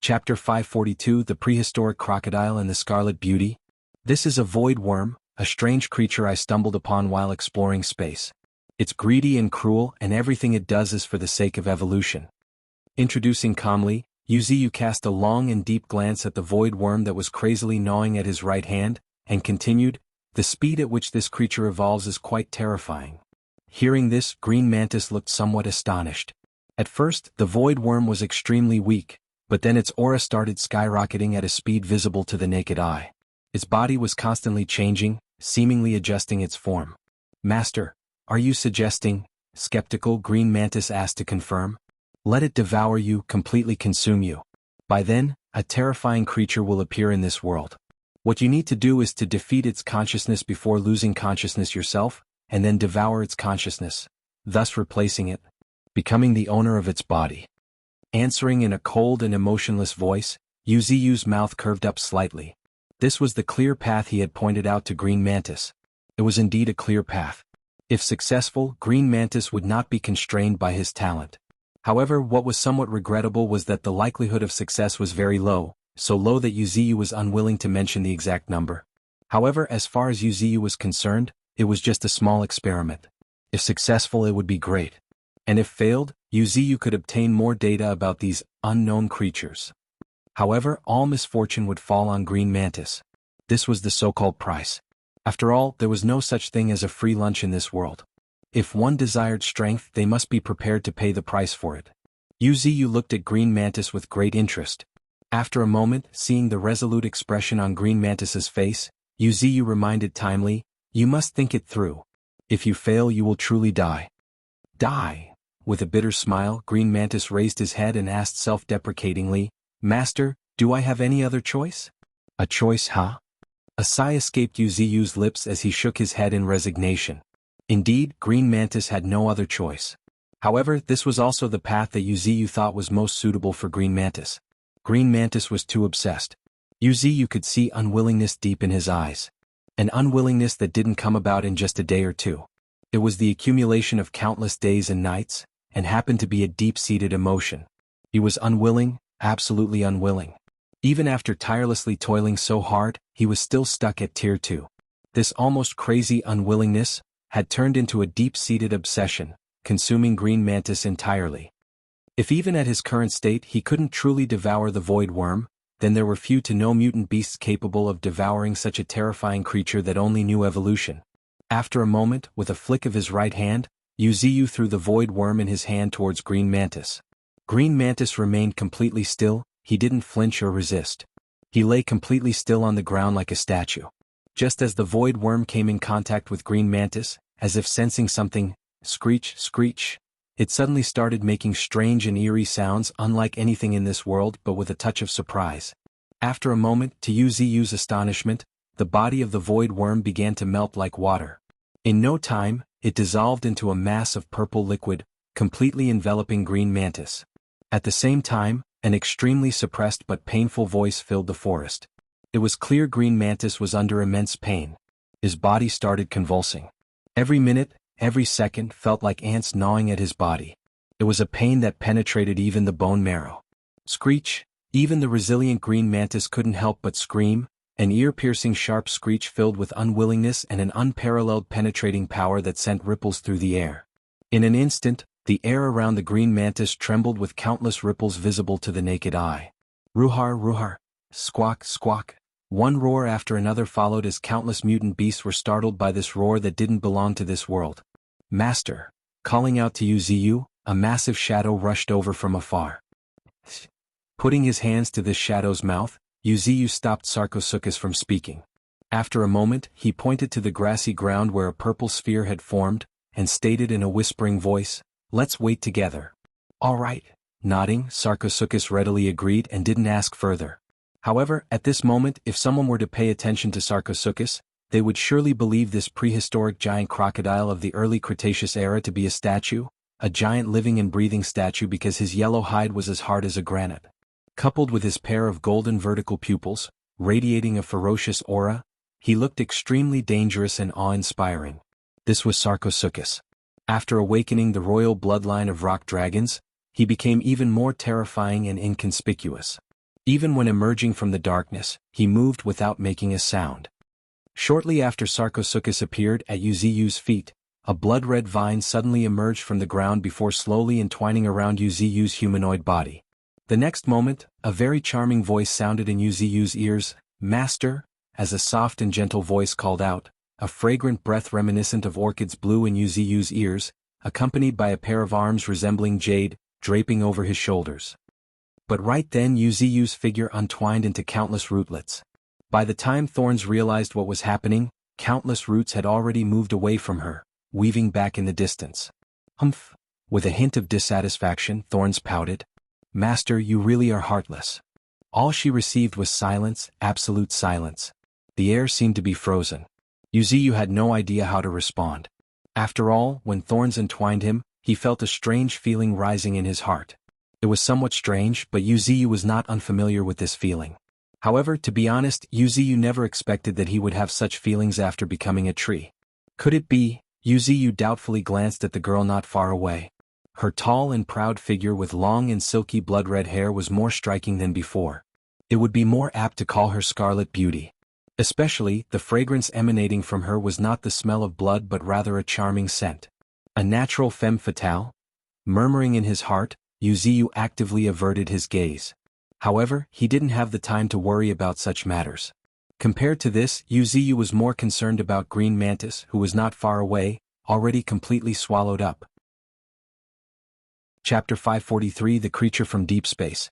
Chapter 542 The Prehistoric Crocodile and the Scarlet Beauty. This is a void worm, a strange creature I stumbled upon while exploring space. It's greedy and cruel, and everything it does is for the sake of evolution. Introducing calmly, Wuxia cast a long and deep glance at the void worm that was crazily gnawing at his right hand, and continued, "The speed at which this creature evolves is quite terrifying." Hearing this, Green Mantis looked somewhat astonished. At first, the void worm was extremely weak, but then its aura started skyrocketing at a speed visible to the naked eye. Its body was constantly changing, seemingly adjusting its form. "Master, are you suggesting?" Skeptical Green Mantis asked to confirm. "Let it devour you, completely consume you. By then, a terrifying creature will appear in this world. What you need to do is to defeat its consciousness before losing consciousness yourself, and then devour its consciousness, thus replacing it, becoming the owner of its body." Answering in a cold and emotionless voice, Wuxia's mouth curved up slightly. This was the clear path he had pointed out to Green Mantis. It was indeed a clear path. If successful, Green Mantis would not be constrained by his talent. However, what was somewhat regrettable was that the likelihood of success was very low, so low that Wuxia was unwilling to mention the exact number. However, as far as Wuxia was concerned, it was just a small experiment. If successful, it would be great. And if failed, Wuxia could obtain more data about these unknown creatures. However, all misfortune would fall on Green Mantis. This was the so-called price. After all, there was no such thing as a free lunch in this world. If one desired strength, they must be prepared to pay the price for it. Wuxia looked at Green Mantis with great interest. After a moment, seeing the resolute expression on Green Mantis's face, Wuxia reminded timely, "You must think it through. If you fail, you will truly die." "Die?" With a bitter smile, Green Mantis raised his head and asked self-deprecatingly, "Master, do I have any other choice?" "A choice, huh?" A sigh escaped Wuxia's lips as he shook his head in resignation. Indeed, Green Mantis had no other choice. However, this was also the path that Wuxia thought was most suitable for Green Mantis. Green Mantis was too obsessed. Wuxia could see unwillingness deep in his eyes. An unwillingness that didn't come about in just a day or two. It was the accumulation of countless days and nights, and happened to be a deep-seated emotion. He was unwilling, absolutely unwilling. Even after tirelessly toiling so hard, he was still stuck at Tier 2. This almost crazy unwillingness had turned into a deep-seated obsession, consuming Green Mantis entirely. If even at his current state he couldn't truly devour the void worm, then there were few to no mutant beasts capable of devouring such a terrifying creature that only knew evolution. After a moment, with a flick of his right hand, Wuxia threw the void worm in his hand towards Green Mantis. Green Mantis remained completely still, he didn't flinch or resist. He lay completely still on the ground like a statue. Just as the void worm came in contact with Green Mantis, as if sensing something, screech, screech, it suddenly started making strange and eerie sounds unlike anything in this world but with a touch of surprise. After a moment, to Wuxia's astonishment, the body of the void worm began to melt like water. In no time, it dissolved into a mass of purple liquid, completely enveloping Green Mantis. At the same time, an extremely suppressed but painful voice filled the forest. It was clear Green Mantis was under immense pain. His body started convulsing. Every minute, every second felt like ants gnawing at his body. It was a pain that penetrated even the bone marrow. Screech! Even the resilient Green Mantis couldn't help but scream, an ear-piercing sharp screech filled with unwillingness and an unparalleled penetrating power that sent ripples through the air. In an instant, the air around the Green Mantis trembled with countless ripples visible to the naked eye. Ruhar, ruhar! Squawk, squawk! One roar after another followed as countless mutant beasts were startled by this roar that didn't belong to this world. "Master!" Calling out to Wuxia, a massive shadow rushed over from afar. Putting his hands to this shadow's mouth, Wuxia stopped Sarcosuchus from speaking. After a moment, he pointed to the grassy ground where a purple sphere had formed, and stated in a whispering voice, "Let's wait together." "All right." Nodding, Sarcosuchus readily agreed and didn't ask further. However, at this moment, if someone were to pay attention to Sarcosuchus, they would surely believe this prehistoric giant crocodile of the early Cretaceous era to be a statue, a giant living and breathing statue because his yellow hide was as hard as a granite. Coupled with his pair of golden vertical pupils, radiating a ferocious aura, he looked extremely dangerous and awe-inspiring. This was Sarcosuchus. After awakening the royal bloodline of rock dragons, he became even more terrifying and inconspicuous. Even when emerging from the darkness, he moved without making a sound. Shortly after Sarcosuchus appeared at Uzuyu's feet, a blood-red vine suddenly emerged from the ground before slowly entwining around Uzuyu's humanoid body. The next moment, a very charming voice sounded in Uzuyu's ears, "Master," as a soft and gentle voice called out. A fragrant breath reminiscent of orchids blew in Uzuyu's ears, accompanied by a pair of arms resembling jade, draping over his shoulders. But right then Uzuyu's figure untwined into countless rootlets. By the time Thorns realized what was happening, countless roots had already moved away from her, weaving back in the distance. "Humph." With a hint of dissatisfaction, Thorns pouted. "Master, you really are heartless." All she received was silence, absolute silence. The air seemed to be frozen. Uzuyu had no idea how to respond. After all, when Thorns entwined him, he felt a strange feeling rising in his heart. It was somewhat strange, but Uzuyu was not unfamiliar with this feeling. However, to be honest, Uzuyu never expected that he would have such feelings after becoming a tree. Could it be? Uzuyu doubtfully glanced at the girl not far away. Her tall and proud figure with long and silky blood-red hair was more striking than before. It would be more apt to call her Scarlet Beauty. Especially, the fragrance emanating from her was not the smell of blood but rather a charming scent. A natural femme fatale? Murmuring in his heart, Uzuyu actively averted his gaze. However, he didn't have the time to worry about such matters. Compared to this, Uzuyu was more concerned about Green Mantis, who was not far away, already completely swallowed up. Chapter 543 The Creature from Deep Space.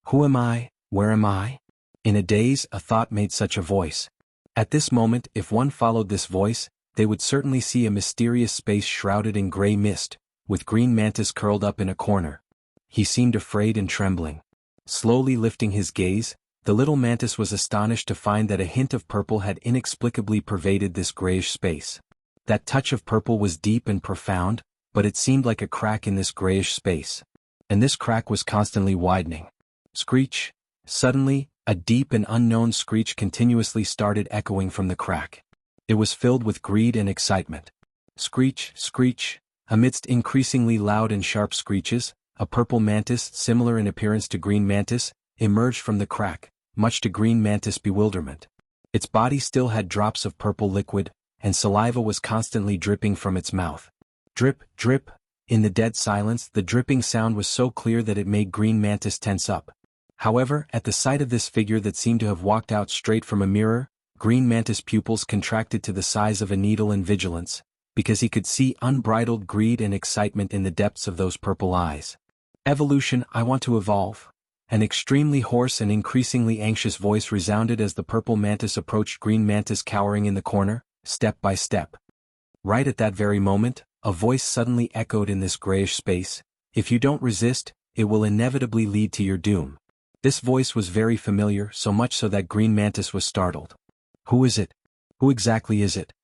Who am I? Where am I? In a daze, a thought made such a voice. At this moment, if one followed this voice, they would certainly see a mysterious space shrouded in gray mist, with Green Mantis curled up in a corner. He seemed afraid and trembling. Slowly lifting his gaze, the little mantis was astonished to find that a hint of purple had inexplicably pervaded this grayish space. That touch of purple was deep and profound, but it seemed like a crack in this grayish space. And this crack was constantly widening. Screech! Suddenly, a deep and unknown screech continuously started echoing from the crack. It was filled with greed and excitement. Screech, screech. Amidst increasingly loud and sharp screeches, a purple mantis, similar in appearance to Green Mantis, emerged from the crack, much to Green Mantis' bewilderment. Its body still had drops of purple liquid, and saliva was constantly dripping from its mouth. Drip, drip. In the dead silence, the dripping sound was so clear that it made Green Mantis tense up. However, at the sight of this figure that seemed to have walked out straight from a mirror, Green Mantis' pupils contracted to the size of a needle in vigilance, because he could see unbridled greed and excitement in the depths of those purple eyes. Evolution, I want to evolve. An extremely hoarse and increasingly anxious voice resounded as the purple mantis approached Green Mantis cowering in the corner, step by step. Right at that very moment, a voice suddenly echoed in this grayish space, "If you don't resist, it will inevitably lead to your doom." This voice was very familiar, so much so that Green Mantis was startled. Who is it? Who exactly is it?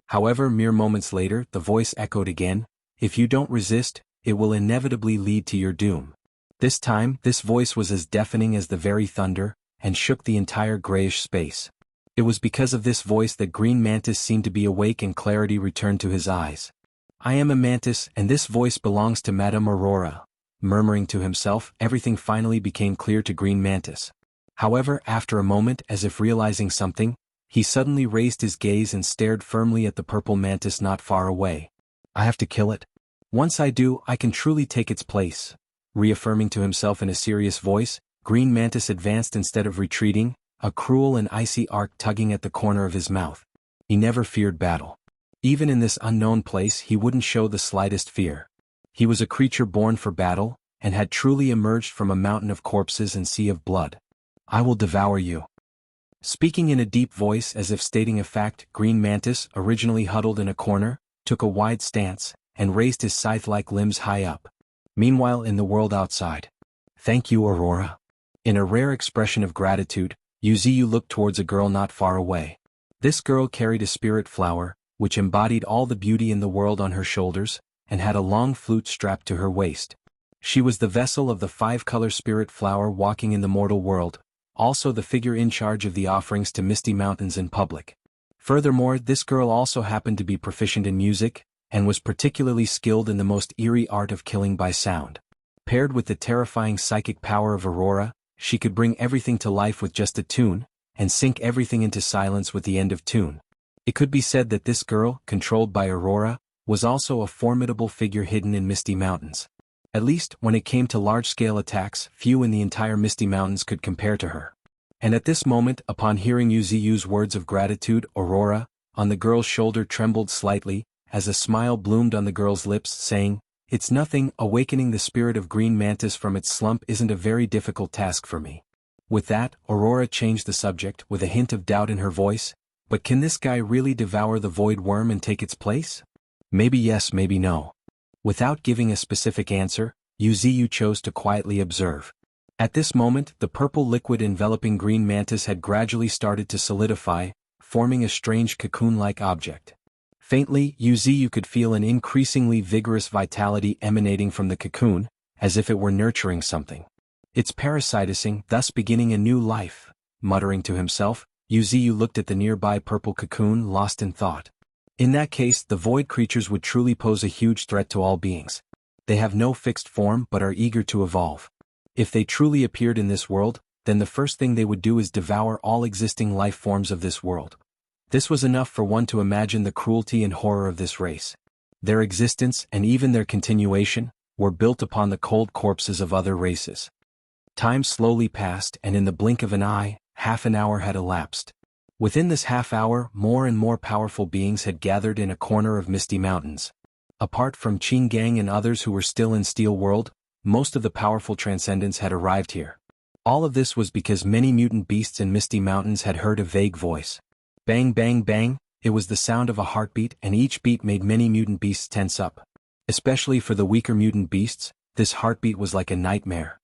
However, mere moments later, the voice echoed again, "If you don't resist, it will inevitably lead to your doom." This time, this voice was as deafening as the very thunder, and shook the entire grayish space. It was because of this voice that Green Mantis seemed to be awake and clarity returned to his eyes. "I am a mantis, and this voice belongs to Madame Aurora." Murmuring to himself, everything finally became clear to Green Mantis. However, after a moment, as if realizing something, he suddenly raised his gaze and stared firmly at the purple mantis not far away. "I have to kill it. Once I do, I can truly take its place." Reaffirming to himself in a serious voice, Green Mantis advanced instead of retreating, a cruel and icy arc tugging at the corner of his mouth. He never feared battle. Even in this unknown place he wouldn't show the slightest fear. He was a creature born for battle, and had truly emerged from a mountain of corpses and sea of blood. "I will devour you." Speaking in a deep voice as if stating a fact, Green Mantis, originally huddled in a corner, took a wide stance, and raised his scythe-like limbs high up. Meanwhile in the world outside. "Thank you, Aurora." In a rare expression of gratitude, Uzuyu looked towards a girl not far away. This girl carried a spirit flower, which embodied all the beauty in the world on her shoulders, and had a long flute strapped to her waist. She was the vessel of the five-color spirit flower walking in the mortal world, also the figure in charge of the offerings to Misty Mountains in public. Furthermore, this girl also happened to be proficient in music, and was particularly skilled in the most eerie art of killing by sound. Paired with the terrifying psychic power of Aurora, she could bring everything to life with just a tune, and sink everything into silence with the end of tune. It could be said that this girl, controlled by Aurora, was also a formidable figure hidden in Misty Mountains. At least, when it came to large-scale attacks, few in the entire Misty Mountains could compare to her. And at this moment, upon hearing Yuziu's words of gratitude, Aurora, on the girl's shoulder, trembled slightly, as a smile bloomed on the girl's lips, saying, "It's nothing, awakening the spirit of Green Mantis from its slump isn't a very difficult task for me." With that, Aurora changed the subject, with a hint of doubt in her voice. "But can this guy really devour the void worm and take its place?" "Maybe yes, maybe no." Without giving a specific answer, Yuziu chose to quietly observe. At this moment, the purple liquid enveloping Green Mantis had gradually started to solidify, forming a strange cocoon-like object. Faintly, Yuziu could feel an increasingly vigorous vitality emanating from the cocoon, as if it were nurturing something. "It's parasiticing, thus beginning a new life." Muttering to himself, Yuziu looked at the nearby purple cocoon, lost in thought. In that case, the void creatures would truly pose a huge threat to all beings. They have no fixed form but are eager to evolve. If they truly appeared in this world, then the first thing they would do is devour all existing life forms of this world. This was enough for one to imagine the cruelty and horror of this race. Their existence, and even their continuation, were built upon the cold corpses of other races. Time slowly passed, and in the blink of an eye, half an hour had elapsed. Within this half hour, more and more powerful beings had gathered in a corner of Misty Mountains. Apart from Qing Gang and others who were still in Steel World, most of the powerful transcendents had arrived here. All of this was because many mutant beasts in Misty Mountains had heard a vague voice. Bang bang bang, it was the sound of a heartbeat, and each beat made many mutant beasts tense up. Especially for the weaker mutant beasts, this heartbeat was like a nightmare.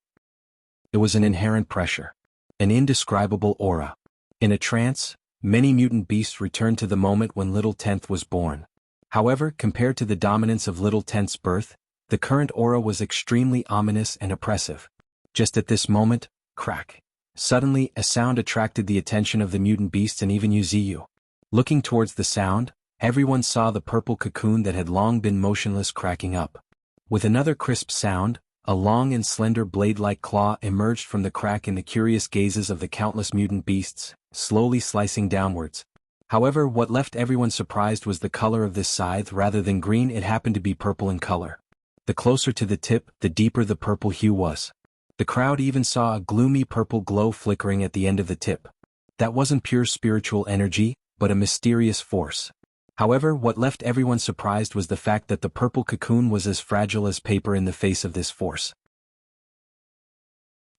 It was an inherent pressure. An indescribable aura. In a trance, many mutant beasts returned to the moment when Little Tenth was born. However, compared to the dominance of Little Tenth's birth, the current aura was extremely ominous and oppressive. Just at this moment, crack. Suddenly, a sound attracted the attention of the mutant beasts and even Yuziu. Looking towards the sound, everyone saw the purple cocoon that had long been motionless cracking up. With another crisp sound, a long and slender blade-like claw emerged from the crack in the curious gazes of the countless mutant beasts, slowly slicing downwards. However, what left everyone surprised was the color of this scythe. Rather than green, it happened to be purple in color. The closer to the tip, the deeper the purple hue was. The crowd even saw a gloomy purple glow flickering at the end of the tip. That wasn't pure spiritual energy, but a mysterious force. However, what left everyone surprised was the fact that the purple cocoon was as fragile as paper in the face of this force.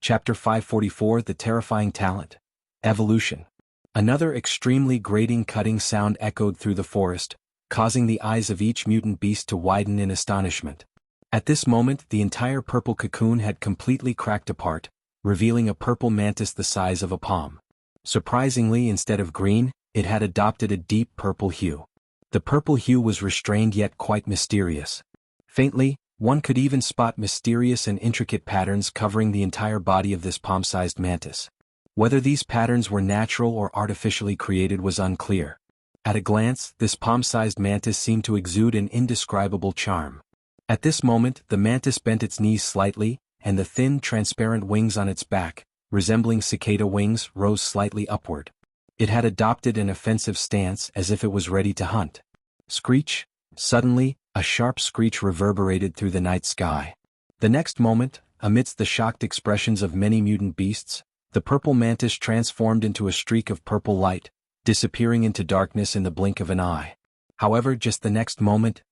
Chapter 544: The Terrifying Talent. Evolution. Another extremely grating cutting sound echoed through the forest, causing the eyes of each mutant beast to widen in astonishment. At this moment, the entire purple cocoon had completely cracked apart, revealing a purple mantis the size of a palm. Surprisingly, instead of green, it had adopted a deep purple hue. The purple hue was restrained yet quite mysterious. Faintly, one could even spot mysterious and intricate patterns covering the entire body of this palm-sized mantis. Whether these patterns were natural or artificially created was unclear. At a glance, this palm-sized mantis seemed to exude an indescribable charm. At this moment, the mantis bent its knees slightly, and the thin, transparent wings on its back, resembling cicada wings, rose slightly upward. It had adopted an offensive stance, as if it was ready to hunt. Screech! Suddenly, a sharp screech reverberated through the night sky. The next moment, amidst the shocked expressions of many mutant beasts, the purple mantis transformed into a streak of purple light, disappearing into darkness in the blink of an eye. However, just the next moment,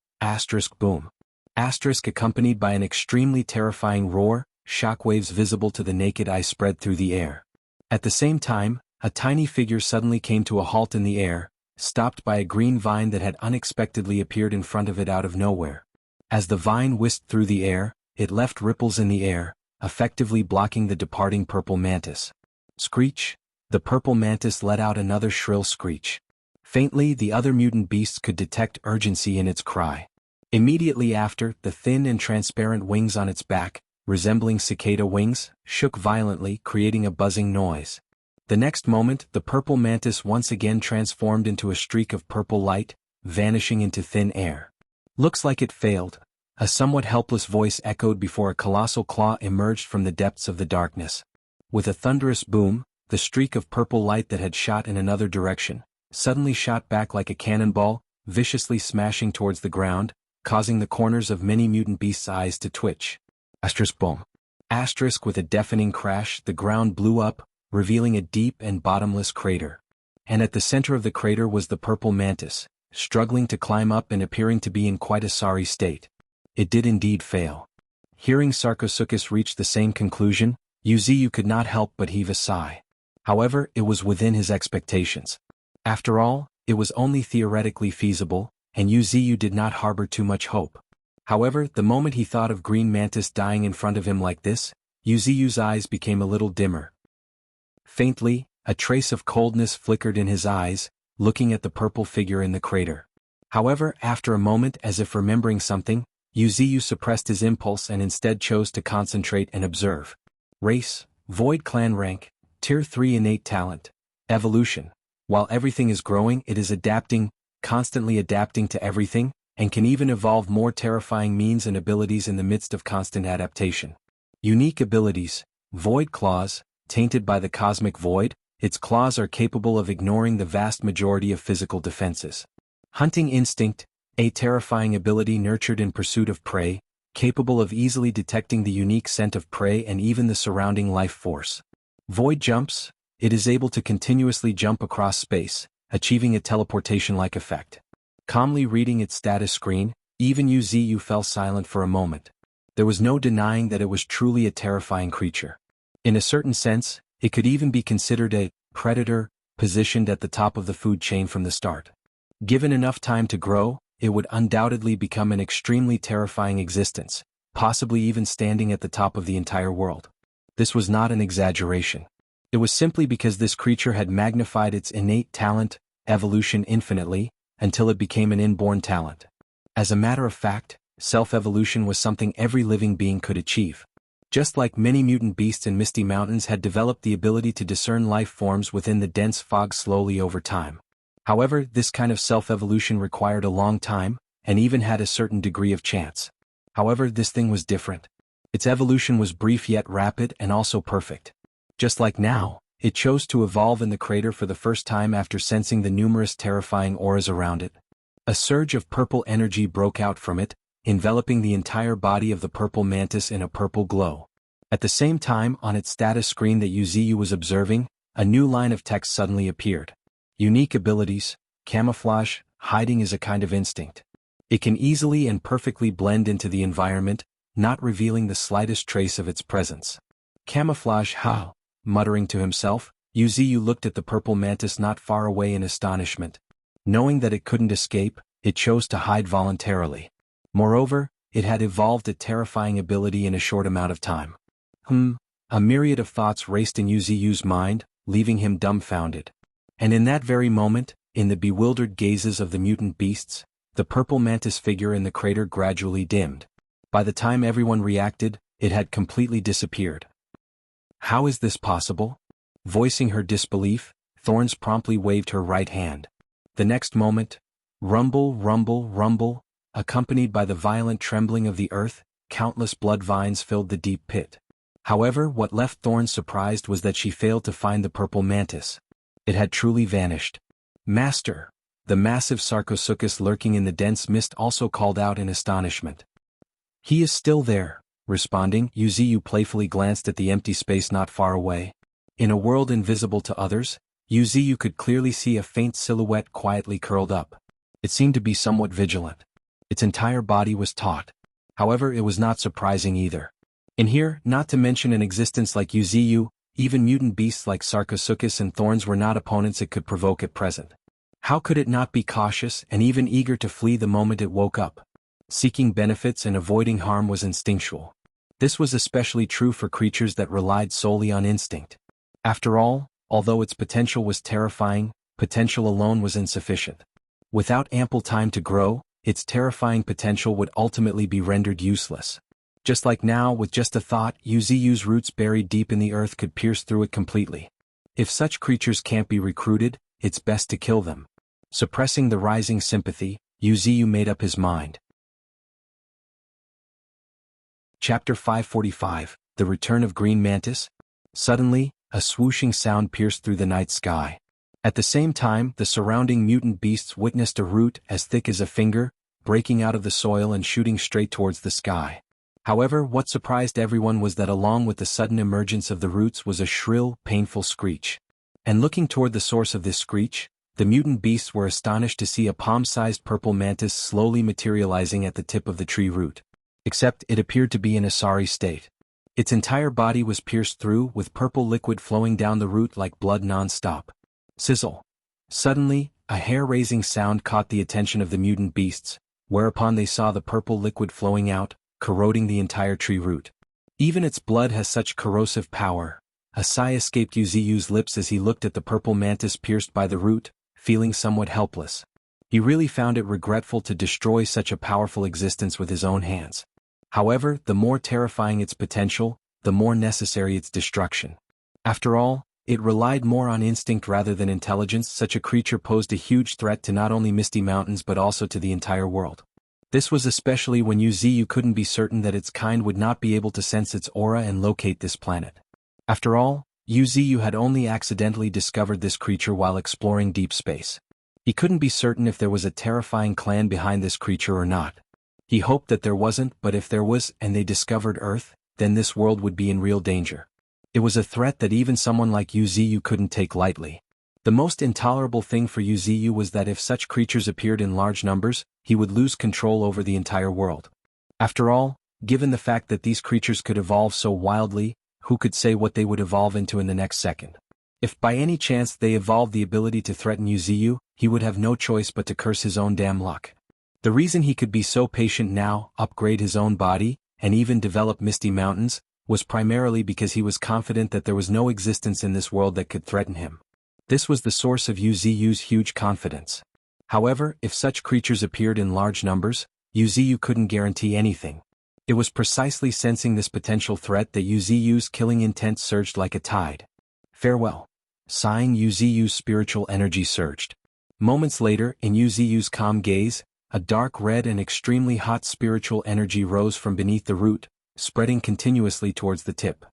boom. Accompanied by an extremely terrifying roar, shockwaves visible to the naked eye spread through the air. At the same time, a tiny figure suddenly came to a halt in the air, stopped by a green vine that had unexpectedly appeared in front of it out of nowhere. As the vine whisked through the air, it left ripples in the air, effectively blocking the departing purple mantis. Screech! The purple mantis let out another shrill screech. Faintly, the other mutant beasts could detect urgency in its cry. Immediately after, the thin and transparent wings on its back, resembling cicada wings, shook violently, creating a buzzing noise. The next moment, the purple mantis once again transformed into a streak of purple light, vanishing into thin air. "Looks like it failed," a somewhat helpless voice echoed before a colossal claw emerged from the depths of the darkness. With a thunderous boom, the streak of purple light that had shot in another direction suddenly shot back like a cannonball, viciously smashing towards the ground, causing the corners of many mutant beasts' eyes to twitch. Asterisk boom. Asterisk with a deafening crash, the ground blew up, revealing a deep and bottomless crater. And at the center of the crater was the purple mantis, struggling to climb up and appearing to be in quite a sorry state. It did indeed fail. Hearing Sarcosuchus reach the same conclusion, Wuxia could not help but heave a sigh. However, it was within his expectations. After all, it was only theoretically feasible, and Wuxia did not harbor too much hope. However, the moment he thought of Green Mantis dying in front of him like this, Wuxia's eyes became a little dimmer. Faintly, a trace of coldness flickered in his eyes, looking at the purple figure in the crater. However, after a moment, as if remembering something, Wuxia suppressed his impulse and instead chose to concentrate and observe. Race, Void Clan rank, Tier 3 innate talent. Evolution. While everything is growing, it is adapting, constantly adapting to everything, and can even evolve more terrifying means and abilities in the midst of constant adaptation. Unique abilities. Void Claws, tainted by the cosmic void, its claws are capable of ignoring the vast majority of physical defenses. Hunting Instinct, a terrifying ability nurtured in pursuit of prey, capable of easily detecting the unique scent of prey and even the surrounding life force. Void Jumps, it is able to continuously jump across space, achieving a teleportation-like effect. Calmly reading its status screen, even Wuxia fell silent for a moment. There was no denying that it was truly a terrifying creature. In a certain sense, it could even be considered a predator, positioned at the top of the food chain from the start. Given enough time to grow, it would undoubtedly become an extremely terrifying existence, possibly even standing at the top of the entire world. This was not an exaggeration. It was simply because this creature had magnified its innate talent, evolution infinitely, until it became an inborn talent. As a matter of fact, self-evolution was something every living being could achieve. Just like many mutant beasts in Misty Mountains had developed the ability to discern life forms within the dense fog slowly over time. However, this kind of self-evolution required a long time, and even had a certain degree of chance. However, this thing was different. Its evolution was brief yet rapid and also perfect. Just like now, it chose to evolve in the crater for the first time after sensing the numerous terrifying auras around it. A surge of purple energy broke out from it, enveloping the entire body of the purple mantis in a purple glow. At the same time, on its status screen that Wuxia was observing, a new line of text suddenly appeared. Unique abilities, camouflage, hiding is a kind of instinct. It can easily and perfectly blend into the environment, not revealing the slightest trace of its presence. Camouflage, how? Muttering to himself, Wuxia looked at the purple mantis not far away in astonishment. Knowing that it couldn't escape, it chose to hide voluntarily. Moreover, it had evolved a terrifying ability in a short amount of time. A myriad of thoughts raced in Wuxia's mind, leaving him dumbfounded. And in that very moment, in the bewildered gazes of the mutant beasts, the purple mantis figure in the crater gradually dimmed. By the time everyone reacted, it had completely disappeared. How is this possible? Voicing her disbelief, Thorns promptly waved her right hand. The next moment, rumble, rumble, rumble, accompanied by the violent trembling of the earth, countless blood vines filled the deep pit. However, what left Thorns surprised was that she failed to find the purple mantis. It had truly vanished. Master! The massive Sarcosuchus lurking in the dense mist also called out in astonishment. He is still there. Responding, Wuxia playfully glanced at the empty space not far away. In a world invisible to others, Wuxia could clearly see a faint silhouette quietly curled up. It seemed to be somewhat vigilant. Its entire body was taut. However, it was not surprising either. In here, not to mention an existence like Wuxia, even mutant beasts like Sarcosuchus and Thorns were not opponents it could provoke at present. How could it not be cautious and even eager to flee the moment it woke up? Seeking benefits and avoiding harm was instinctual. This was especially true for creatures that relied solely on instinct. After all, although its potential was terrifying, potential alone was insufficient. Without ample time to grow, its terrifying potential would ultimately be rendered useless. Just like now, with just a thought, Wuxia's roots buried deep in the earth could pierce through it completely. If such creatures can't be recruited, it's best to kill them. Suppressing the rising sympathy, Wuxia made up his mind. Chapter 545, The Return of Green Mantis. Suddenly, a swooshing sound pierced through the night sky. At the same time, the surrounding mutant beasts witnessed a root as thick as a finger, breaking out of the soil and shooting straight towards the sky. However, what surprised everyone was that along with the sudden emergence of the roots was a shrill, painful screech. And looking toward the source of this screech, the mutant beasts were astonished to see a palm-sized purple mantis slowly materializing at the tip of the tree root. Except it appeared to be in a sorry state. Its entire body was pierced through, with purple liquid flowing down the root like blood non-stop. Sizzle. Suddenly, a hair-raising sound caught the attention of the mutant beasts, whereupon they saw the purple liquid flowing out, corroding the entire tree root. Even its blood has such corrosive power. A sigh escaped Uziyu's lips as he looked at the purple mantis pierced by the root, feeling somewhat helpless. He really found it regretful to destroy such a powerful existence with his own hands. However, the more terrifying its potential, the more necessary its destruction. After all, it relied more on instinct rather than intelligence. Such a creature posed a huge threat to not only Misty Mountains but also to the entire world. This was especially when Uziyu couldn't be certain that its kind would not be able to sense its aura and locate this planet. After all, Uziyu had only accidentally discovered this creature while exploring deep space. He couldn't be certain if there was a terrifying clan behind this creature or not. He hoped that there wasn't, but if there was and they discovered Earth, then this world would be in real danger. It was a threat that even someone like Uziyu couldn't take lightly. The most intolerable thing for Uziyu was that if such creatures appeared in large numbers, he would lose control over the entire world. After all, given the fact that these creatures could evolve so wildly, who could say what they would evolve into in the next second? If by any chance they evolved the ability to threaten Uziyu, he would have no choice but to curse his own damn luck. The reason he could be so patient now, upgrade his own body, and even develop Misty Mountains, was primarily because he was confident that there was no existence in this world that could threaten him. This was the source of Uziyu's huge confidence. However, if such creatures appeared in large numbers, Uziyu couldn't guarantee anything. It was precisely sensing this potential threat that Uziyu's killing intent surged like a tide. Farewell. Sighing, Uziyu's spiritual energy surged. Moments later, in Uziyu's calm gaze, a dark red and extremely hot spiritual energy rose from beneath the root, spreading continuously towards the tip.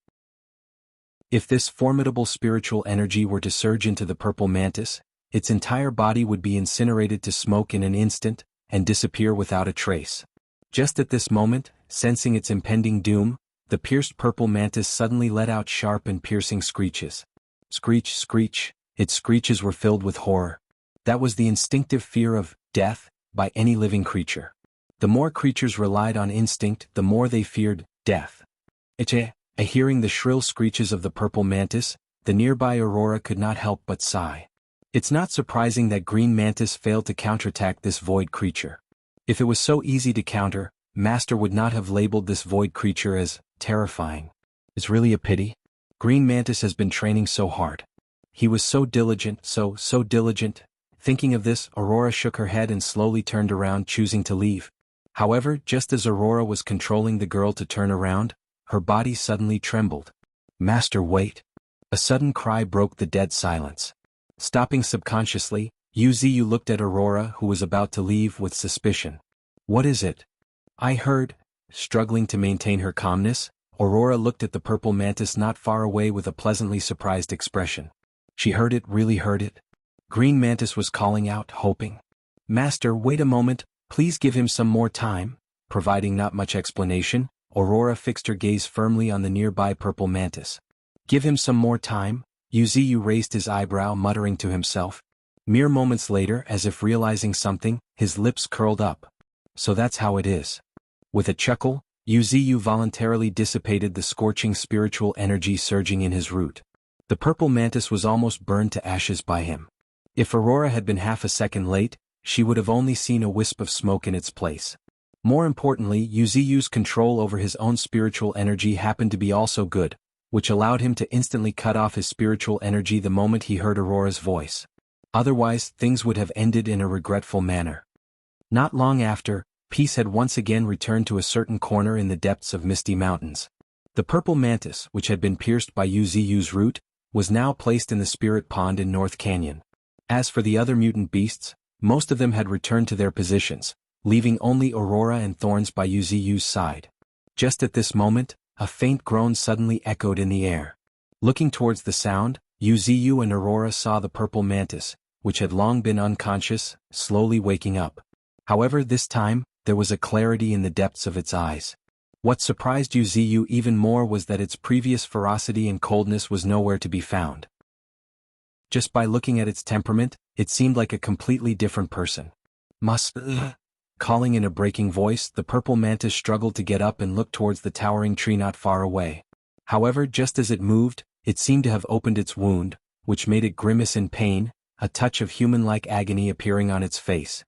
If this formidable spiritual energy were to surge into the purple mantis, its entire body would be incinerated to smoke in an instant, and disappear without a trace. Just at this moment, sensing its impending doom, the pierced purple mantis suddenly let out sharp and piercing screeches. Screech, screech, its screeches were filled with horror. That was the instinctive fear of death by any living creature. The more creatures relied on instinct, the more they feared death. Hearing the shrill screeches of the purple mantis, the nearby Aurora could not help but sigh. It's not surprising that Green Mantis failed to counterattack this void creature. If it was so easy to counter, Master would not have labeled this void creature as terrifying. It's really a pity. Green Mantis has been training so hard. He was so diligent, so diligent. Thinking of this, Aurora shook her head and slowly turned around, choosing to leave. However, just as Aurora was controlling the girl to turn around, her body suddenly trembled. Master, wait. A sudden cry broke the dead silence. Stopping subconsciously, Uziyu looked at Aurora, who was about to leave, with suspicion. What is it? I heard. Struggling to maintain her calmness, Aurora looked at the purple mantis not far away with a pleasantly surprised expression. She heard it, really heard it. Green Mantis was calling out, hoping. Master, wait a moment, please give him some more time. Providing not much explanation, Aurora fixed her gaze firmly on the nearby purple mantis. Give him some more time? Uziyu raised his eyebrow, muttering to himself. Mere moments later, as if realizing something, his lips curled up. So that's how it is. With a chuckle, Uziyu voluntarily dissipated the scorching spiritual energy surging in his root. The purple mantis was almost burned to ashes by him. If Aurora had been half a second late, she would have only seen a wisp of smoke in its place. More importantly, Uziyu's control over his own spiritual energy happened to be also good, which allowed him to instantly cut off his spiritual energy the moment he heard Aurora's voice. Otherwise, things would have ended in a regretful manner. Not long after, peace had once again returned to a certain corner in the depths of Misty Mountains. The purple mantis, which had been pierced by Uziyu's root, was now placed in the spirit pond in North Canyon. As for the other mutant beasts, most of them had returned to their positions, leaving only Aurora and Thorns by Uziyu's side. Just at this moment, a faint groan suddenly echoed in the air. Looking towards the sound, Yuziu and Aurora saw the purple mantis, which had long been unconscious, slowly waking up. However, this time, there was a clarity in the depths of its eyes. What surprised Yuziu even more was that its previous ferocity and coldness was nowhere to be found. Just by looking at its temperament, it seemed like a completely different person. Calling in a breaking voice, the purple mantis struggled to get up and look towards the towering tree not far away. However, just as it moved, it seemed to have opened its wound, which made it grimace in pain, a touch of human-like agony appearing on its face.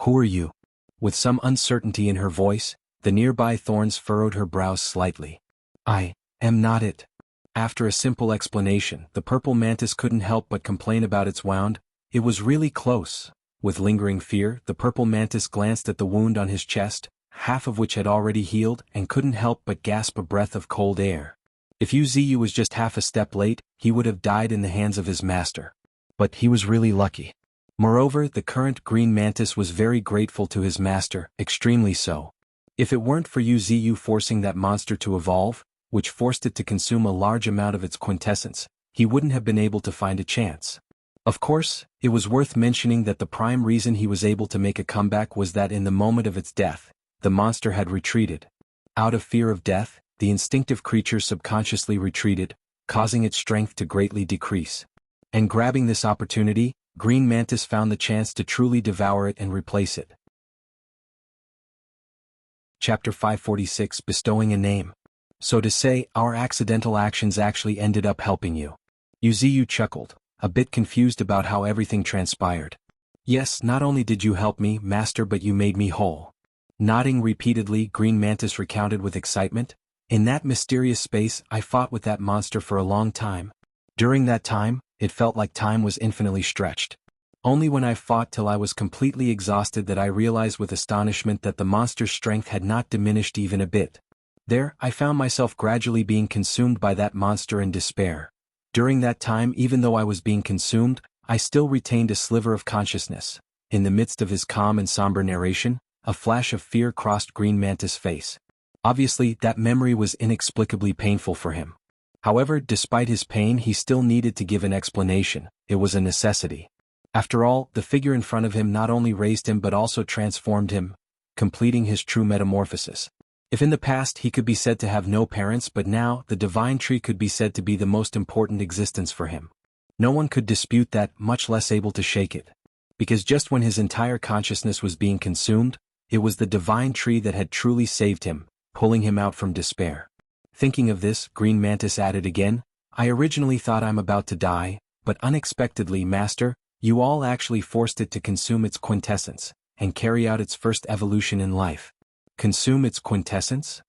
"Who are you?" With some uncertainty in her voice, the nearby thorns furrowed her brows slightly. "I am not it." After a simple explanation, the purple mantis couldn't help but complain about its wound. It was really close. With lingering fear, the purple mantis glanced at the wound on his chest, half of which had already healed, and couldn't help but gasp a breath of cold air. If Yuziu was just half a step late, he would have died in the hands of his master. But he was really lucky. Moreover, the current green mantis was very grateful to his master, extremely so. If it weren't for Yuziu forcing that monster to evolve, which forced it to consume a large amount of its quintessence, he wouldn't have been able to find a chance. Of course, it was worth mentioning that the prime reason he was able to make a comeback was that in the moment of its death, the monster had retreated. Out of fear of death, the instinctive creature subconsciously retreated, causing its strength to greatly decrease. And grabbing this opportunity, Green Mantis found the chance to truly devour it and replace it. Chapter 546, Bestowing a Name. So to say, our accidental actions actually ended up helping you. Yuziu chuckled, a bit confused about how everything transpired. Yes, not only did you help me, master, but you made me whole. Nodding repeatedly, Green Mantis recounted with excitement. In that mysterious space, I fought with that monster for a long time. During that time, it felt like time was infinitely stretched. Only when I fought till I was completely exhausted that I realized with astonishment that the monster's strength had not diminished even a bit. There, I found myself gradually being consumed by that monster in despair. During that time, even though I was being consumed, I still retained a sliver of consciousness. In the midst of his calm and somber narration, a flash of fear crossed Green Mantis' face. Obviously, that memory was inexplicably painful for him. However, despite his pain, he still needed to give an explanation. It was a necessity. After all, the figure in front of him not only raised him but also transformed him, completing his true metamorphosis. If in the past he could be said to have no parents, but now the divine tree could be said to be the most important existence for him. No one could dispute that, much less able to shake it. Because just when his entire consciousness was being consumed, it was the divine tree that had truly saved him, pulling him out from despair. Thinking of this, Green Mantis added again, I originally thought I'm about to die, but unexpectedly, master, you all actually forced it to consume its quintessence, and carry out its first evolution in life. Consume its quintessence?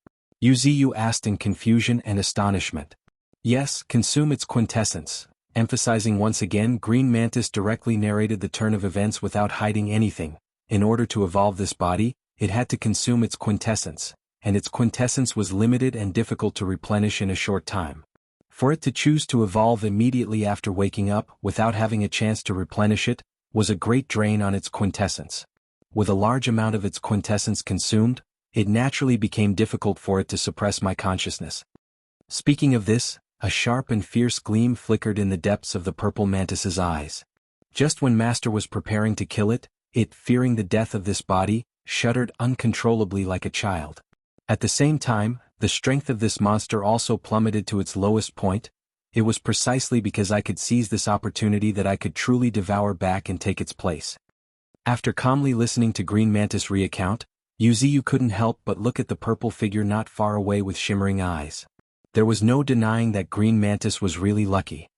Yuziu asked in confusion and astonishment. Yes, consume its quintessence. Emphasizing once again, Green Mantis directly narrated the turn of events without hiding anything. In order to evolve this body, it had to consume its quintessence, and its quintessence was limited and difficult to replenish in a short time. For it to choose to evolve immediately after waking up, without having a chance to replenish it, was a great drain on its quintessence. With a large amount of its quintessence consumed, it naturally became difficult for it to suppress my consciousness. Speaking of this, a sharp and fierce gleam flickered in the depths of the purple mantis's eyes. Just when Master was preparing to kill it, fearing the death of this body, shuddered uncontrollably like a child. At the same time, the strength of this monster also plummeted to its lowest point. It was precisely because I could seize this opportunity that I could truly devour back and take its place. After calmly listening to Green Mantis recount, Yuziu couldn't help but look at the purple figure not far away with shimmering eyes. There was no denying that Green Mantis was really lucky.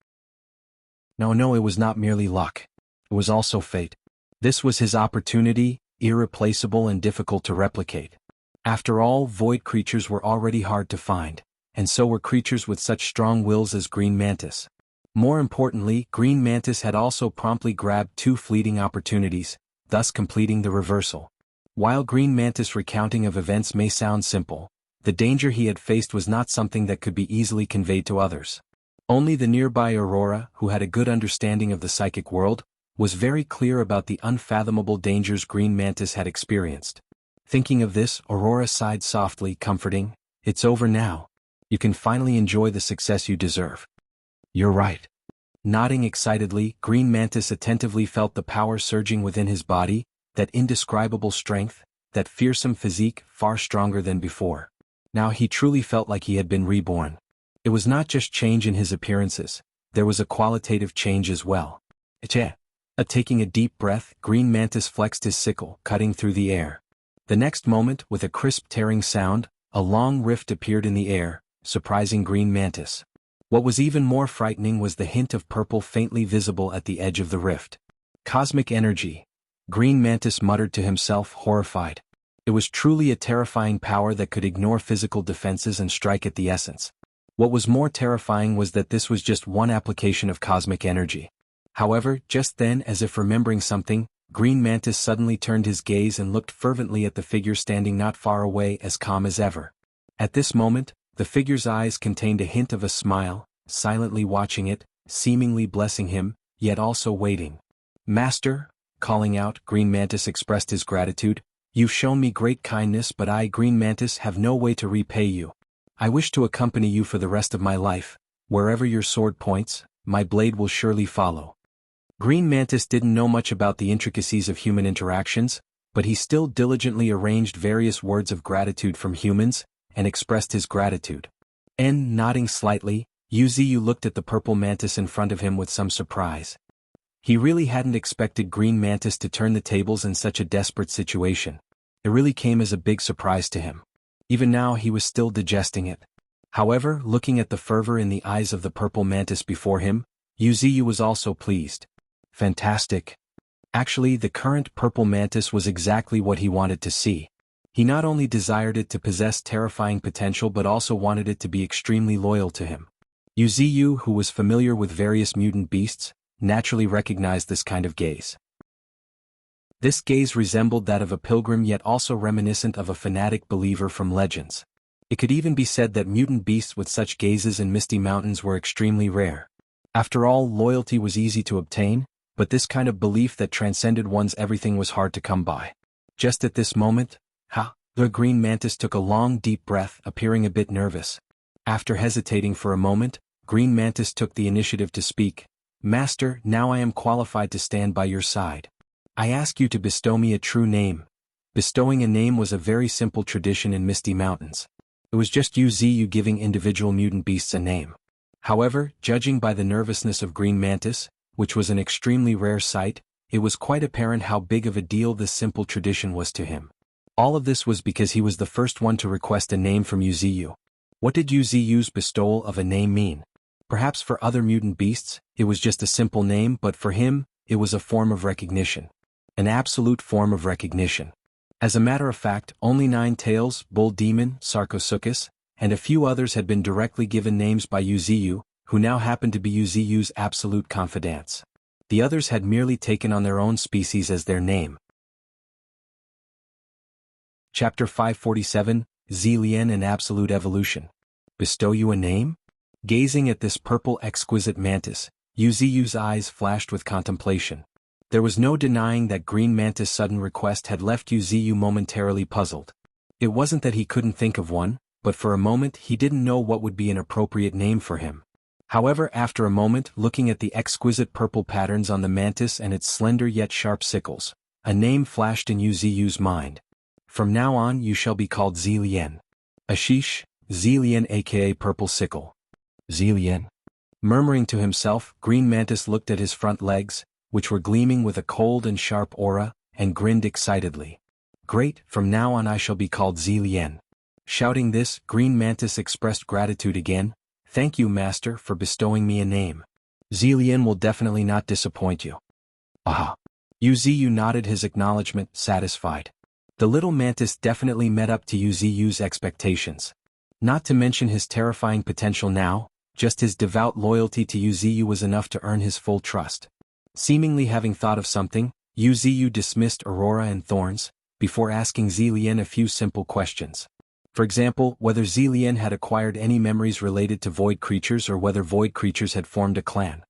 No, it was not merely luck. It was also fate. This was his opportunity, irreplaceable and difficult to replicate. After all, void creatures were already hard to find, and so were creatures with such strong wills as Green Mantis. More importantly, Green Mantis had also promptly grabbed 2 fleeting opportunities, thus completing the reversal. While Green Mantis' recounting of events may sound simple, the danger he had faced was not something that could be easily conveyed to others. Only the nearby Aurora, who had a good understanding of the psychic world, was very clear about the unfathomable dangers Green Mantis had experienced. Thinking of this, Aurora sighed softly, comforting, It's over now. You can finally enjoy the success you deserve. You're right. Nodding excitedly, Green Mantis attentively felt the power surging within his body, that indescribable strength, that fearsome physique far stronger than before. Now he truly felt like he had been reborn. It was not just change in his appearances, there was a qualitative change as well. Taking a deep breath, Green Mantis flexed his sickle, cutting through the air. The next moment, with a crisp tearing sound, a long rift appeared in the air, surprising Green Mantis. What was even more frightening was the hint of purple faintly visible at the edge of the rift. Cosmic energy. Green Mantis muttered to himself, horrified. It was truly a terrifying power that could ignore physical defenses and strike at the essence. What was more terrifying was that this was just one application of cosmic energy. However, just then, as if remembering something, Green Mantis suddenly turned his gaze and looked fervently at the figure standing not far away, as calm as ever. At this moment, the figure's eyes contained a hint of a smile, silently watching it, seemingly blessing him, yet also waiting. Master, calling out, Green Mantis expressed his gratitude. You've shown me great kindness, but I, Green Mantis, have no way to repay you. I wish to accompany you for the rest of my life. Wherever your sword points, my blade will surely follow. Green Mantis didn't know much about the intricacies of human interactions, but he still diligently arranged various words of gratitude from humans, and expressed his gratitude. Nodding slightly, Wuxia looked at the purple mantis in front of him with some surprise. He really hadn't expected Green Mantis to turn the tables in such a desperate situation. It really came as a big surprise to him. Even now he was still digesting it. However, looking at the fervor in the eyes of the purple mantis before him, Wuxia was also pleased. Fantastic. Actually, the current purple mantis was exactly what he wanted to see. He not only desired it to possess terrifying potential but also wanted it to be extremely loyal to him. Wuxia, who was familiar with various mutant beasts, naturally recognized this kind of gaze. This gaze resembled that of a pilgrim, yet also reminiscent of a fanatic believer from legends. It could even be said that mutant beasts with such gazes in Misty Mountains were extremely rare. After all, loyalty was easy to obtain, but this kind of belief that transcended one's everything was hard to come by. Just at this moment, the Green Mantis took a long deep breath, appearing a bit nervous. After hesitating for a moment, Green Mantis took the initiative to speak. Master, now I am qualified to stand by your side. I ask you to bestow me a true name. Bestowing a name was a very simple tradition in Misty Mountains. It was just Wuxia giving individual mutant beasts a name. However, judging by the nervousness of Green Mantis, which was an extremely rare sight, it was quite apparent how big of a deal this simple tradition was to him. All of this was because he was the first one to request a name from Wuxia. What did Wuxia's bestowal of a name mean? Perhaps for other mutant beasts, it was just a simple name, but for him, it was a form of recognition. An absolute form of recognition. As a matter of fact, only Nine Tails, Bull Demon, Sarcosuchus, and a few others had been directly given names by Wuxia, who now happened to be Wuxia's absolute confidants. The others had merely taken on their own species as their name. Chapter 547, Zillian and Absolute Evolution. Bestow you a name? Gazing at this purple exquisite mantis, Wuxia's eyes flashed with contemplation. There was no denying that Green Mantis' sudden request had left Wuxia momentarily puzzled. It wasn't that he couldn't think of one, but for a moment he didn't know what would be an appropriate name for him. However, after a moment, looking at the exquisite purple patterns on the mantis and its slender yet sharp sickles, a name flashed in Wuxia's mind. From now on you shall be called Zillian. Ashish, Zillian aka Purple Sickle. Zillian. Murmuring to himself, Green Mantis looked at his front legs, which were gleaming with a cold and sharp aura, and grinned excitedly. Great, from now on I shall be called Zillian. Shouting this, Green Mantis expressed gratitude again. Thank you, Master, for bestowing me a name. Zillian will definitely not disappoint you. Aha. Wuxia nodded his acknowledgement, satisfied. The little mantis definitely met up to Wuxia's expectations. Not to mention his terrifying potential now, just his devout loyalty to Wuxia was enough to earn his full trust. Seemingly having thought of something, Wuxia dismissed Aurora and Thorns, before asking Zillian a few simple questions. For example, whether Zillian had acquired any memories related to void creatures or whether void creatures had formed a clan.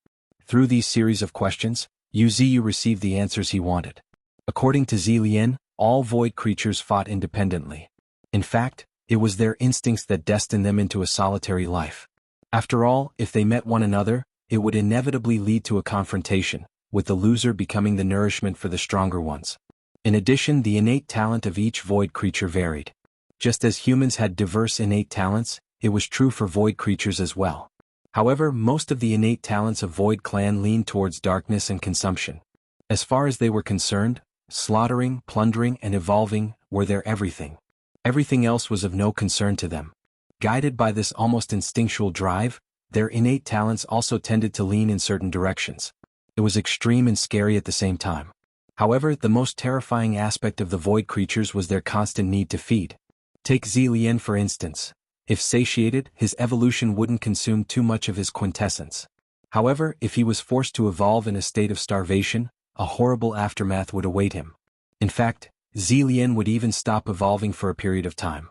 Through these series of questions, Wuxia received the answers he wanted. According to Zillian, all void creatures fought independently. In fact, it was their instincts that destined them into a solitary life. After all, if they met one another, it would inevitably lead to a confrontation, with the loser becoming the nourishment for the stronger ones. In addition, the innate talent of each void creature varied. Just as humans had diverse innate talents, it was true for void creatures as well. However, most of the innate talents of Void Clan leaned towards darkness and consumption. As far as they were concerned, slaughtering, plundering, and evolving were their everything. Everything else was of no concern to them. Guided by this almost instinctual drive, their innate talents also tended to lean in certain directions. It was extreme and scary at the same time. However, the most terrifying aspect of the void creatures was their constant need to feed. Take Zillian for instance. If satiated, his evolution wouldn't consume too much of his quintessence. However, if he was forced to evolve in a state of starvation, a horrible aftermath would await him. In fact, Zillian would even stop evolving for a period of time.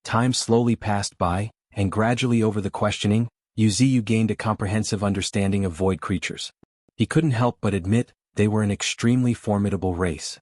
Time slowly passed by, and gradually over the questioning, Yuziu gained a comprehensive understanding of void creatures. He couldn't help but admit, they were an extremely formidable race.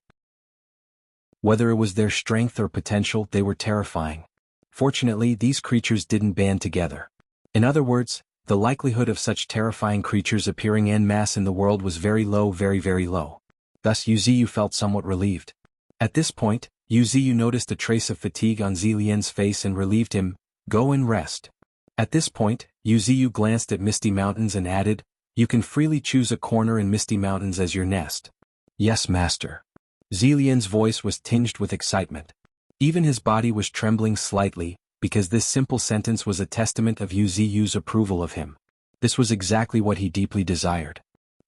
Whether it was their strength or potential, they were terrifying. Fortunately, these creatures didn't band together. In other words, the likelihood of such terrifying creatures appearing en masse in the world was very low, very low. Thus Yuziu felt somewhat relieved. At this point, Yuziu noticed a trace of fatigue on Zillian's face and relieved him, "Go and rest." At this point, Yuziu glanced at Misty Mountains and added, "You can freely choose a corner in Misty Mountains as your nest." "Yes, master." Zillian's voice was tinged with excitement. Even his body was trembling slightly, because this simple sentence was a testament of Yuziu's approval of him. This was exactly what he deeply desired.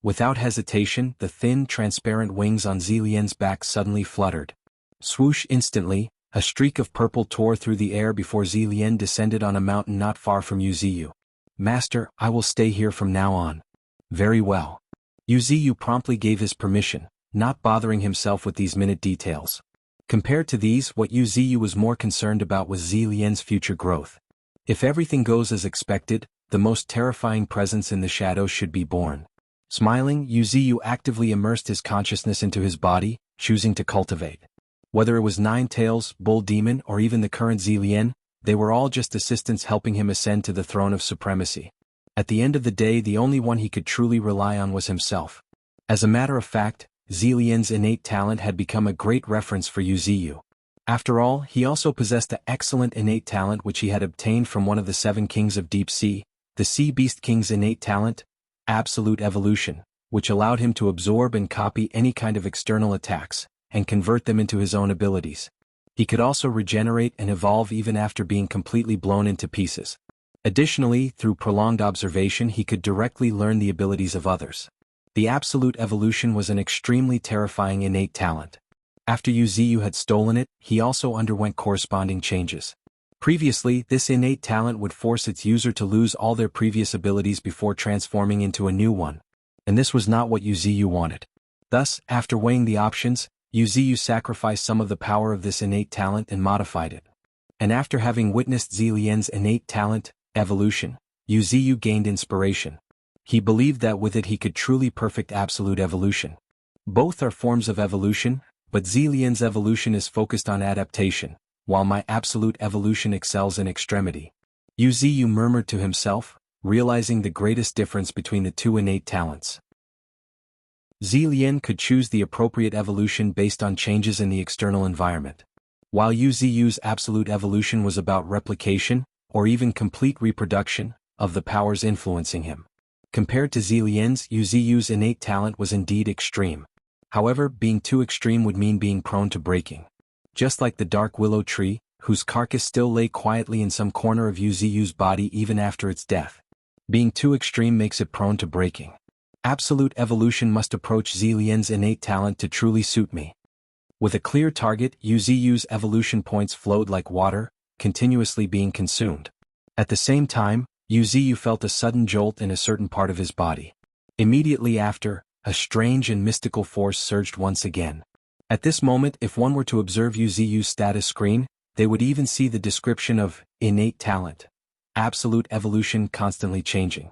Without hesitation, the thin, transparent wings on Zillian's back suddenly fluttered. Swoosh! Instantly, a streak of purple tore through the air before Zillian descended on a mountain not far from Yuziu. "Master, I will stay here from now on." "Very well." Yuziu promptly gave his permission, not bothering himself with these minute details. Compared to these, what Yuziu was more concerned about was Zillian's future growth. If everything goes as expected, the most terrifying presence in the shadows should be born. Smiling, Yuziu actively immersed his consciousness into his body, choosing to cultivate. Whether it was Nine Tails, Bull Demon, or even the current Zillian, they were all just assistants helping him ascend to the throne of supremacy. At the end of the day, the only one he could truly rely on was himself. As a matter of fact, Zillian's innate talent had become a great reference for Yuziu. After all, he also possessed the excellent innate talent which he had obtained from one of the 7 kings of Deep Sea, the Sea Beast King's innate talent, Absolute Evolution, which allowed him to absorb and copy any kind of external attacks, and convert them into his own abilities. He could also regenerate and evolve even after being completely blown into pieces. Additionally, through prolonged observation he could directly learn the abilities of others. The Absolute Evolution was an extremely terrifying innate talent. After Yuziu had stolen it, he also underwent corresponding changes. Previously, this innate talent would force its user to lose all their previous abilities before transforming into a new one. And this was not what Yuziu wanted. Thus, after weighing the options, Yuziu sacrificed some of the power of this innate talent and modified it. And after having witnessed Zillian's innate talent, evolution, Yuziu gained inspiration. He believed that with it he could truly perfect Absolute Evolution. Both are forms of evolution, but Zillian's evolution is focused on adaptation, while my Absolute Evolution excels in extremity. Yuziu murmured to himself, realizing the greatest difference between the two innate talents. Zillian could choose the appropriate evolution based on changes in the external environment. While Yuziu's Absolute Evolution was about replication, or even complete reproduction, of the powers influencing him. Compared to Zillian's, Yuziu's innate talent was indeed extreme. However, being too extreme would mean being prone to breaking. Just like the dark willow tree, whose carcass still lay quietly in some corner of Yuziu's body even after its death. Being too extreme makes it prone to breaking. Absolute Evolution must approach Zillian's innate talent to truly suit me. With a clear target, Yuziu's evolution points flowed like water, continuously being consumed. At the same time, Yuziu felt a sudden jolt in a certain part of his body. Immediately after, a strange and mystical force surged once again. At this moment, if one were to observe Yuziu's status screen, they would even see the description of innate talent, Absolute Evolution constantly changing.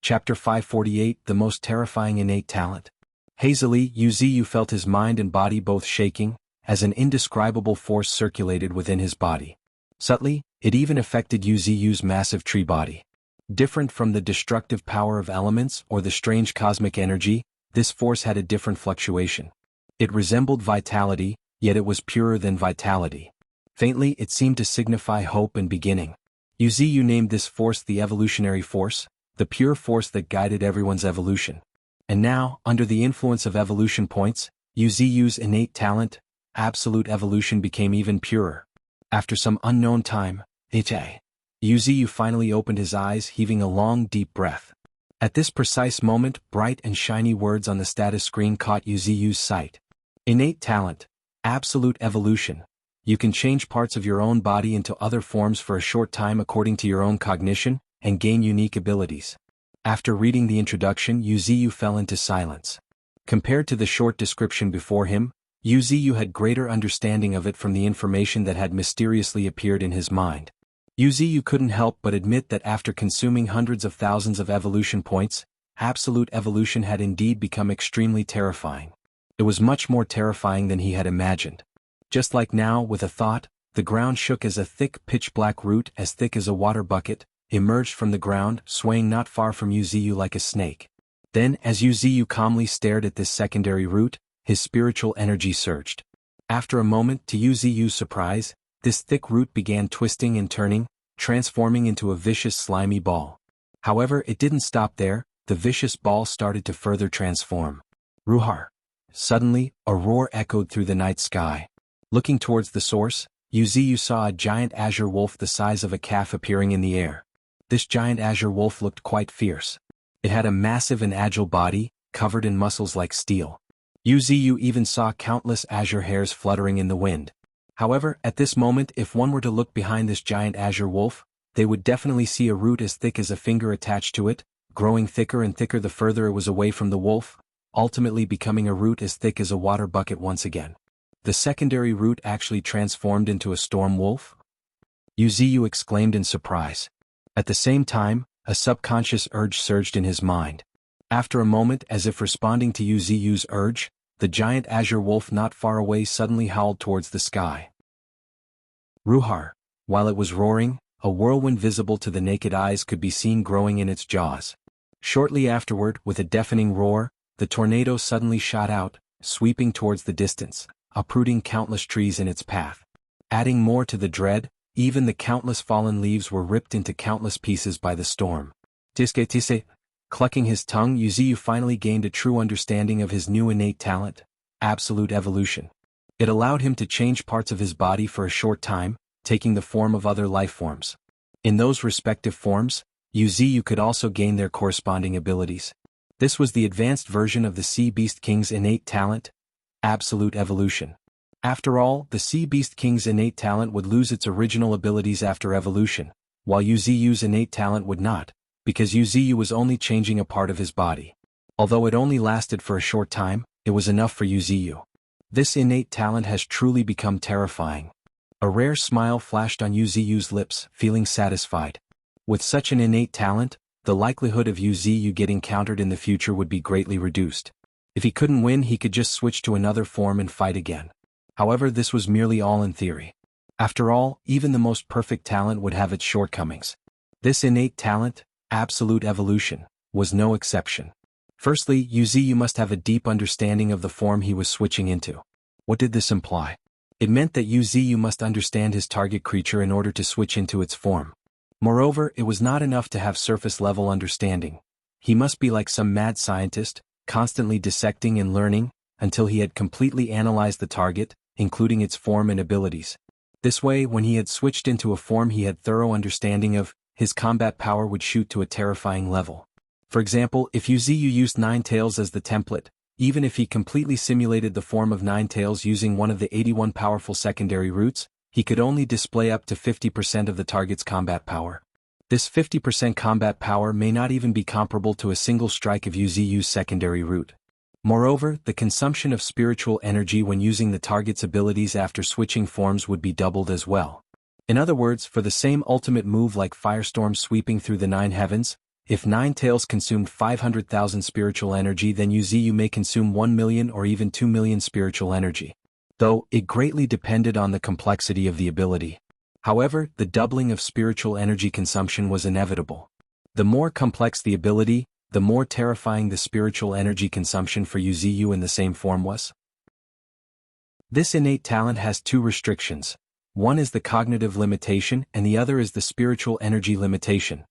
Chapter 548, The Most Terrifying Innate Talent. Hazily, Yuziu felt his mind and body both shaking, as an indescribable force circulated within his body. Subtly, It even affected Yu's massive tree body. Different from the destructive power of elements or the strange cosmic energy, this force had a different fluctuation. It resembled vitality, yet it was purer than vitality. Faintly, it seemed to signify hope and beginning. Yu named this force the evolutionary force, the pure force that guided everyone's evolution. And now, under the influence of evolution points, Yu's innate talent, absolute evolution, became even purer. After some unknown time, Yu finally opened his eyes, heaving a long, deep breath. At this precise moment, bright and shiny words on the status screen caught Yu's sight. Innate talent, absolute evolution. You can change parts of your own body into other forms for a short time according to your own cognition, and gain unique abilities. After reading the introduction, Yu fell into silence. Compared to the short description before him, Yu had greater understanding of it from the information that had mysteriously appeared in his mind. Yu couldn't help but admit that after consuming hundreds of thousands of evolution points, absolute evolution had indeed become extremely terrifying. It was much more terrifying than he had imagined. Just like now, with a thought, the ground shook as a thick pitch-black root as thick as a water bucket emerged from the ground, swaying not far from Yu like a snake. Then, as Yu calmly stared at this secondary root, his spiritual energy surged. After a moment, to Yu's surprise, this thick root began twisting and turning, transforming into a vicious slimy ball. However, it didn't stop there. The vicious ball started to further transform. Ruhar! Suddenly, a roar echoed through the night sky. Looking towards the source, Yu saw a giant azure wolf the size of a calf appearing in the air. This giant azure wolf looked quite fierce. It had a massive and agile body, covered in muscles like steel. Yu even saw countless azure hairs fluttering in the wind. However, at this moment, if one were to look behind this giant azure wolf, they would definitely see a root as thick as a finger attached to it, growing thicker and thicker the further it was away from the wolf, ultimately becoming a root as thick as a water bucket once again. The secondary root actually transformed into a storm wolf? Yu exclaimed in surprise. At the same time, a subconscious urge surged in his mind. After a moment, as if responding to Yu's urge, the giant azure wolf not far away suddenly howled towards the sky. Ruhar! While it was roaring, a whirlwind visible to the naked eyes could be seen growing in its jaws. Shortly afterward, with a deafening roar, the tornado suddenly shot out, sweeping towards the distance, uprooting countless trees in its path. Adding more to the dread, even the countless fallen leaves were ripped into countless pieces by the storm. Tise. Clucking his tongue, Yu finally gained a true understanding of his new innate talent, absolute evolution. It allowed him to change parts of his body for a short time, taking the form of other life forms. In those respective forms, Yu could also gain their corresponding abilities. This was the advanced version of the Sea Beast King's innate talent, absolute evolution. After all, the Sea Beast King's innate talent would lose its original abilities after evolution, while Yu's innate talent would not, because Yu was only changing a part of his body. Although it only lasted for a short time, it was enough for Yu. This innate talent has truly become terrifying. A rare smile flashed on Yu's lips, feeling satisfied. With such an innate talent, the likelihood of Yu getting countered in the future would be greatly reduced. If he couldn't win, he could just switch to another form and fight again. However, this was merely all in theory. After all, even the most perfect talent would have its shortcomings. This innate talent, absolute evolution, was no exception. Firstly, Yu must have a deep understanding of the form he was switching into. What did this imply? It meant that Yu must understand his target creature in order to switch into its form. Moreover, it was not enough to have surface-level understanding. He must be like some mad scientist, constantly dissecting and learning, until he had completely analyzed the target, including its form and abilities. This way, when he had switched into a form he had thorough understanding of, his combat power would shoot to a terrifying level. For example, if Yu used Ninetales as the template, even if he completely simulated the form of Ninetales using one of the 81 powerful secondary roots, he could only display up to 50% of the target's combat power. This 50% combat power may not even be comparable to a single strike of Yu's secondary root. Moreover, the consumption of spiritual energy when using the target's abilities after switching forms would be doubled as well. In other words, for the same ultimate move like Firestorm sweeping through the 9 heavens, if Ninetales consumed 500,000 spiritual energy, then Yu may consume 1 million or even 2 million spiritual energy. Though, it greatly depended on the complexity of the ability. However, the doubling of spiritual energy consumption was inevitable. The more complex the ability, the more terrifying the spiritual energy consumption for Wuxia in the same form was. This innate talent has two restrictions. One is the cognitive limitation and the other is the spiritual energy limitation.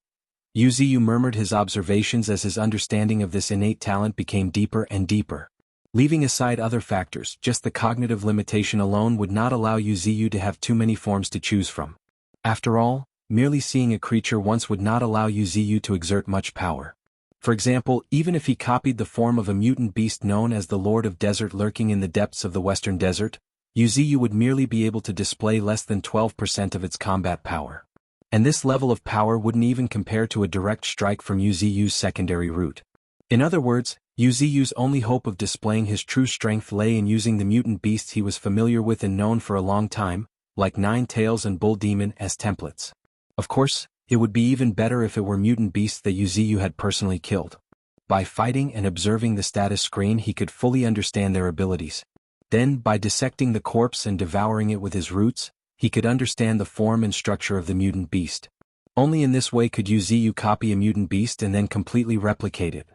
Wuxia murmured his observations as his understanding of this innate talent became deeper and deeper. Leaving aside other factors, just the cognitive limitation alone would not allow Wuxia to have too many forms to choose from. After all, merely seeing a creature once would not allow Wuxia to exert much power. For example, even if he copied the form of a mutant beast known as the Lord of Desert lurking in the depths of the Western Desert, Wuxia would merely be able to display less than 12% of its combat power. And this level of power wouldn't even compare to a direct strike from Wuxia's secondary route. In other words, Wuxia's only hope of displaying his true strength lay in using the mutant beasts he was familiar with and known for a long time, like Nine Tails and Bull Demon, as templates. Of course, it would be even better if it were mutant beasts that Wuxia had personally killed. By fighting and observing the status screen he could fully understand their abilities. Then, by dissecting the corpse and devouring it with his roots, he could understand the form and structure of the mutant beast. Only in this way could Wuxia copy a mutant beast and then completely replicate it.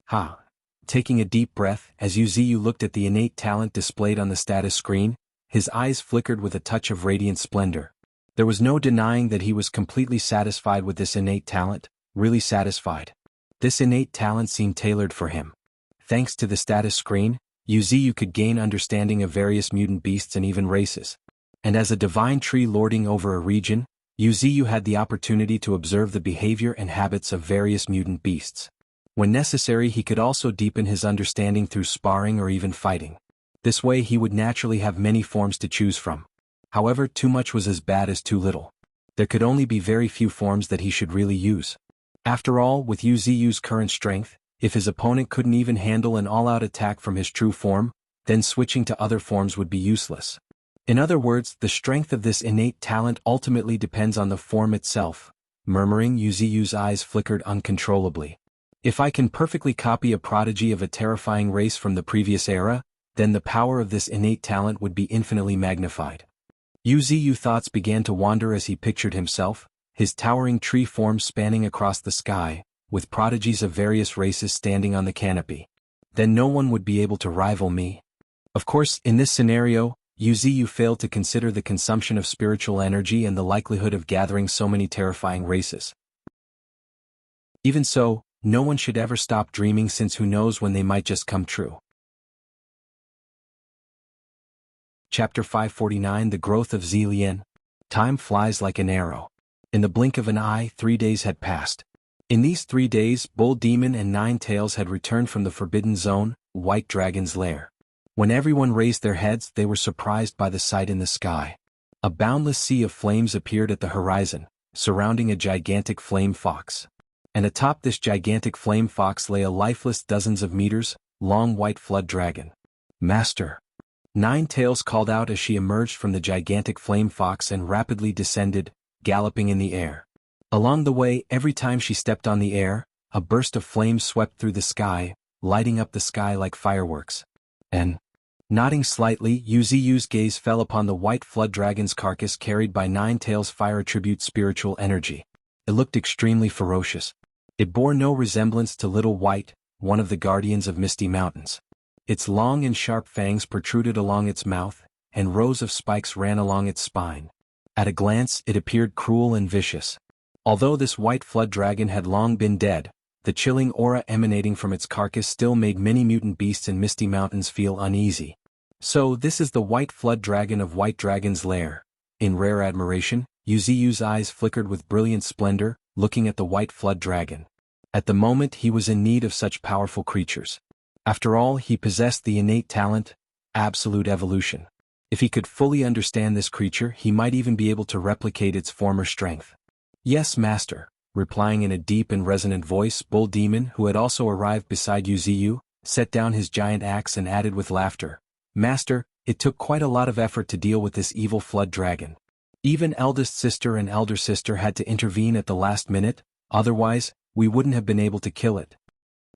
Ha! Taking a deep breath, as Wuxia looked at the innate talent displayed on the status screen, his eyes flickered with a touch of radiant splendor. There was no denying that he was completely satisfied with this innate talent, really satisfied. This innate talent seemed tailored for him. Thanks to the status screen, Wuxia could gain understanding of various mutant beasts and even races. And as a divine tree lording over a region, Wuxia had the opportunity to observe the behavior and habits of various mutant beasts. When necessary, he could also deepen his understanding through sparring or even fighting. This way he would naturally have many forms to choose from. However, too much was as bad as too little. There could only be very few forms that he should really use. After all, with Wuxia's current strength, if his opponent couldn't even handle an all-out attack from his true form, then switching to other forms would be useless. In other words, the strength of this innate talent ultimately depends on the form itself. Murmuring, Wuxia's eyes flickered uncontrollably. If I can perfectly copy a prodigy of a terrifying race from the previous era, then the power of this innate talent would be infinitely magnified. Wuxia's thoughts began to wander as he pictured himself, his towering tree form spanning across the sky, with prodigies of various races standing on the canopy. Then no one would be able to rival me. Of course, in this scenario, Wuxia failed to consider the consumption of spiritual energy and the likelihood of gathering so many terrifying races. Even so, no one should ever stop dreaming, since who knows when they might just come true. Chapter 549 The Growth of Zillian. Time flies like an arrow. In the blink of an eye, 3 days had passed. In these 3 days, Bull Demon and Nine Tails had returned from the Forbidden Zone, White Dragon's lair. When everyone raised their heads, they were surprised by the sight in the sky. A boundless sea of flames appeared at the horizon, surrounding a gigantic flame fox. And atop this gigantic flame fox lay a lifeless dozens of meters long white flood dragon. Master! Nine Tails called out as she emerged from the gigantic flame fox and rapidly descended, galloping in the air. Along the way, every time she stepped on the air, a burst of flames swept through the sky, lighting up the sky like fireworks. And, nodding slightly, Wuxia's gaze fell upon the white flood dragon's carcass carried by Nine Tails' fire attribute spiritual energy. It looked extremely ferocious. It bore no resemblance to Little White, one of the guardians of Misty Mountains. Its long and sharp fangs protruded along its mouth, and rows of spikes ran along its spine. At a glance, it appeared cruel and vicious. Although this white flood dragon had long been dead, the chilling aura emanating from its carcass still made many mutant beasts in Misty Mountains feel uneasy. So this is the white flood dragon of White Dragon's lair. In rare admiration, Wuxia's eyes flickered with brilliant splendor, looking at the white flood dragon. At the moment he was in need of such powerful creatures. After all, he possessed the innate talent, absolute evolution. If he could fully understand this creature, he might even be able to replicate its former strength. Yes, master. Replying in a deep and resonant voice, Bull Demon, who had also arrived beside Wuxia, set down his giant axe and added with laughter, Master, it took quite a lot of effort to deal with this evil flood dragon. Even eldest sister and elder sister had to intervene at the last minute, otherwise, we wouldn't have been able to kill it.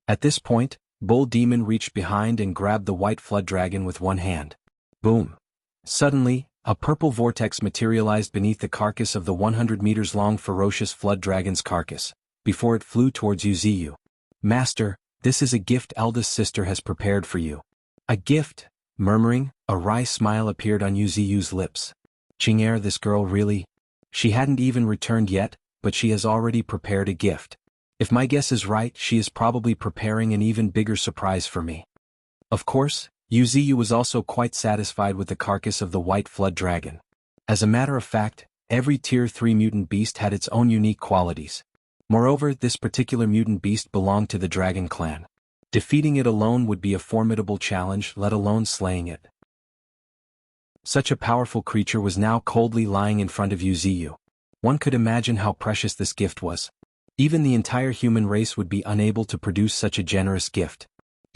At this point, Bull Demon reached behind and grabbed the white flood dragon with one hand. Boom! Suddenly, A purple vortex materialized beneath the carcass of the 100 meters long ferocious flood dragon's carcass, before it flew towards Yu Ziyu. Master, this is a gift eldest sister has prepared for you. A gift? Murmuring, a wry smile appeared on Yu Ziyu's lips. Qing'er, this girl really? She hadn't even returned yet, but she has already prepared a gift. If my guess is right, she is probably preparing an even bigger surprise for me. Of course, Yu Ziyu was also quite satisfied with the carcass of the white flood dragon. As a matter of fact, every Tier 3 mutant beast had its own unique qualities. Moreover, this particular mutant beast belonged to the dragon clan. Defeating it alone would be a formidable challenge, let alone slaying it. Such a powerful creature was now coldly lying in front of Yu Ziyu. One could imagine how precious this gift was. Even the entire human race would be unable to produce such a generous gift.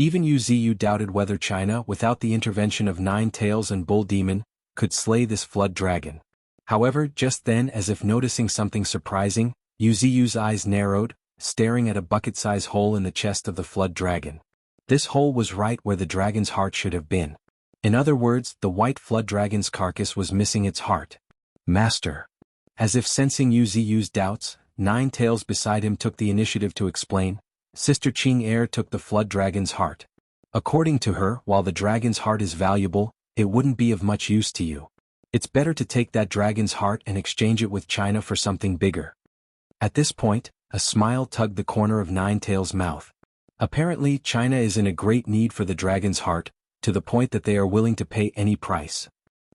Even Yu Ziyu doubted whether China, without the intervention of Nine Tails and Bull Demon, could slay this flood dragon. However, just then, as if noticing something surprising, Yu Ziyu's eyes narrowed, staring at a bucket-sized hole in the chest of the flood dragon. This hole was right where the dragon's heart should have been. In other words, the white flood dragon's carcass was missing its heart. Master. As if sensing Yu Ziyu's doubts, Nine Tails beside him took the initiative to explain. Sister Qing'er took the flood dragon's heart. According to her, while the dragon's heart is valuable, it wouldn't be of much use to you. It's better to take that dragon's heart and exchange it with China for something bigger. At this point, a smile tugged the corner of Nine Tails' mouth. Apparently, China is in a great need for the dragon's heart, to the point that they are willing to pay any price.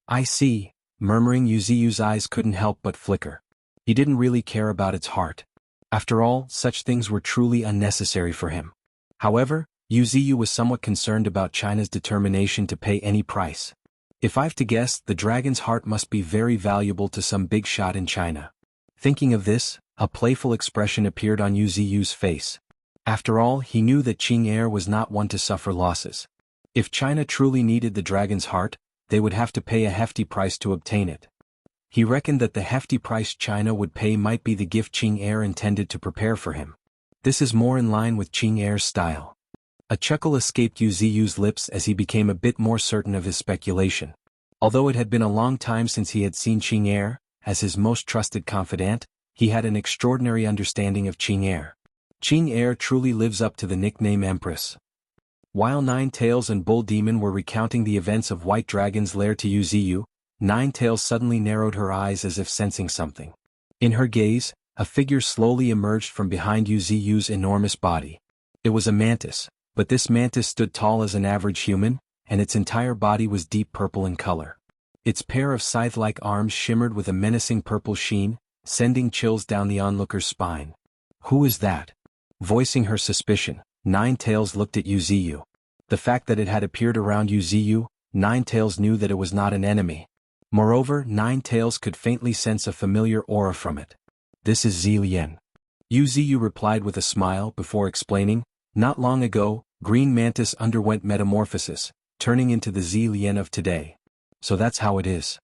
I see, murmuring. Yu Ziyu's eyes couldn't help but flicker. He didn't really care about its heart. After all, such things were truly unnecessary for him. However, Yu Ziyu was somewhat concerned about China's determination to pay any price. If I've to guess, the dragon's heart must be very valuable to some big shot in China. Thinking of this, a playful expression appeared on Yu Ziyu's face. After all, he knew that Qing'er was not one to suffer losses. If China truly needed the dragon's heart, they would have to pay a hefty price to obtain it. He reckoned that the hefty price China would pay might be the gift Qing'er intended to prepare for him. This is more in line with Qing'er's style. A chuckle escaped Yu Ziyu's lips as he became a bit more certain of his speculation. Although it had been a long time since he had seen Qing'er, as his most trusted confidant, he had an extraordinary understanding of Qing'er. Qing'er truly lives up to the nickname Empress. While Nine Tails and Bull Demon were recounting the events of White Dragon's lair to Yu Ziyu, Nine Tails suddenly narrowed her eyes as if sensing something. In her gaze, a figure slowly emerged from behind Yu Ziyu's enormous body. It was a mantis, but this mantis stood tall as an average human, and its entire body was deep purple in color. Its pair of scythe-like arms shimmered with a menacing purple sheen, sending chills down the onlooker's spine. Who is that? Voicing her suspicion, Nine Tails looked at Yu Ziyu. The fact that it had appeared around Yu Ziyu, Nine Tails knew that it was not an enemy. Moreover, Nine Tails could faintly sense a familiar aura from it. This is Zilien. Yu Ziyu replied with a smile before explaining, not long ago, Green Mantis underwent metamorphosis, turning into the Zilien of today. So that's how it is.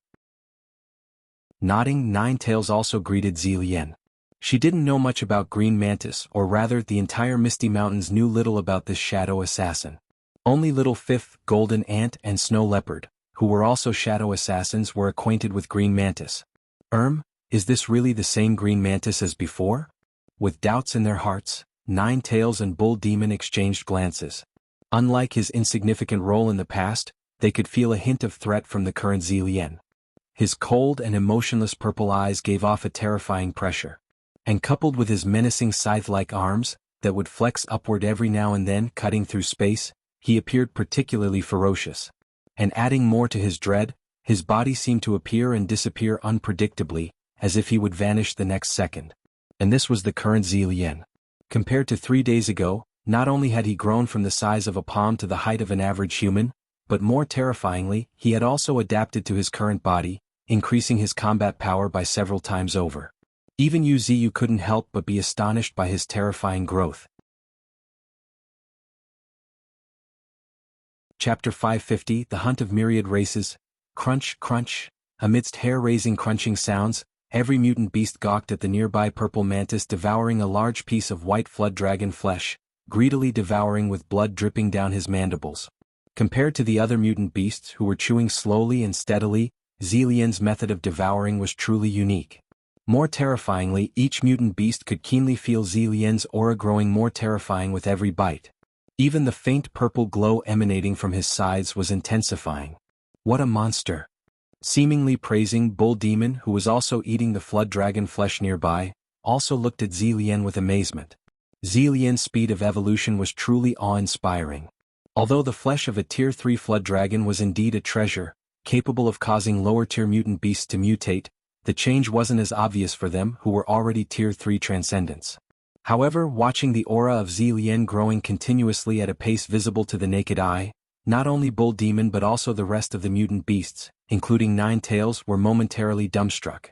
Nodding, Nine Tails also greeted Zilien. She didn't know much about Green Mantis, or rather the entire Misty Mountains knew little about this shadow assassin. Only Little Fifth, Golden Ant and Snow Leopard, who were also shadow assassins, were acquainted with Green Mantis. Is this really the same Green Mantis as before? With doubts in their hearts, Nine Tails and Bull Demon exchanged glances. Unlike his insignificant role in the past, they could feel a hint of threat from the current Zilien. His cold and emotionless purple eyes gave off a terrifying pressure. And coupled with his menacing scythe-like arms, that would flex upward every now and then cutting through space, he appeared particularly ferocious. And adding more to his dread, his body seemed to appear and disappear unpredictably, as if he would vanish the next second. And this was the current Zilien. Compared to 3 days ago, not only had he grown from the size of a palm to the height of an average human, but more terrifyingly, he had also adapted to his current body, increasing his combat power by several times over. Even Yu Ziyu couldn't help but be astonished by his terrifying growth. Chapter 550, The Hunt of Myriad Races. Crunch, crunch. Amidst hair-raising crunching sounds, every mutant beast gawked at the nearby purple mantis devouring a large piece of white flood dragon flesh, greedily devouring with blood dripping down his mandibles. Compared to the other mutant beasts who were chewing slowly and steadily, Zilien's method of devouring was truly unique. More terrifyingly, each mutant beast could keenly feel Zilien's aura growing more terrifying with every bite. Even the faint purple glow emanating from his sides was intensifying. What a monster! Seemingly praising Bull Demon, who was also eating the flood dragon flesh nearby, also looked at Zilien with amazement. Zilien's speed of evolution was truly awe-inspiring. Although the flesh of a Tier 3 flood dragon was indeed a treasure, capable of causing lower-tier mutant beasts to mutate, the change wasn't as obvious for them who were already Tier 3 transcendents. However, watching the aura of Zilien growing continuously at a pace visible to the naked eye, not only Bull Demon but also the rest of the mutant beasts, including Nine Tails, were momentarily dumbstruck.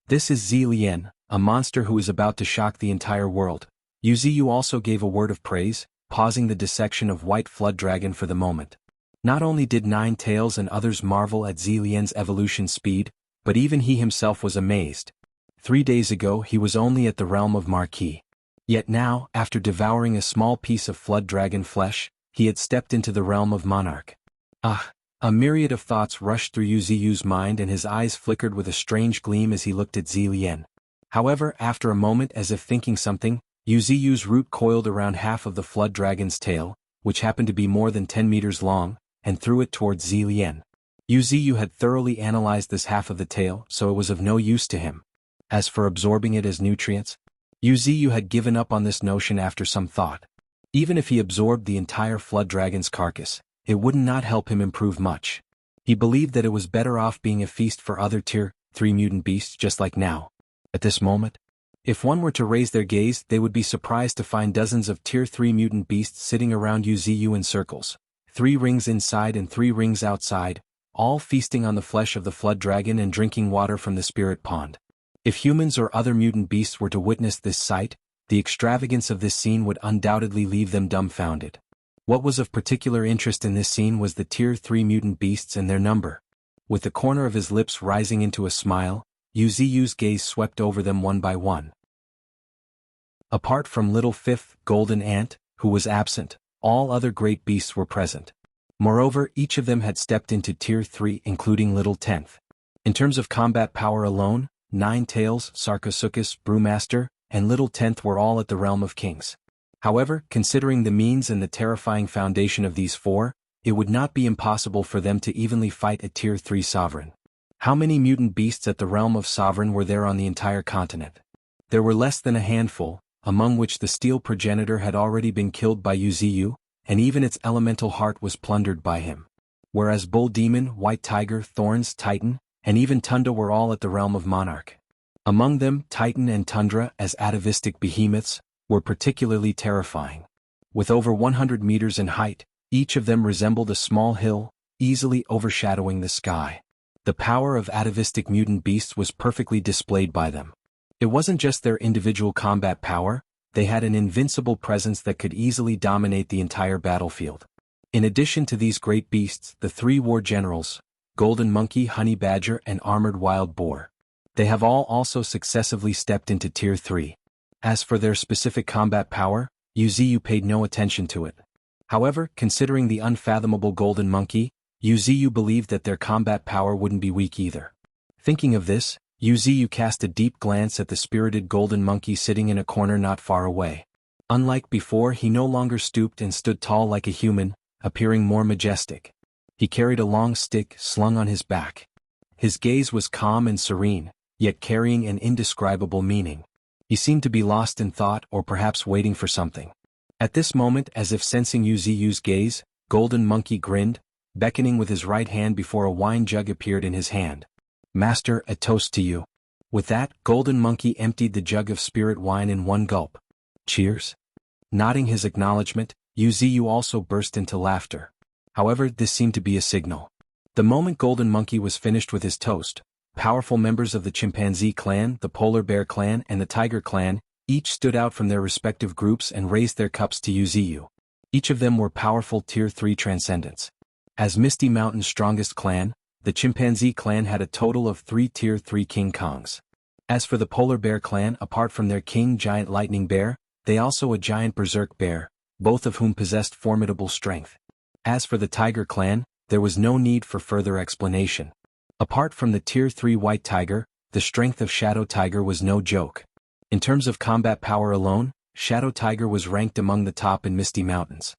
This is Zilien, a monster who is about to shock the entire world. Yuziyu also gave a word of praise, pausing the dissection of White Flood Dragon for the moment. Not only did Nine Tails and others marvel at Zilien's evolution speed, but even he himself was amazed. 3 days ago he was only at the realm of Marquis. Yet now, after devouring a small piece of flood dragon flesh, he had stepped into the realm of Monarch. Ah! A myriad of thoughts rushed through Yuziyu's mind and his eyes flickered with a strange gleam as he looked at Zilien. However, after a moment, as if thinking something, Yuziyu's root coiled around half of the flood dragon's tail, which happened to be more than 10 meters long, and threw it towards Zilien. Yuziyu had thoroughly analyzed this half of the tail, so it was of no use to him. As for absorbing it as nutrients, Yuziyu had given up on this notion after some thought. Even if he absorbed the entire flood dragon's carcass, it would not help him improve much. He believed that it was better off being a feast for other Tier 3 mutant beasts just like now. At this moment, if one were to raise their gaze, they would be surprised to find dozens of Tier 3 mutant beasts sitting around Yuziyu in circles, 3 rings inside and 3 rings outside, all feasting on the flesh of the flood dragon and drinking water from the spirit pond. If humans or other mutant beasts were to witness this sight, the extravagance of this scene would undoubtedly leave them dumbfounded. What was of particular interest in this scene was the Tier 3 mutant beasts and their number. With the corner of his lips rising into a smile, Yuziyu's gaze swept over them one by one. Apart from Little Fifth Golden Ant, who was absent, all other great beasts were present. Moreover, each of them had stepped into Tier 3, including Little Tenth. In terms of combat power alone, Nine Tails, Sarcosuchus, Brewmaster, and Little Tenth were all at the realm of kings. However, considering the means and the terrifying foundation of these 4, it would not be impossible for them to evenly fight a Tier 3 sovereign. How many mutant beasts at the realm of sovereign were there on the entire continent? There were less than a handful, among which the steel progenitor had already been killed by Yuziyu, and even its elemental heart was plundered by him. Whereas Bull Demon, White Tiger, Thorns, Titan, and even Tundra were all at the realm of Monarch. Among them, Titan and Tundra, as atavistic behemoths, were particularly terrifying. With over 100 meters in height, each of them resembled a small hill, easily overshadowing the sky. The power of atavistic mutant beasts was perfectly displayed by them. It wasn't just their individual combat power, they had an invincible presence that could easily dominate the entire battlefield. In addition to these great beasts, the 3 war generals, Golden Monkey, Honey Badger, and Armored Wild Boar. They have all also successively stepped into Tier 3. As for their specific combat power, Yuziyu paid no attention to it. However, considering the unfathomable Golden Monkey, Yuziyu believed that their combat power wouldn't be weak either. Thinking of this, Yuziyu cast a deep glance at the spirited Golden Monkey sitting in a corner not far away. Unlike before, he no longer stooped and stood tall like a human, appearing more majestic. He carried a long stick slung on his back. His gaze was calm and serene, yet carrying an indescribable meaning. He seemed to be lost in thought or perhaps waiting for something. At this moment, as if sensing Yuziyu's gaze, Golden Monkey grinned, beckoning with his right hand before a wine jug appeared in his hand. "Master, a toast to you." With that, Golden Monkey emptied the jug of spirit wine in one gulp. "Cheers." Nodding his acknowledgement, Yuziyu also burst into laughter. However, this seemed to be a signal. The moment Golden Monkey was finished with his toast, powerful members of the Chimpanzee clan, the Polar Bear clan, and the Tiger clan, each stood out from their respective groups and raised their cups to Yuziyu. Each of them were powerful Tier 3 transcendents. As Misty Mountain's strongest clan, the Chimpanzee clan had a total of 3 Tier 3 King Kongs. As for the Polar Bear clan, apart from their king Giant Lightning Bear, they also a giant Berserk Bear, both of whom possessed formidable strength. As for the Tiger clan, there was no need for further explanation. Apart from the Tier 3 White Tiger, the strength of Shadow Tiger was no joke. In terms of combat power alone, Shadow Tiger was ranked among the top in Misty Mountains.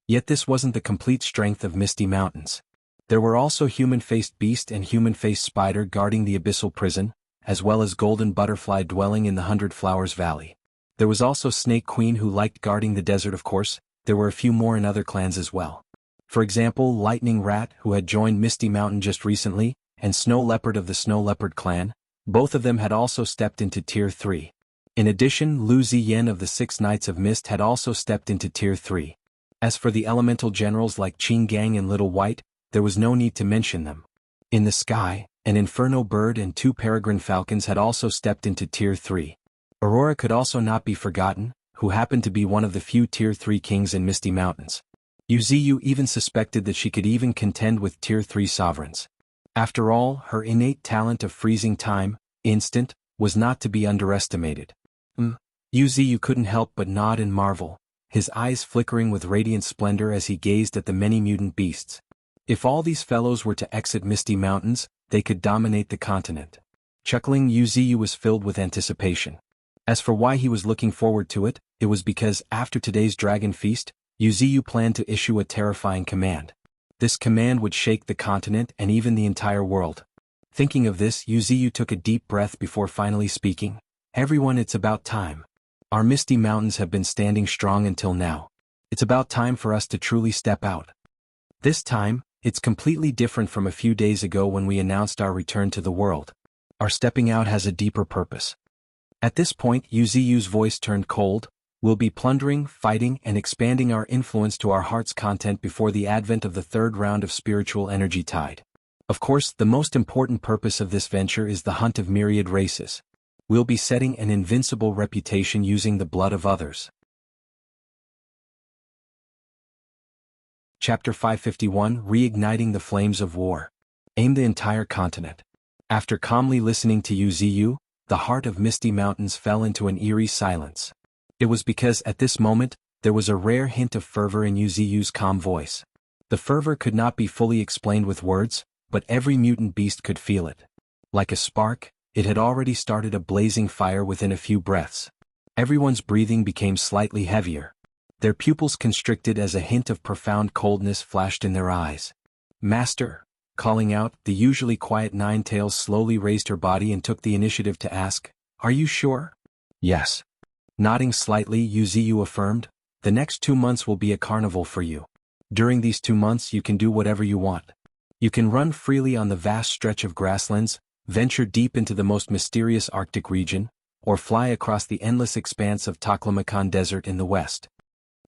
Yet this wasn't the complete strength of Misty Mountains. There were also human-faced beast and human-faced spider guarding the abyssal prison, as well as golden butterfly dwelling in the 100 Flowers Valley. There was also Snake Queen who liked guarding the desert. Of course, there were a few more in other clans as well. For example, Lightning Rat, who had joined Misty Mountain just recently, and Snow Leopard of the Snow Leopard clan, both of them had also stepped into Tier 3. In addition, Lu Ziyen of the 6 Knights of Mist had also stepped into Tier 3. As for the elemental generals like Qing Gang and Little White, there was no need to mention them. In the sky, an Inferno Bird and 2 Peregrine Falcons had also stepped into Tier 3. Aurora could also not be forgotten, who happened to be one of the few Tier 3 kings in Misty Mountains. Yuziyu even suspected that she could even contend with Tier 3 sovereigns. After all, her innate talent of freezing time, instant, was not to be underestimated. Yuziyu couldn't help but nod and marvel, his eyes flickering with radiant splendor as he gazed at the many mutant beasts. If all these fellows were to exit Misty Mountains, they could dominate the continent. Chuckling, Yuziyu was filled with anticipation. As for why he was looking forward to it, it was because after today's dragon feast, Yuziyu planned to issue a terrifying command. This command would shake the continent and even the entire world. Thinking of this, Yuziyu took a deep breath before finally speaking. Everyone, it's about time. Our Misty Mountains have been standing strong until now. It's about time for us to truly step out. This time, it's completely different from a few days ago when we announced our return to the world. Our stepping out has a deeper purpose. At this point, Yuziyu's voice turned cold. We'll be plundering, fighting, and expanding our influence to our heart's content before the advent of the 3rd round of Spiritual Energy Tide. Of course, the most important purpose of this venture is the hunt of myriad races. We'll be setting an invincible reputation using the blood of others. Chapter 551, Reigniting the Flames of War. Aim the entire continent. After calmly listening to Yuziyu, the heart of Misty Mountains fell into an eerie silence. It was because at this moment, there was a rare hint of fervor in Yuziyu's calm voice. The fervor could not be fully explained with words, but every mutant beast could feel it. Like a spark, it had already started a blazing fire within a few breaths. Everyone's breathing became slightly heavier. Their pupils constricted as a hint of profound coldness flashed in their eyes. Master, calling out, the usually quiet Ninetails slowly raised her body and took the initiative to ask, "Are you sure?" "Yes." Nodding slightly, Yuziyu affirmed, "The next 2 months will be a carnival for you. During these 2 months you can do whatever you want. You can run freely on the vast stretch of grasslands, venture deep into the most mysterious Arctic region, or fly across the endless expanse of Taklamakan Desert in the west."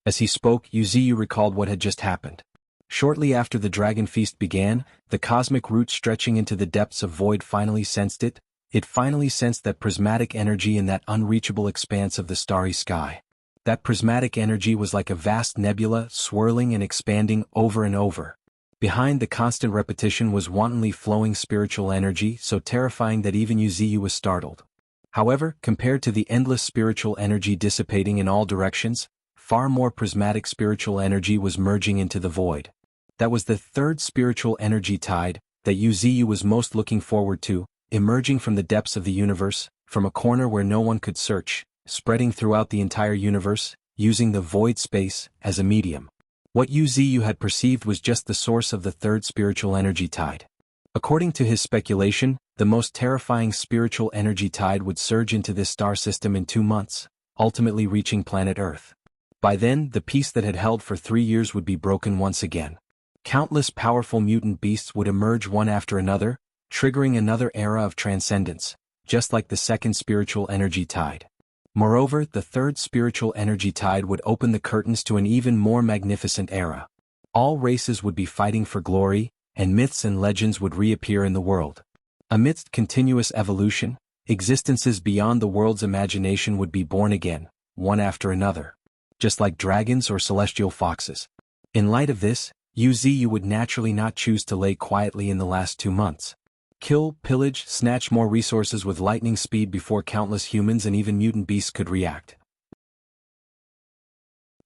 As he spoke, Yuziyu recalled what had just happened. Shortly after the dragon feast began, the cosmic root stretching into the depths of void finally sensed it. It finally sensed that prismatic energy in that unreachable expanse of the starry sky. That prismatic energy was like a vast nebula, swirling and expanding over and over. Behind the constant repetition was wantonly flowing spiritual energy, so terrifying that even Yuziyu was startled. However, compared to the endless spiritual energy dissipating in all directions, far more prismatic spiritual energy was merging into the void. That was the 3rd spiritual energy tide that Yuziyu was most looking forward to, emerging from the depths of the universe, from a corner where no one could search, spreading throughout the entire universe, using the void space as a medium. What Yuziyu had perceived was just the source of the 3rd spiritual energy tide. According to his speculation, the most terrifying spiritual energy tide would surge into this star system in 2 months, ultimately reaching planet Earth. By then, the peace that had held for 3 years would be broken once again. Countless powerful mutant beasts would emerge one after another, triggering another era of transcendence, just like the 2nd spiritual energy tide. Moreover, the 3rd spiritual energy tide would open the curtains to an even more magnificent era. All races would be fighting for glory, and myths and legends would reappear in the world. Amidst continuous evolution, existences beyond the world's imagination would be born again, one after another, just like dragons or celestial foxes. In light of this, Yuziyu would naturally not choose to lay quietly in the last 2 months. Kill, pillage, snatch more resources with lightning speed before countless humans and even mutant beasts could react.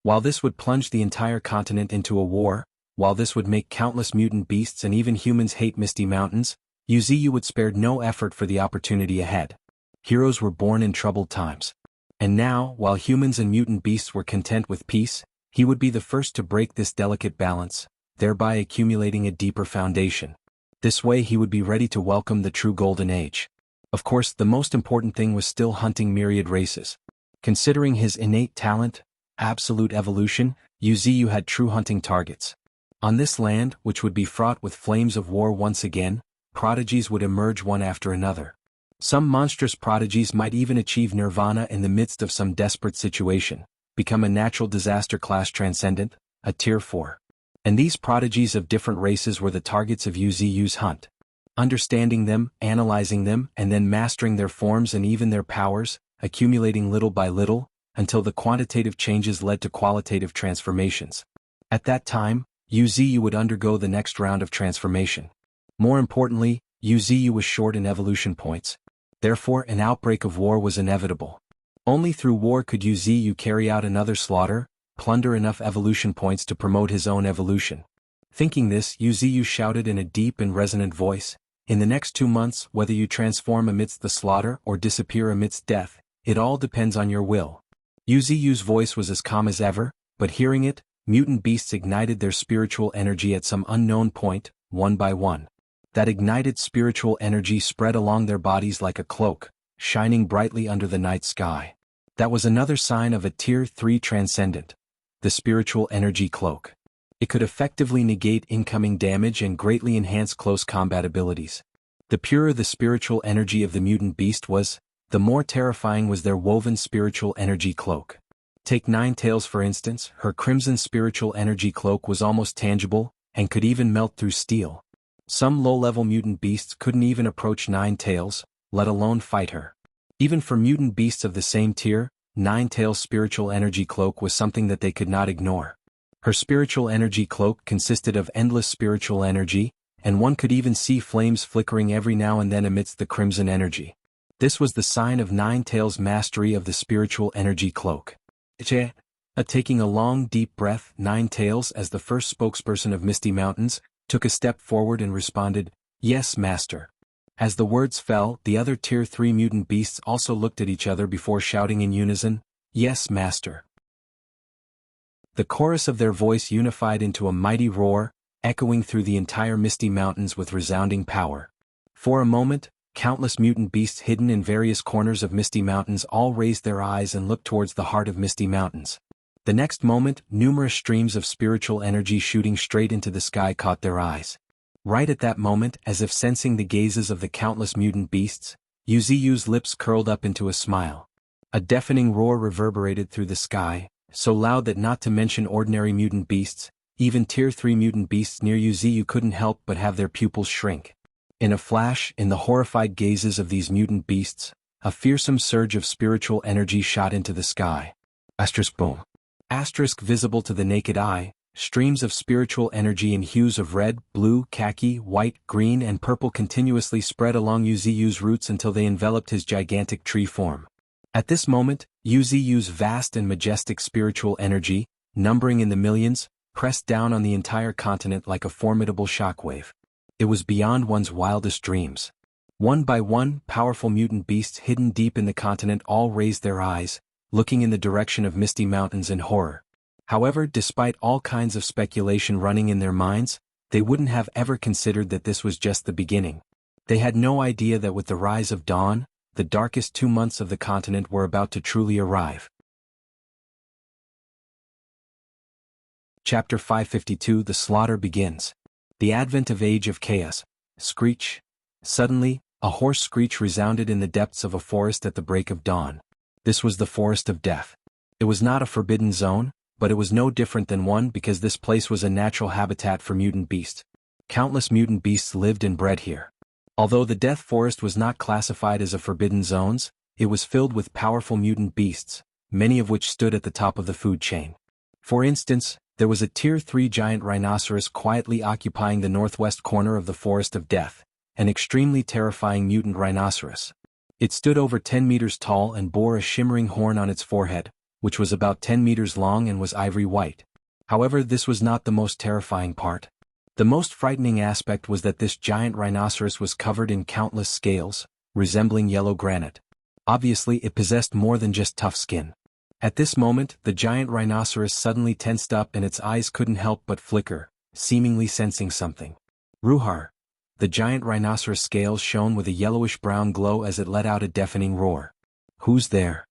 While this would plunge the entire continent into a war, While this would make countless mutant beasts and even humans hate Misty Mountains, Wuxia would spare no effort for the opportunity ahead. Heroes were born in troubled times. And now, while humans and mutant beasts were content with peace, he would be the first to break this delicate balance, thereby accumulating a deeper foundation. This way he would be ready to welcome the true Golden Age. Of course, the most important thing was still hunting myriad races. Considering his innate talent, absolute evolution, Wuxia had true hunting targets. On this land, which would be fraught with flames of war once again, prodigies would emerge one after another. Some monstrous prodigies might even achieve nirvana in the midst of some desperate situation, become a natural disaster class transcendent, a tier 4. And these prodigies of different races were the targets of Wuxia's hunt. Understanding them, analyzing them, and then mastering their forms and even their powers, accumulating little by little, until the quantitative changes led to qualitative transformations. At that time, Wuxia would undergo the next round of transformation. More importantly, Wuxia was short in evolution points. Therefore, an outbreak of war was inevitable. Only through war could Wuxia carry out another slaughter, plunder enough evolution points to promote his own evolution. Thinking this, Wuxia shouted in a deep and resonant voice, "In the next 2 months, whether you transform amidst the slaughter or disappear amidst death, it all depends on your will." Wuxia's voice was as calm as ever, but hearing it, mutant beasts ignited their spiritual energy at some unknown point, one by one. That ignited spiritual energy spread along their bodies like a cloak, shining brightly under the night sky. That was another sign of a Tier 3 transcendent, the spiritual energy cloak. It could effectively negate incoming damage and greatly enhance close combat abilities. The purer the spiritual energy of the mutant beast was, the more terrifying was their woven spiritual energy cloak. Take Nine Tails for instance, her crimson spiritual energy cloak was almost tangible, and could even melt through steel. Some low-level mutant beasts couldn't even approach Nine Tails, let alone fight her. Even for mutant beasts of the same tier, Nine Tails' spiritual energy cloak was something that they could not ignore. Her spiritual energy cloak consisted of endless spiritual energy, and one could even see flames flickering every now and then amidst the crimson energy. This was the sign of Nine Tails' mastery of the spiritual energy cloak. Taking a long deep breath, Nine Tails, as the first spokesperson of Misty Mountains, took a step forward and responded, "Yes, Master." As the words fell, the other Tier 3 mutant beasts also looked at each other before shouting in unison, "Yes, Master." The chorus of their voice unified into a mighty roar, echoing through the entire Misty Mountains with resounding power. For a moment, countless mutant beasts hidden in various corners of Misty Mountains all raised their eyes and looked towards the heart of Misty Mountains. The next moment, numerous streams of spiritual energy shooting straight into the sky caught their eyes. Right at that moment, as if sensing the gazes of the countless mutant beasts, Wuxia's lips curled up into a smile. A deafening roar reverberated through the sky, so loud that not to mention ordinary mutant beasts, even Tier 3 mutant beasts near Wuxia couldn't help but have their pupils shrink. In a flash, in the horrified gazes of these mutant beasts, a fearsome surge of spiritual energy shot into the sky. Boom. Visible to the naked eye, streams of spiritual energy in hues of red, blue, khaki, white, green and purple continuously spread along Wuxia's roots until they enveloped his gigantic tree form. At this moment, Wuxia's vast and majestic spiritual energy, numbering in the millions, pressed down on the entire continent like a formidable shockwave. It was beyond one's wildest dreams. One by one, powerful mutant beasts hidden deep in the continent all raised their eyes, looking in the direction of Misty Mountains in horror. However, despite all kinds of speculation running in their minds, they wouldn't have ever considered that this was just the beginning. They had no idea that with the rise of dawn, the darkest 2 months of the continent were about to truly arrive. Chapter 552 The Slaughter Begins. The Advent of Age of Chaos. Screech. Suddenly, a hoarse screech resounded in the depths of a forest at the break of dawn. This was the Forest of Death. It was not a forbidden zone, but it was no different than one because this place was a natural habitat for mutant beasts. Countless mutant beasts lived and bred here. Although the Death Forest was not classified as a forbidden zones, it was filled with powerful mutant beasts, many of which stood at the top of the food chain. For instance, there was a Tier 3 giant rhinoceros quietly occupying the northwest corner of the Forest of Death, an extremely terrifying mutant rhinoceros. It stood over 10 meters tall and bore a shimmering horn on its forehead, which was about 10 meters long and was ivory white. However, this was not the most terrifying part. The most frightening aspect was that this giant rhinoceros was covered in countless scales, resembling yellow granite. Obviously, it possessed more than just tough skin. At this moment, the giant rhinoceros suddenly tensed up and its eyes couldn't help but flicker, seemingly sensing something. Ruhar. The giant rhinoceros scales shone with a yellowish-brown glow as it let out a deafening roar. Who's there?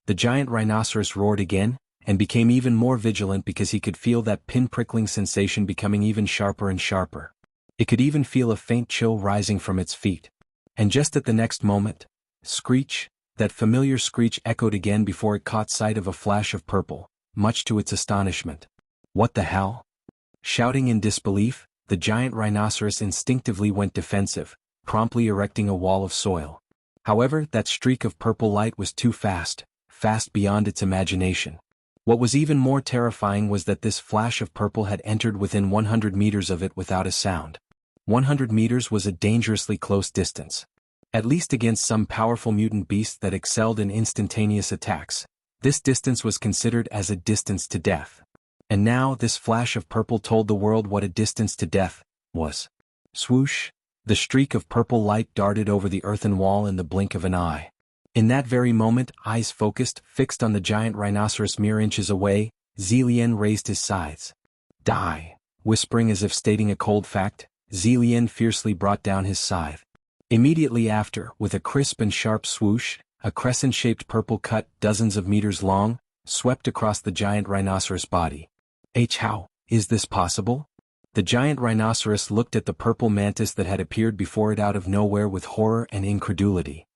The giant rhinoceros roared again, and became even more vigilant because he could feel that pin-prickling sensation becoming even sharper and sharper. It could even feel a faint chill rising from its feet. And just at the next moment, screech, that familiar screech echoed again before it caught sight of a flash of purple, much to its astonishment. What the hell? Shouting in disbelief, the giant rhinoceros instinctively went defensive, promptly erecting a wall of soil. However, that streak of purple light was too fast beyond its imagination. What was even more terrifying was that this flash of purple had entered within 100 meters of it without a sound. 100 meters was a dangerously close distance. At least against some powerful mutant beast that excelled in instantaneous attacks, this distance was considered as a distance to death. And now this flash of purple told the world what a distance to death was. Swoosh! The streak of purple light darted over the earthen wall in the blink of an eye. In that very moment, eyes fixed on the giant rhinoceros mere inches away, Zilien raised his scythes. Die! Whispering as if stating a cold fact, Zilien fiercely brought down his scythe. Immediately after, with a crisp and sharp swoosh, a crescent-shaped purple cut dozens of meters long, swept across the giant rhinoceros body. How is this possible? The giant rhinoceros looked at the purple mantis that had appeared before it out of nowhere with horror and incredulity.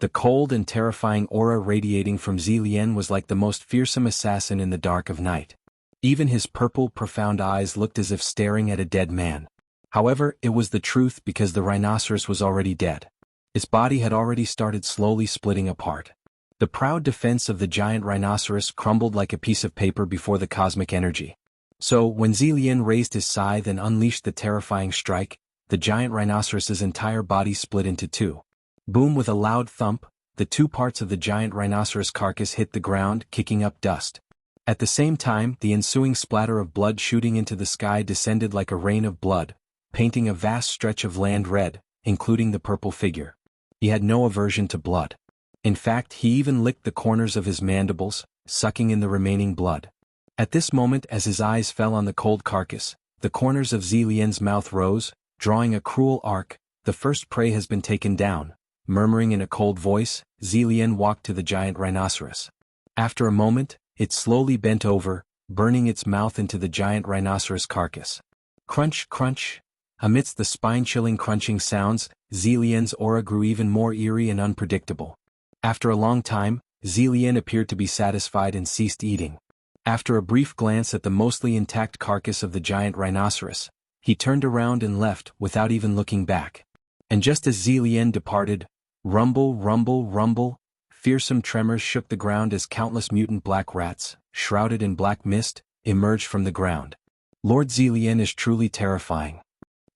The cold and terrifying aura radiating from Zilien was like the most fearsome assassin in the dark of night. Even his purple, profound eyes looked as if staring at a dead man. However, it was the truth because the rhinoceros was already dead. Its body had already started slowly splitting apart. The proud defense of the giant rhinoceros crumbled like a piece of paper before the cosmic energy. So, when Zilien raised his scythe and unleashed the terrifying strike, the giant rhinoceros's entire body split into two. Boom! With a loud thump, the two parts of the giant rhinoceros carcass hit the ground, kicking up dust. At the same time, the ensuing splatter of blood shooting into the sky descended like a rain of blood, painting a vast stretch of land red, including the purple figure. He had no aversion to blood. In fact, he even licked the corners of his mandibles, sucking in the remaining blood. At this moment, as his eyes fell on the cold carcass, the corners of Zilien's mouth rose, drawing a cruel arc. The first prey has been taken down. Murmuring in a cold voice, Zilien walked to the giant rhinoceros. After a moment, it slowly bent over, burning its mouth into the giant rhinoceros carcass. Crunch, crunch! Amidst the spine-chilling crunching sounds, Zilien's aura grew even more eerie and unpredictable. After a long time, Zilien appeared to be satisfied and ceased eating. After a brief glance at the mostly intact carcass of the giant rhinoceros, he turned around and left without even looking back. And just as Zilien departed, rumble, rumble, rumble, fearsome tremors shook the ground as countless mutant black rats, shrouded in black mist, emerged from the ground. Lord Zilien is truly terrifying.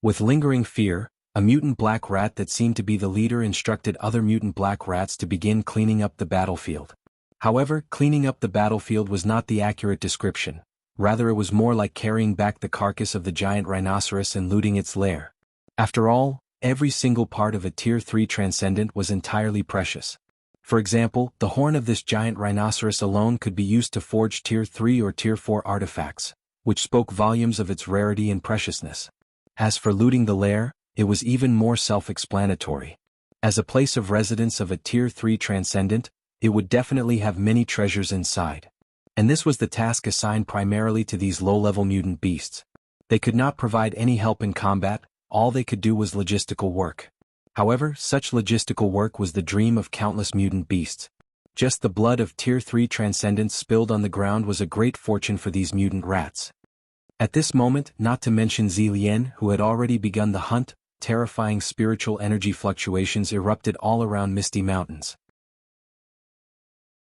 With lingering fear, a mutant black rat that seemed to be the leader instructed other mutant black rats to begin cleaning up the battlefield. However, cleaning up the battlefield was not the accurate description. Rather, it was more like carrying back the carcass of the giant rhinoceros and looting its lair. After all, every single part of a Tier 3 Transcendent was entirely precious. For example, the horn of this giant rhinoceros alone could be used to forge Tier 3 or Tier 4 artifacts, which spoke volumes of its rarity and preciousness. As for looting the lair, it was even more self-explanatory. As a place of residence of a Tier 3 Transcendent, it would definitely have many treasures inside. And this was the task assigned primarily to these low-level mutant beasts. They could not provide any help in combat. All they could do was logistical work. However, such logistical work was the dream of countless mutant beasts. Just the blood of Tier 3 Transcendents spilled on the ground was a great fortune for these mutant rats. At this moment, not to mention Zilien, who had already begun the hunt, terrifying spiritual energy fluctuations erupted all around Misty Mountains.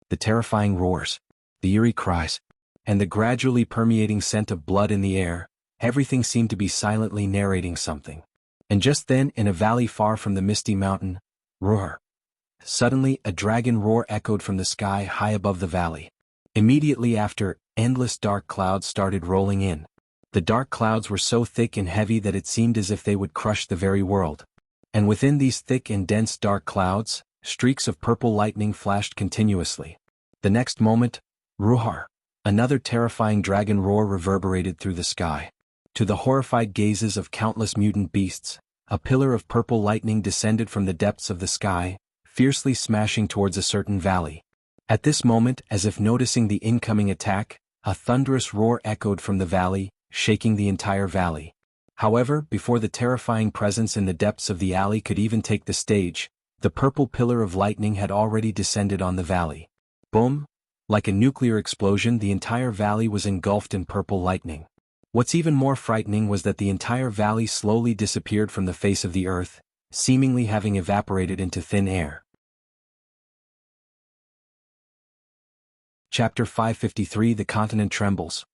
The terrifying roars, the eerie cries, and the gradually permeating scent of blood in the air, everything seemed to be silently narrating something. And just then, in a valley far from the Misty Mountain, roar! Suddenly, a dragon roar echoed from the sky high above the valley. Immediately after, endless dark clouds started rolling in. The dark clouds were so thick and heavy that it seemed as if they would crush the very world. And within these thick and dense dark clouds, streaks of purple lightning flashed continuously. The next moment, roar! Another terrifying dragon roar reverberated through the sky. To the horrified gazes of countless mutant beasts, a pillar of purple lightning descended from the depths of the sky, fiercely smashing towards a certain valley. At this moment, as if noticing the incoming attack, a thunderous roar echoed from the valley, shaking the entire valley. However, before the terrifying presence in the depths of the alley could even take the stage, the purple pillar of lightning had already descended on the valley. Boom! Like a nuclear explosion, the entire valley was engulfed in purple lightning. What's even more frightening was that the entire valley slowly disappeared from the face of the earth, seemingly having evaporated into thin air. Chapter 553 The Continent Trembles.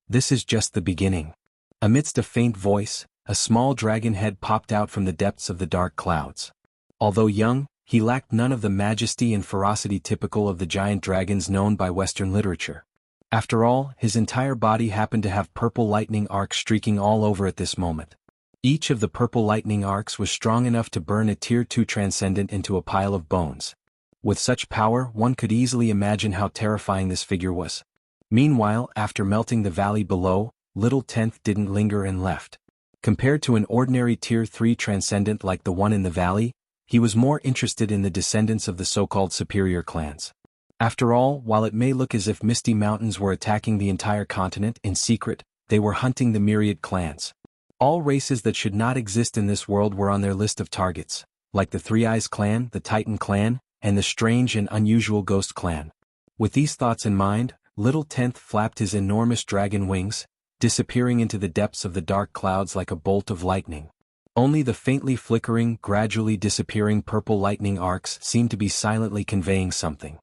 This is just the beginning. Amidst a faint voice, a small dragon head popped out from the depths of the dark clouds. Although young, he lacked none of the majesty and ferocity typical of the giant dragons known by Western literature. After all, his entire body happened to have purple lightning arcs streaking all over at this moment. Each of the purple lightning arcs was strong enough to burn a Tier 2 transcendent into a pile of bones. With such power, one could easily imagine how terrifying this figure was. Meanwhile, after melting the valley below, Little Tenth didn't linger and left. Compared to an ordinary Tier 3 transcendent like the one in the valley, he was more interested in the descendants of the so-called superior clans. After all, while it may look as if Misty Mountains were attacking the entire continent in secret, they were hunting the myriad clans. All races that should not exist in this world were on their list of targets, like the Three Eyes clan, the Titan clan, and the strange and unusual Ghost clan. With these thoughts in mind, Little Tenth flapped his enormous dragon wings, disappearing into the depths of the dark clouds like a bolt of lightning. Only the faintly flickering, gradually disappearing purple lightning arcs seemed to be silently conveying something.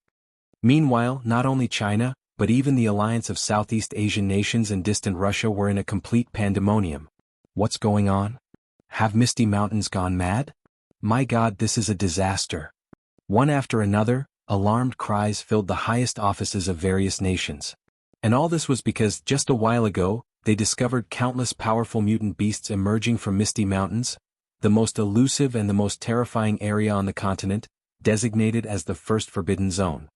Meanwhile, not only China, but even the alliance of Southeast Asian nations and distant Russia were in a complete pandemonium. What's going on? Have Misty Mountains gone mad? My God, this is a disaster. One after another, alarmed cries filled the highest offices of various nations. And all this was because, just a while ago, they discovered countless powerful mutant beasts emerging from Misty Mountains, the most elusive and the most terrifying area on the continent, designated as the First Forbidden Zone.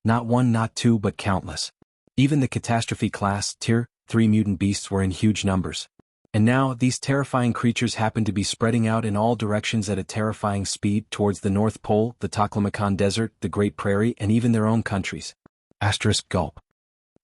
Not one, not two, but countless. Even the Catastrophe class, Tier 3 mutant beasts were in huge numbers. And now, these terrifying creatures happened to be spreading out in all directions at a terrifying speed towards the North Pole, the Taklamakan Desert, the Great Prairie, and even their own countries. Gulp.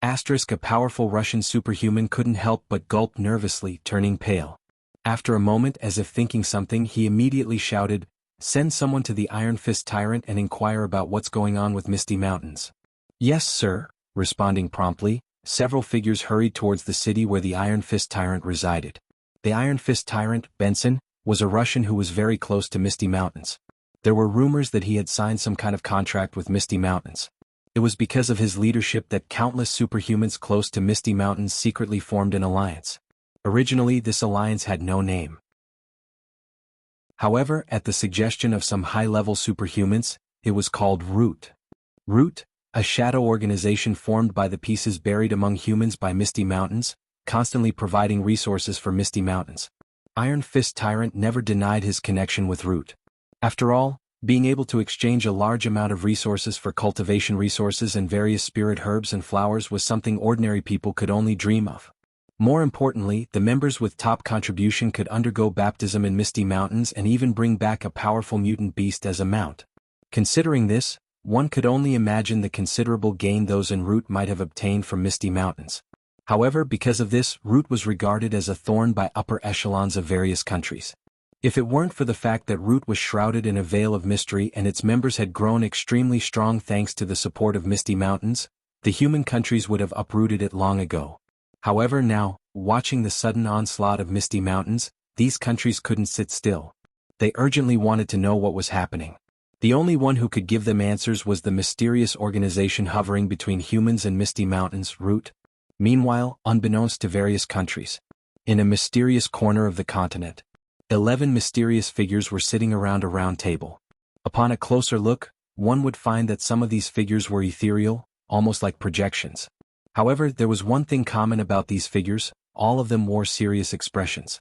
A powerful Russian superhuman couldn't help but gulp nervously, turning pale. After a moment, as if thinking something, he immediately shouted, "Send someone to the Iron Fist Tyrant and inquire about what's going on with Misty Mountains." "Yes, sir." Responding promptly, several figures hurried towards the city where the Iron Fist Tyrant resided. The Iron Fist Tyrant, Benson, was a Russian who was very close to Misty Mountains. There were rumors that he had signed some kind of contract with Misty Mountains. It was because of his leadership that countless superhumans close to Misty Mountains secretly formed an alliance. Originally, this alliance had no name. However, at the suggestion of some high-level superhumans, it was called Root. Root, a shadow organization formed by the pieces buried among humans by Misty Mountains, constantly providing resources for Misty Mountains. Iron Fist Tyrant never denied his connection with Root. After all, being able to exchange a large amount of resources for cultivation resources and various spirit herbs and flowers was something ordinary people could only dream of. More importantly, the members with top contribution could undergo baptism in Misty Mountains and even bring back a powerful mutant beast as a mount. Considering this, one could only imagine the considerable gain those in Root might have obtained from Misty Mountains. However, because of this, Root was regarded as a thorn by upper echelons of various countries. If it weren't for the fact that Root was shrouded in a veil of mystery and its members had grown extremely strong thanks to the support of Misty Mountains, the human countries would have uprooted it long ago. However, now, watching the sudden onslaught of Misty Mountains, these countries couldn't sit still. They urgently wanted to know what was happening. The only one who could give them answers was the mysterious organization hovering between humans and Misty Mountains, Root. Meanwhile, unbeknownst to various countries, in a mysterious corner of the continent, 11 mysterious figures were sitting around a round table. Upon a closer look, one would find that some of these figures were ethereal, almost like projections. However, there was one thing common about these figures, all of them wore serious expressions.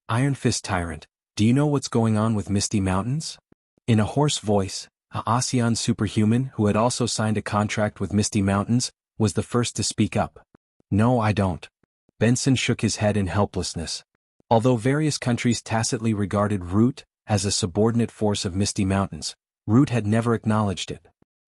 Iron Fist Tyrant, do you know what's going on with Misty Mountains? In a hoarse voice, a ASEAN superhuman who had also signed a contract with Misty Mountains, was the first to speak up. No, I don't. Benson shook his head in helplessness. Although various countries tacitly regarded Root as a subordinate force of Misty Mountains, Root had never acknowledged it.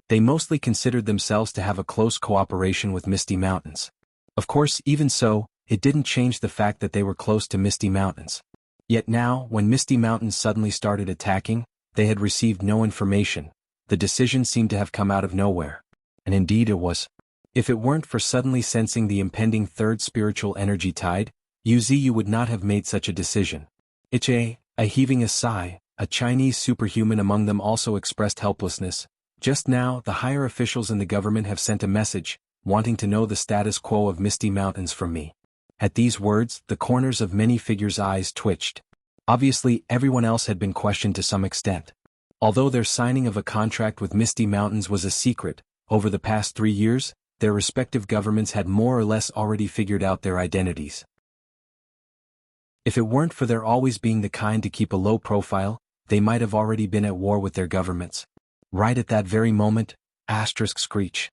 They mostly considered themselves to have a close cooperation with Misty Mountains. Of course, even so, it didn't change the fact that they were close to Misty Mountains. Yet now, when Misty Mountains suddenly started attacking, they had received no information. The decision seemed to have come out of nowhere. And indeed it was. If it weren't for suddenly sensing the impending third spiritual energy tide, you would not have made such a decision. Heaving a sigh, a Chinese superhuman among them also expressed helplessness. Just now, the higher officials in the government have sent a message, wanting to know the status quo of Misty Mountains from me. At these words, the corners of many figures' eyes twitched. Obviously, everyone else had been questioned to some extent. Although their signing of a contract with Misty Mountains was a secret, over the past 3 years, their respective governments had more or less already figured out their identities. If it weren't for their always being the kind to keep a low profile, they might have already been at war with their governments. Right at that very moment, screech.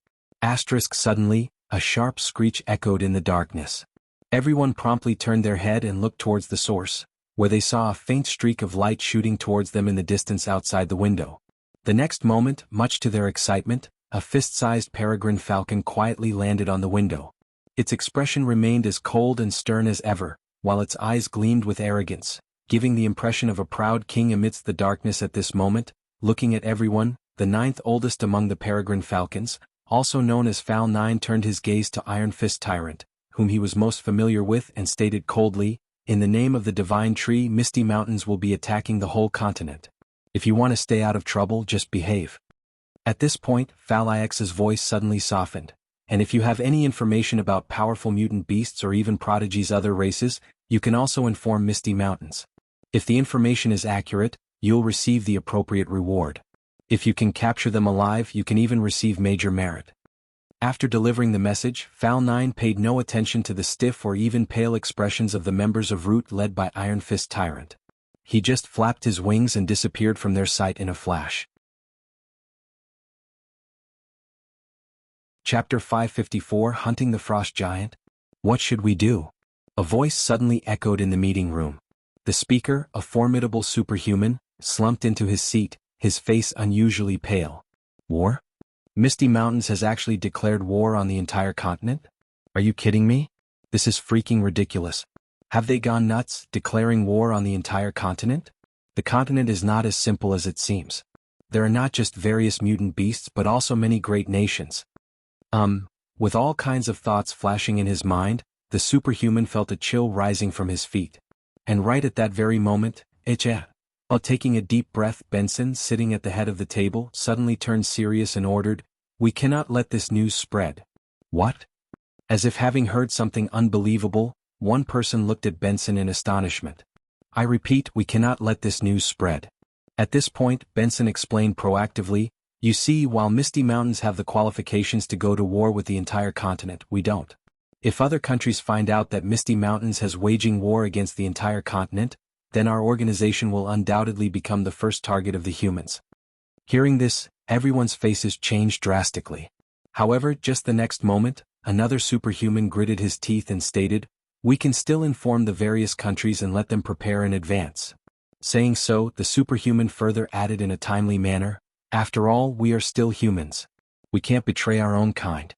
Suddenly, a sharp screech echoed in the darkness. Everyone promptly turned their head and looked towards the source, where they saw a faint streak of light shooting towards them in the distance outside the window. The next moment, much to their excitement, a fist-sized peregrine falcon quietly landed on the window. Its expression remained as cold and stern as ever, while its eyes gleamed with arrogance, giving the impression of a proud king amidst the darkness at this moment. Looking at everyone, the 9th oldest among the peregrine falcons, also known as Fal 9, turned his gaze to Iron Fist Tyrant, whom he was most familiar with, and stated coldly, "In the name of the divine tree, Misty Mountains will be attacking the whole continent. If you want to stay out of trouble, just behave." At this point, Fal Ix's voice suddenly softened. "And if you have any information about powerful mutant beasts or even Prodigy's other races, you can also inform Misty Mountains. If the information is accurate, you'll receive the appropriate reward. If you can capture them alive, you can even receive major merit." After delivering the message, Fal 9 paid no attention to the stiff or even pale expressions of the members of Root led by Iron Fist Tyrant. He just flapped his wings and disappeared from their sight in a flash. Chapter 554, Hunting the Frost Giant? What should we do? A voice suddenly echoed in the meeting room. The speaker, a formidable superhuman, slumped into his seat, his face unusually pale. War? Misty Mountains has actually declared war on the entire continent? Are you kidding me? This is freaking ridiculous. Have they gone nuts, declaring war on the entire continent? The continent is not as simple as it seems. There are not just various mutant beasts but also many great nations. With all kinds of thoughts flashing in his mind, the superhuman felt a chill rising from his feet. And right at that very moment, while taking a deep breath, Benson, sitting at the head of the table, suddenly turned serious and ordered, "We cannot let this news spread." What? As if having heard something unbelievable, one person looked at Benson in astonishment. "I repeat, we cannot let this news spread." At this point, Benson explained proactively, "You see, while Misty Mountains have the qualifications to go to war with the entire continent, we don't. If other countries find out that Misty Mountains has waging war against the entire continent, then our organization will undoubtedly become the first target of the humans." Hearing this, everyone's faces changed drastically. However, just the next moment, another superhuman gritted his teeth and stated, "We can still inform the various countries and let them prepare in advance." Saying so, the superhuman further added in a timely manner, "After all, we are still humans. We can't betray our own kind."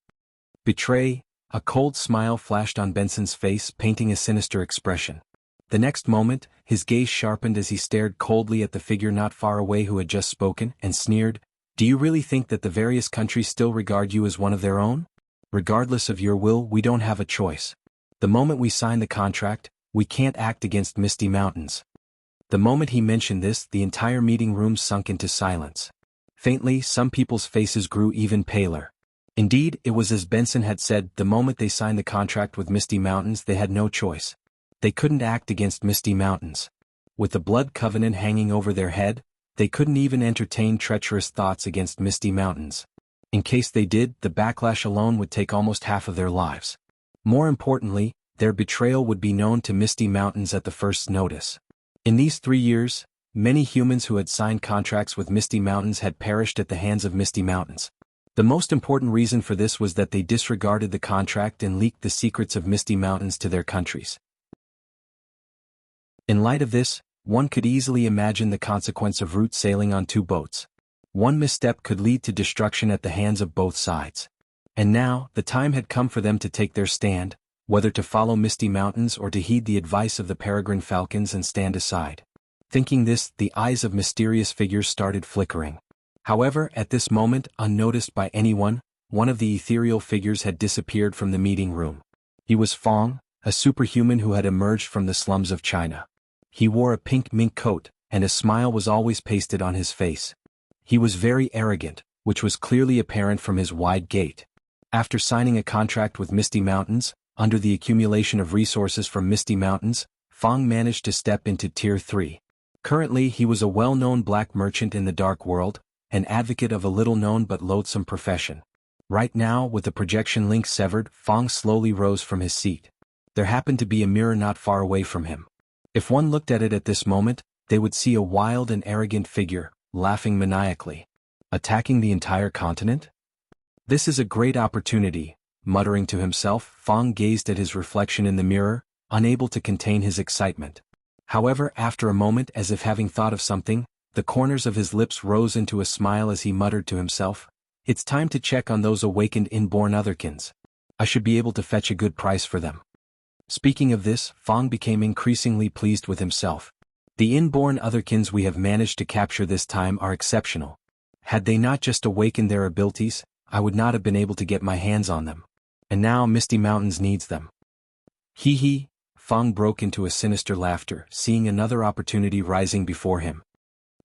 Betray? A cold smile flashed on Benson's face, painting a sinister expression. The next moment, his gaze sharpened as he stared coldly at the figure not far away who had just spoken, and sneered, "Do you really think that the various countries still regard you as one of their own? Regardless of your will, we don't have a choice. The moment we sign the contract, we can't act against Misty Mountains." The moment he mentioned this, the entire meeting room sunk into silence. Faintly, some people's faces grew even paler. Indeed, it was as Benson had said, the moment they signed the contract with Misty Mountains, they had no choice. They couldn't act against Misty Mountains. With the blood covenant hanging over their head, they couldn't even entertain treacherous thoughts against Misty Mountains. In case they did, the backlash alone would take almost half of their lives. More importantly, their betrayal would be known to Misty Mountains at the first notice. In these 3 years, many humans who had signed contracts with Misty Mountains had perished at the hands of Misty Mountains. The most important reason for this was that they disregarded the contract and leaked the secrets of Misty Mountains to their countries. In light of this, one could easily imagine the consequence of route sailing on 2 boats. One misstep could lead to destruction at the hands of both sides. And now, the time had come for them to take their stand, whether to follow Misty Mountains or to heed the advice of the Peregrine Falcons and stand aside. Thinking this, the eyes of mysterious figures started flickering. However, at this moment, unnoticed by anyone, one of the ethereal figures had disappeared from the meeting room. He was Fong, a superhuman who had emerged from the slums of China. He wore a pink mink coat, and a smile was always pasted on his face. He was very arrogant, which was clearly apparent from his wide gait. After signing a contract with Misty Mountains, under the accumulation of resources from Misty Mountains, Fong managed to step into Tier 3. Currently, he was a well-known black merchant in the dark world, an advocate of a little-known but loathsome profession. Right now, with the projection link severed, Fong slowly rose from his seat. There happened to be a mirror not far away from him. If one looked at it at this moment, they would see a wild and arrogant figure, laughing maniacally. Attacking the entire continent? This is a great opportunity, muttering to himself. Fong gazed at his reflection in the mirror, unable to contain his excitement. However, after a moment, as if having thought of something, the corners of his lips rose into a smile as he muttered to himself, "It's time to check on those awakened inborn otherkins. I should be able to fetch a good price for them." Speaking of this, Fong became increasingly pleased with himself. The inborn otherkins we have managed to capture this time are exceptional. Had they not just awakened their abilities, I would not have been able to get my hands on them. And now Misty Mountains needs them. Hee hee, Fong broke into a sinister laughter, seeing another opportunity rising before him.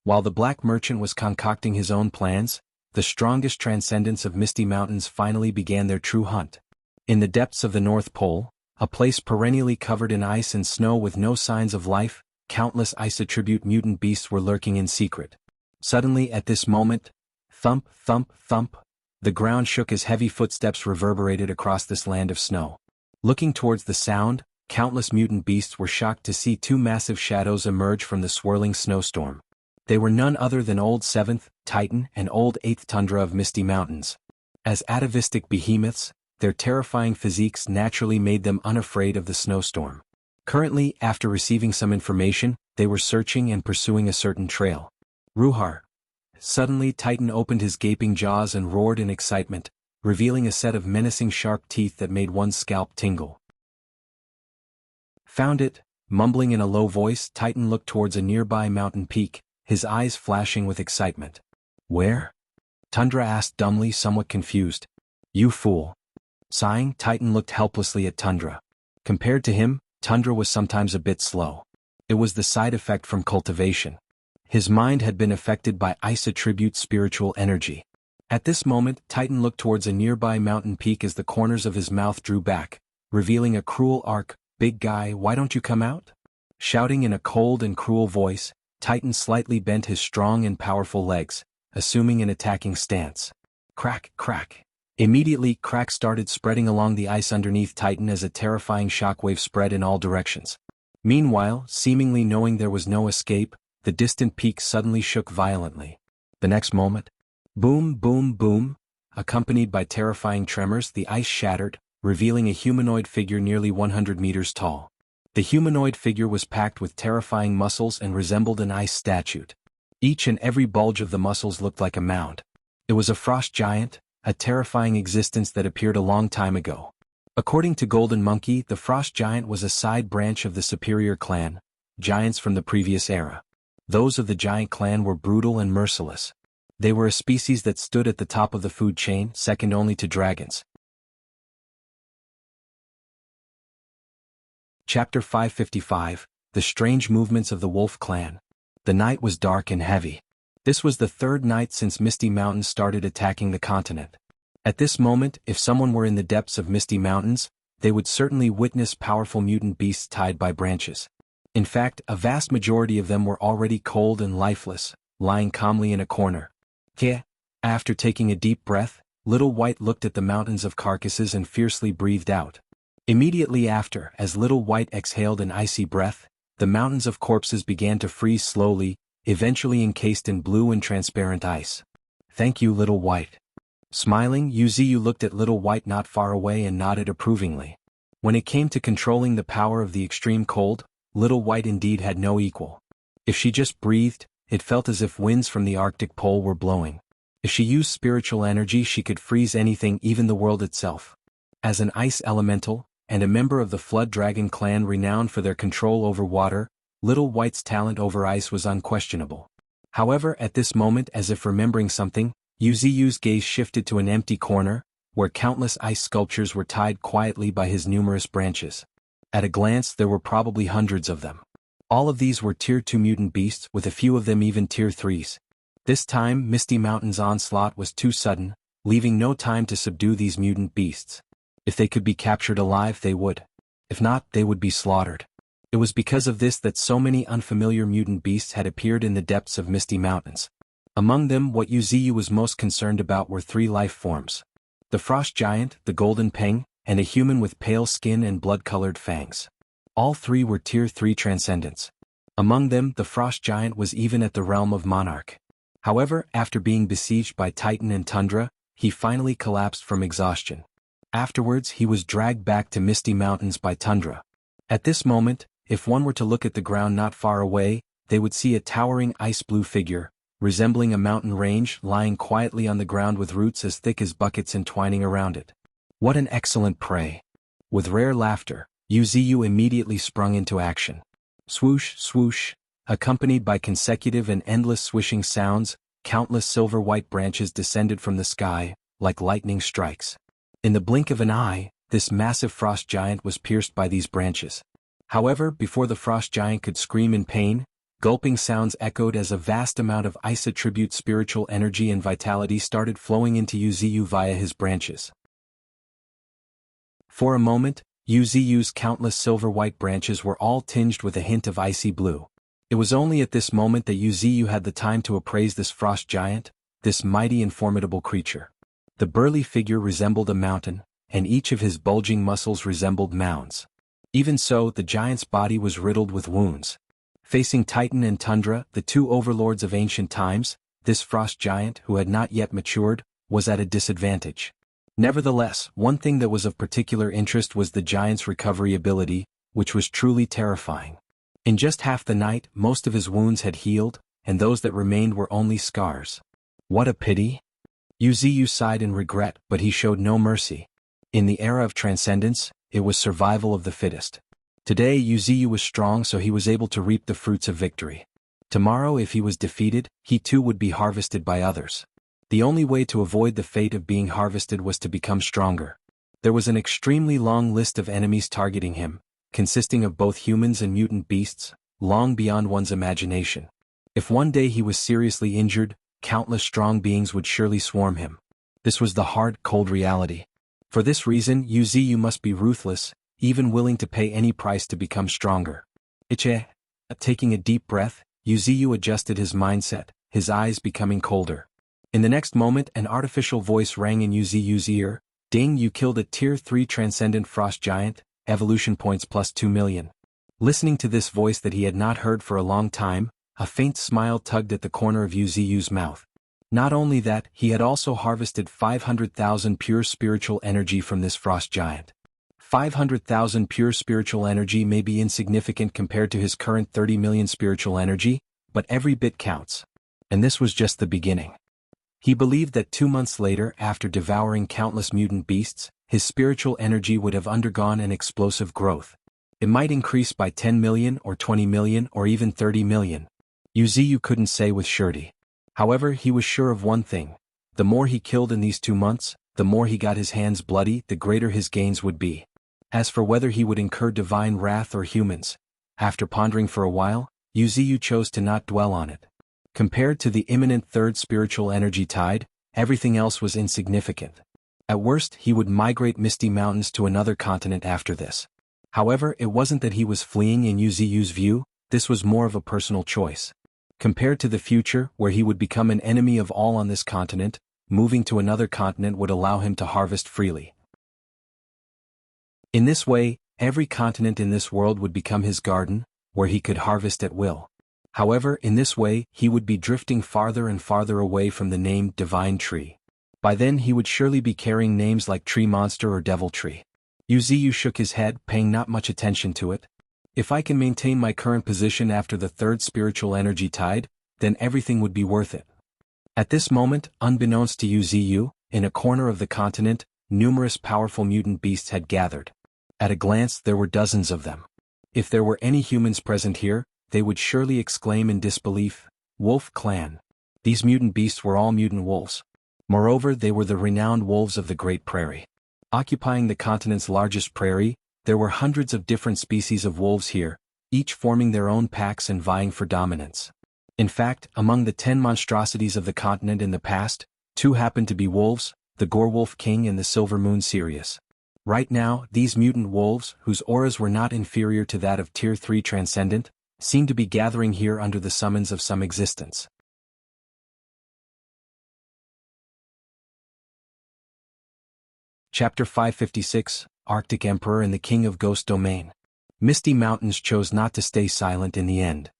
While the black merchant was concocting his own plans, the strongest transcendents of Misty Mountains finally began their true hunt. In the depths of the North Pole, a place perennially covered in ice and snow with no signs of life, countless ice-attribute mutant beasts were lurking in secret. Suddenly at this moment, thump, thump, thump, the ground shook as heavy footsteps reverberated across this land of snow. Looking towards the sound, countless mutant beasts were shocked to see 2 massive shadows emerge from the swirling snowstorm. They were none other than Old 7th, Titan, and Old 8th Tundra of Misty Mountains. As atavistic behemoths, their terrifying physiques naturally made them unafraid of the snowstorm. Currently, after receiving some information, they were searching and pursuing a certain trail. Ruhar. Suddenly Titan opened his gaping jaws and roared in excitement, revealing a set of menacing sharp teeth that made one's scalp tingle. Found it, mumbling in a low voice, Titan looked towards a nearby mountain peak, his eyes flashing with excitement. Where? Tundra asked dumbly, somewhat confused. You fool. Sighing, Titan looked helplessly at Tundra. Compared to him, Tundra was sometimes a bit slow. It was the side effect from cultivation. His mind had been affected by ice-attribute spiritual energy. At this moment, Titan looked towards a nearby mountain peak as the corners of his mouth drew back, revealing a cruel arc. Big guy, why don't you come out? Shouting in a cold and cruel voice, Titan slightly bent his strong and powerful legs, assuming an attacking stance. Crack, crack. Immediately, cracks started spreading along the ice underneath Titan as a terrifying shockwave spread in all directions. Meanwhile, seemingly knowing there was no escape, the distant peak suddenly shook violently. The next moment, boom, boom, boom, accompanied by terrifying tremors, the ice shattered, revealing a humanoid figure nearly 100 meters tall. The humanoid figure was packed with terrifying muscles and resembled an ice statue. Each and every bulge of the muscles looked like a mound. It was a frost giant, a terrifying existence that appeared a long time ago. According to Golden Monkey, the frost giant was a side branch of the superior clan, giants from the previous era. Those of the giant clan were brutal and merciless. They were a species that stood at the top of the food chain, second only to dragons. Chapter 555, The Strange Movements of the Wolf Clan. The night was dark and heavy. This was the 3rd night since Misty Mountains started attacking the continent. At this moment, if someone were in the depths of Misty Mountains, they would certainly witness powerful mutant beasts tied by branches. In fact, a vast majority of them were already cold and lifeless, lying calmly in a corner. After taking a deep breath, Little White looked at the mountains of carcasses and fiercely breathed out. Immediately after, as Little White exhaled an icy breath, the mountains of corpses began to freeze slowly, eventually encased in blue and transparent ice. "Thank you, Little White." Smiling, Yuziyu looked at Little White not far away and nodded approvingly. When it came to controlling the power of the extreme cold, Little White indeed had no equal. If she just breathed, it felt as if winds from the Arctic Pole were blowing. If she used spiritual energy, she could freeze anything, even the world itself. As an ice elemental, and a member of the Flood Dragon clan renowned for their control over water, Little White's talent over ice was unquestionable. However, at this moment, as if remembering something, Yuziyu's gaze shifted to an empty corner, where countless ice sculptures were tied quietly by his numerous branches. At a glance, there were probably hundreds of them. All of these were Tier 2 mutant beasts, with a few of them even Tier 3s. This time, Misty Mountain's onslaught was too sudden, leaving no time to subdue these mutant beasts. If they could be captured alive, they would. If not, they would be slaughtered. It was because of this that so many unfamiliar mutant beasts had appeared in the depths of Misty Mountains. Among them, what Yuziyu was most concerned about were 3 life forms: the frost giant, the golden peng, and a human with pale skin and blood-colored fangs. All 3 were Tier 3 transcendents. Among them, the frost giant was even at the realm of Monarch. However, after being besieged by Titan and Tundra, he finally collapsed from exhaustion. Afterwards, he was dragged back to Misty Mountains by Tundra. At this moment, if one were to look at the ground not far away, they would see a towering ice-blue figure, resembling a mountain range, lying quietly on the ground with roots as thick as buckets entwining around it. What an excellent prey! With rare laughter, Yuziyu immediately sprung into action. Swoosh, swoosh, accompanied by consecutive and endless swishing sounds, countless silver-white branches descended from the sky, like lightning strikes. In the blink of an eye, this massive frost giant was pierced by these branches. However, before the frost giant could scream in pain, gulping sounds echoed as a vast amount of ice-attribute spiritual energy and vitality started flowing into Yuziyu via his branches. For a moment, Yuziyu's countless silver-white branches were all tinged with a hint of icy blue. It was only at this moment that Yuziyu had the time to appraise this frost giant, this mighty and formidable creature. The burly figure resembled a mountain, and each of his bulging muscles resembled mounds. Even so, the giant's body was riddled with wounds. Facing Titan and Tundra, the 2 overlords of ancient times, this frost giant, who had not yet matured, was at a disadvantage. Nevertheless, one thing that was of particular interest was the giant's recovery ability, which was truly terrifying. In just half the night, most of his wounds had healed, and those that remained were only scars. What a pity! Yuziyu sighed in regret, but he showed no mercy. In the era of transcendence, it was survival of the fittest. Today, Yuziyu was strong, so he was able to reap the fruits of victory. Tomorrow, if he was defeated, he too would be harvested by others. The only way to avoid the fate of being harvested was to become stronger. There was an extremely long list of enemies targeting him, consisting of both humans and mutant beasts, long beyond one's imagination. If one day he was seriously injured, countless strong beings would surely swarm him. This was the hard, cold reality. For this reason, Yuziyu must be ruthless, even willing to pay any price to become stronger. Taking a deep breath, Yuziyu adjusted his mindset, his eyes becoming colder. In the next moment, an artificial voice rang in Yuziyu's ear. "Ding, you killed a Tier 3 transcendent frost giant, evolution points plus 2 million. Listening to this voice that he had not heard for a long time, a faint smile tugged at the corner of Yuziyu's mouth. Not only that, he had also harvested 500,000 pure spiritual energy from this frost giant. 500,000 pure spiritual energy may be insignificant compared to his current 30 million spiritual energy, but every bit counts. And this was just the beginning. He believed that 2 months later, after devouring countless mutant beasts, his spiritual energy would have undergone an explosive growth. It might increase by 10 million or 20 million or even 30 million. Yuziyu couldn't say with surety. However, he was sure of one thing. The more he killed in these 2 months, the more he got his hands bloody, the greater his gains would be. As for whether he would incur divine wrath or humans, after pondering for a while, Yuziyu chose to not dwell on it. Compared to the imminent 3rd spiritual energy tide, everything else was insignificant. At worst, he would migrate Misty Mountains to another continent after this. However, it wasn't that he was fleeing in Yuziyu's view, this was more of a personal choice. Compared to the future, where he would become an enemy of all on this continent, moving to another continent would allow him to harvest freely. In this way, every continent in this world would become his garden, where he could harvest at will. However, in this way, he would be drifting farther and farther away from the name Divine Tree. By then he would surely be carrying names like Tree Monster or Devil Tree. Wuxia shook his head, paying not much attention to it. If I can maintain my current position after the third spiritual energy tide, then everything would be worth it. At this moment, unbeknownst to Wuxia, in a corner of the continent, numerous powerful mutant beasts had gathered. At a glance there were dozens of them. If there were any humans present here, they would surely exclaim in disbelief, "Wolf Clan." These mutant beasts were all mutant wolves. Moreover, they were the renowned wolves of the Great Prairie. Occupying the continent's largest prairie, there were hundreds of different species of wolves here, each forming their own packs and vying for dominance. In fact, among the 10 monstrosities of the continent in the past, 2 happened to be wolves, the Gorewolf King and the Silver Moon Sirius. Right now, these mutant wolves, whose auras were not inferior to that of Tier 3 Transcendent, seemed to be gathering here under the summons of some existence. Chapter 556, Arctic Emperor and the King of Ghost Domain. Misty Mountains chose not to stay silent in the end.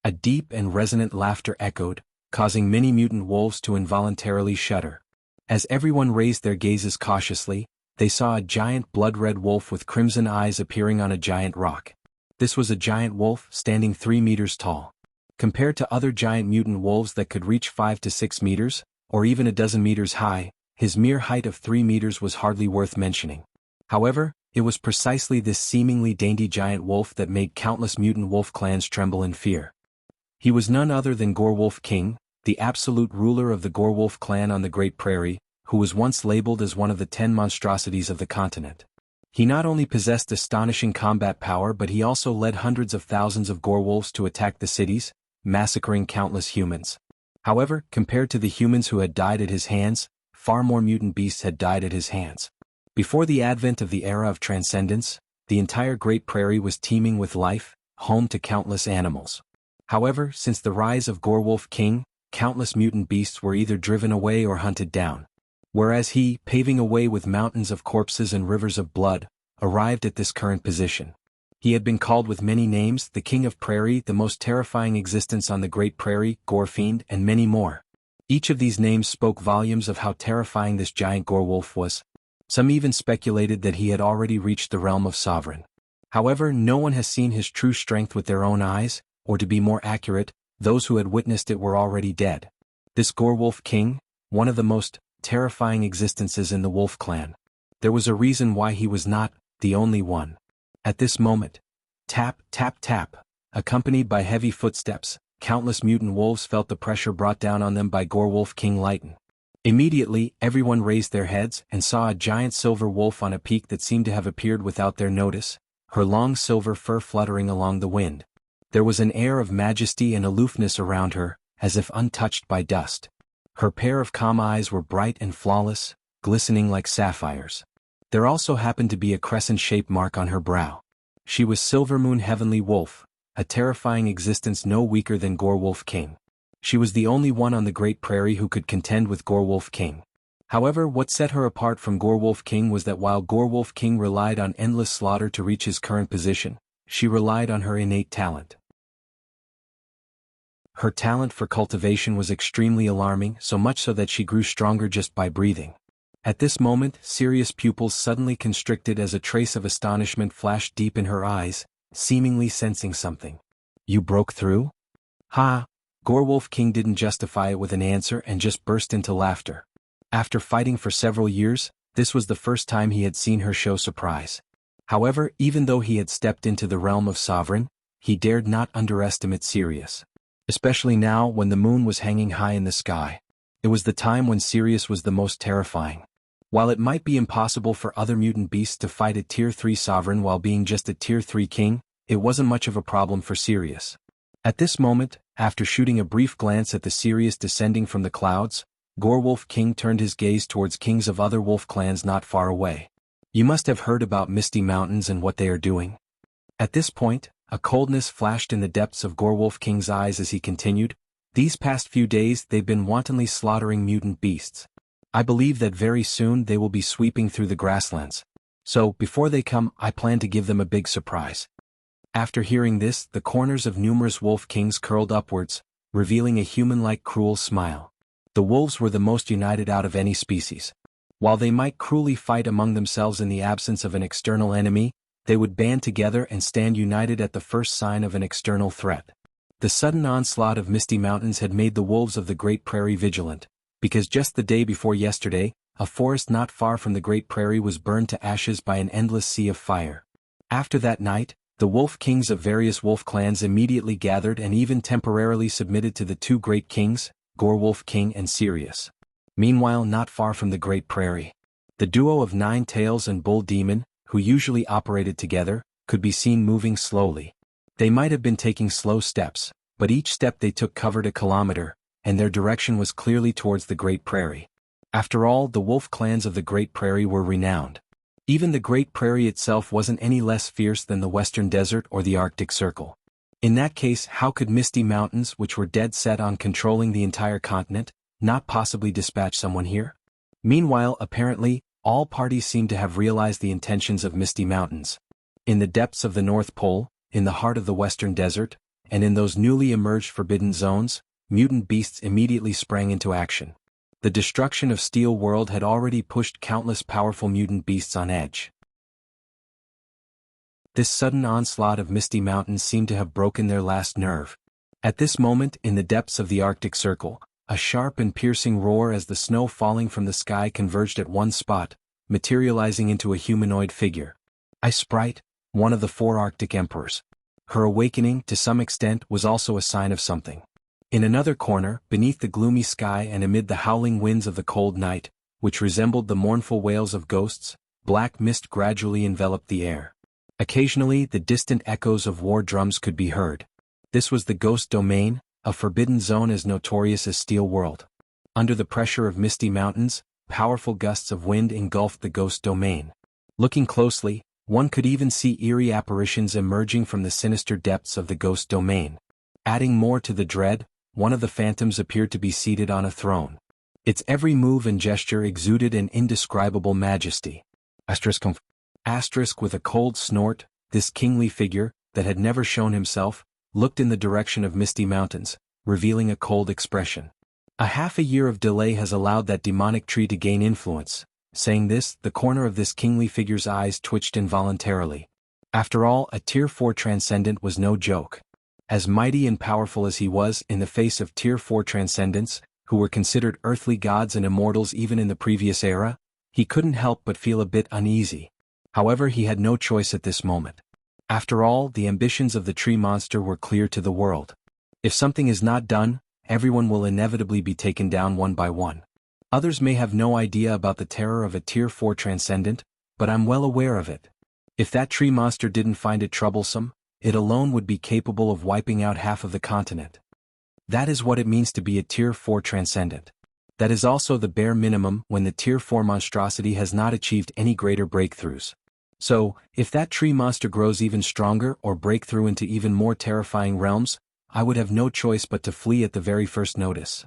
A deep and resonant laughter echoed, causing many mutant wolves to involuntarily shudder. As everyone raised their gazes cautiously, they saw a giant blood-red wolf with crimson eyes appearing on a giant rock. This was a giant wolf standing 3 meters tall. Compared to other giant mutant wolves that could reach 5 to 6 meters, or even a dozen meters high, his mere height of 3 meters was hardly worth mentioning. However, it was precisely this seemingly dainty giant wolf that made countless mutant wolf clans tremble in fear. He was none other than Gorewolf King, the absolute ruler of the Gorewolf clan on the Great Prairie, who was once labeled as one of the 10 monstrosities of the continent. He not only possessed astonishing combat power but he also led hundreds of thousands of Gorewolves to attack the cities, massacring countless humans. However, compared to the humans who had died at his hands, far more mutant beasts had died at his hands. Before the advent of the era of transcendence, the entire Great Prairie was teeming with life, home to countless animals. However, since the rise of Gorewolf King, countless mutant beasts were either driven away or hunted down. Whereas he, paving a way with mountains of corpses and rivers of blood, arrived at this current position. He had been called with many names, the King of Prairie, the most terrifying existence on the Great Prairie, Gorefiend, and many more. Each of these names spoke volumes of how terrifying this giant Gorewolf was. Some even speculated that he had already reached the realm of Sovereign. However, no one has seen his true strength with their own eyes, or to be more accurate, those who had witnessed it were already dead. This Gorewolf King, one of the most terrifying existences in the Wolf clan. There was a reason why he was not the only one. At this moment, tap, tap, tap, accompanied by heavy footsteps, countless mutant wolves felt the pressure brought down on them by Gorewolf King Lighten. Immediately, everyone raised their heads and saw a giant silver wolf on a peak that seemed to have appeared without their notice, her long silver fur fluttering along the wind. There was an air of majesty and aloofness around her, as if untouched by dust. Her pair of calm eyes were bright and flawless, glistening like sapphires. There also happened to be a crescent-shaped mark on her brow. She was Silver Moon Heavenly Wolf, a terrifying existence no weaker than Gorewolf King. She was the only one on the Great Prairie who could contend with Gorewolf King. However, what set her apart from Gorewolf King was that while Gorewolf King relied on endless slaughter to reach his current position, she relied on her innate talent. Her talent for cultivation was extremely alarming, so much so that she grew stronger just by breathing. At this moment, Sirius' pupils suddenly constricted as a trace of astonishment flashed deep in her eyes, seemingly sensing something. "You broke through?" "Ha!" Gorewolf King didn't justify it with an answer and just burst into laughter. After fighting for several years, this was the first time he had seen her show surprise. However, even though he had stepped into the realm of Sovereign, he dared not underestimate Sirius. Especially now when the moon was hanging high in the sky. It was the time when Sirius was the most terrifying. While it might be impossible for other mutant beasts to fight a Tier 3 Sovereign while being just a Tier 3 King, it wasn't much of a problem for Sirius. At this moment, after shooting a brief glance at the Sirius descending from the clouds, Gorewolf King turned his gaze towards kings of other wolf clans not far away. "You must have heard about Misty Mountains and what they are doing." At this point, a coldness flashed in the depths of Gorewolf King's eyes as he continued, "These past few days they've been wantonly slaughtering mutant beasts. I believe that very soon they will be sweeping through the grasslands. So, before they come, I plan to give them a big surprise." After hearing this, the corners of numerous wolf kings curled upwards, revealing a human-like cruel smile. The wolves were the most united out of any species. While they might cruelly fight among themselves in the absence of an external enemy, they would band together and stand united at the first sign of an external threat. The sudden onslaught of Misty Mountains had made the wolves of the Great Prairie vigilant, because just the day before yesterday, a forest not far from the Great Prairie was burned to ashes by an endless sea of fire. After that night, the wolf kings of various wolf clans immediately gathered and even temporarily submitted to the two great kings, Gorewolf King and Sirius. Meanwhile, not far from the Great Prairie, the duo of Nine Tails and Bull Demon, who usually operated together, could be seen moving slowly. They might have been taking slow steps, but each step they took covered a kilometer, and their direction was clearly towards the Great Prairie. After all, the wolf clans of the Great Prairie were renowned. Even the Great Prairie itself wasn't any less fierce than the Western Desert or the Arctic Circle. In that case, how could Misty Mountains, which were dead set on controlling the entire continent, not possibly dispatch someone here? Meanwhile, apparently, all parties seem to have realized the intentions of Misty Mountains. In the depths of the North Pole, in the heart of the Western Desert, and in those newly emerged forbidden zones, mutant beasts immediately sprang into action. The destruction of Steel World had already pushed countless powerful mutant beasts on edge. This sudden onslaught of Misty Mountains seemed to have broken their last nerve. At this moment, in the depths of the Arctic Circle, a sharp and piercing roar as the snow falling from the sky converged at one spot, materializing into a humanoid figure. Sprite, one of the four Arctic emperors. Her awakening, to some extent, was also a sign of something. In another corner, beneath the gloomy sky and amid the howling winds of the cold night, which resembled the mournful wails of ghosts, black mist gradually enveloped the air. Occasionally, the distant echoes of war drums could be heard. This was the Ghost Domain, a forbidden zone as notorious as Steel World. Under the pressure of Misty Mountains, powerful gusts of wind engulfed the Ghost Domain. Looking closely, one could even see eerie apparitions emerging from the sinister depths of the Ghost Domain. Adding more to the dread, one of the phantoms appeared to be seated on a throne. Its every move and gesture exuded an indescribable majesty. With a cold snort, this kingly figure, that had never shown himself, looked in the direction of Misty Mountains, revealing a cold expression. Half a year of delay has allowed that demonic tree to gain influence. Saying this, the corner of this kingly figure's eyes twitched involuntarily. After all, a Tier 4 Transcendent was no joke. As mighty and powerful as he was in the face of Tier 4 Transcendents, who were considered earthly gods and immortals even in the previous era, he couldn't help but feel a bit uneasy. However, he had no choice at this moment. After all, the ambitions of the tree monster were clear to the world. If something is not done, everyone will inevitably be taken down one by one. Others may have no idea about the terror of a Tier 4 Transcendent, but I'm well aware of it. If that tree monster didn't find it troublesome, it alone would be capable of wiping out half of the continent. That is what it means to be a Tier 4 Transcendent. That is also the bare minimum when the Tier 4 monstrosity has not achieved any greater breakthroughs. So, if that tree monster grows even stronger or break through into even more terrifying realms, I would have no choice but to flee at the very first notice.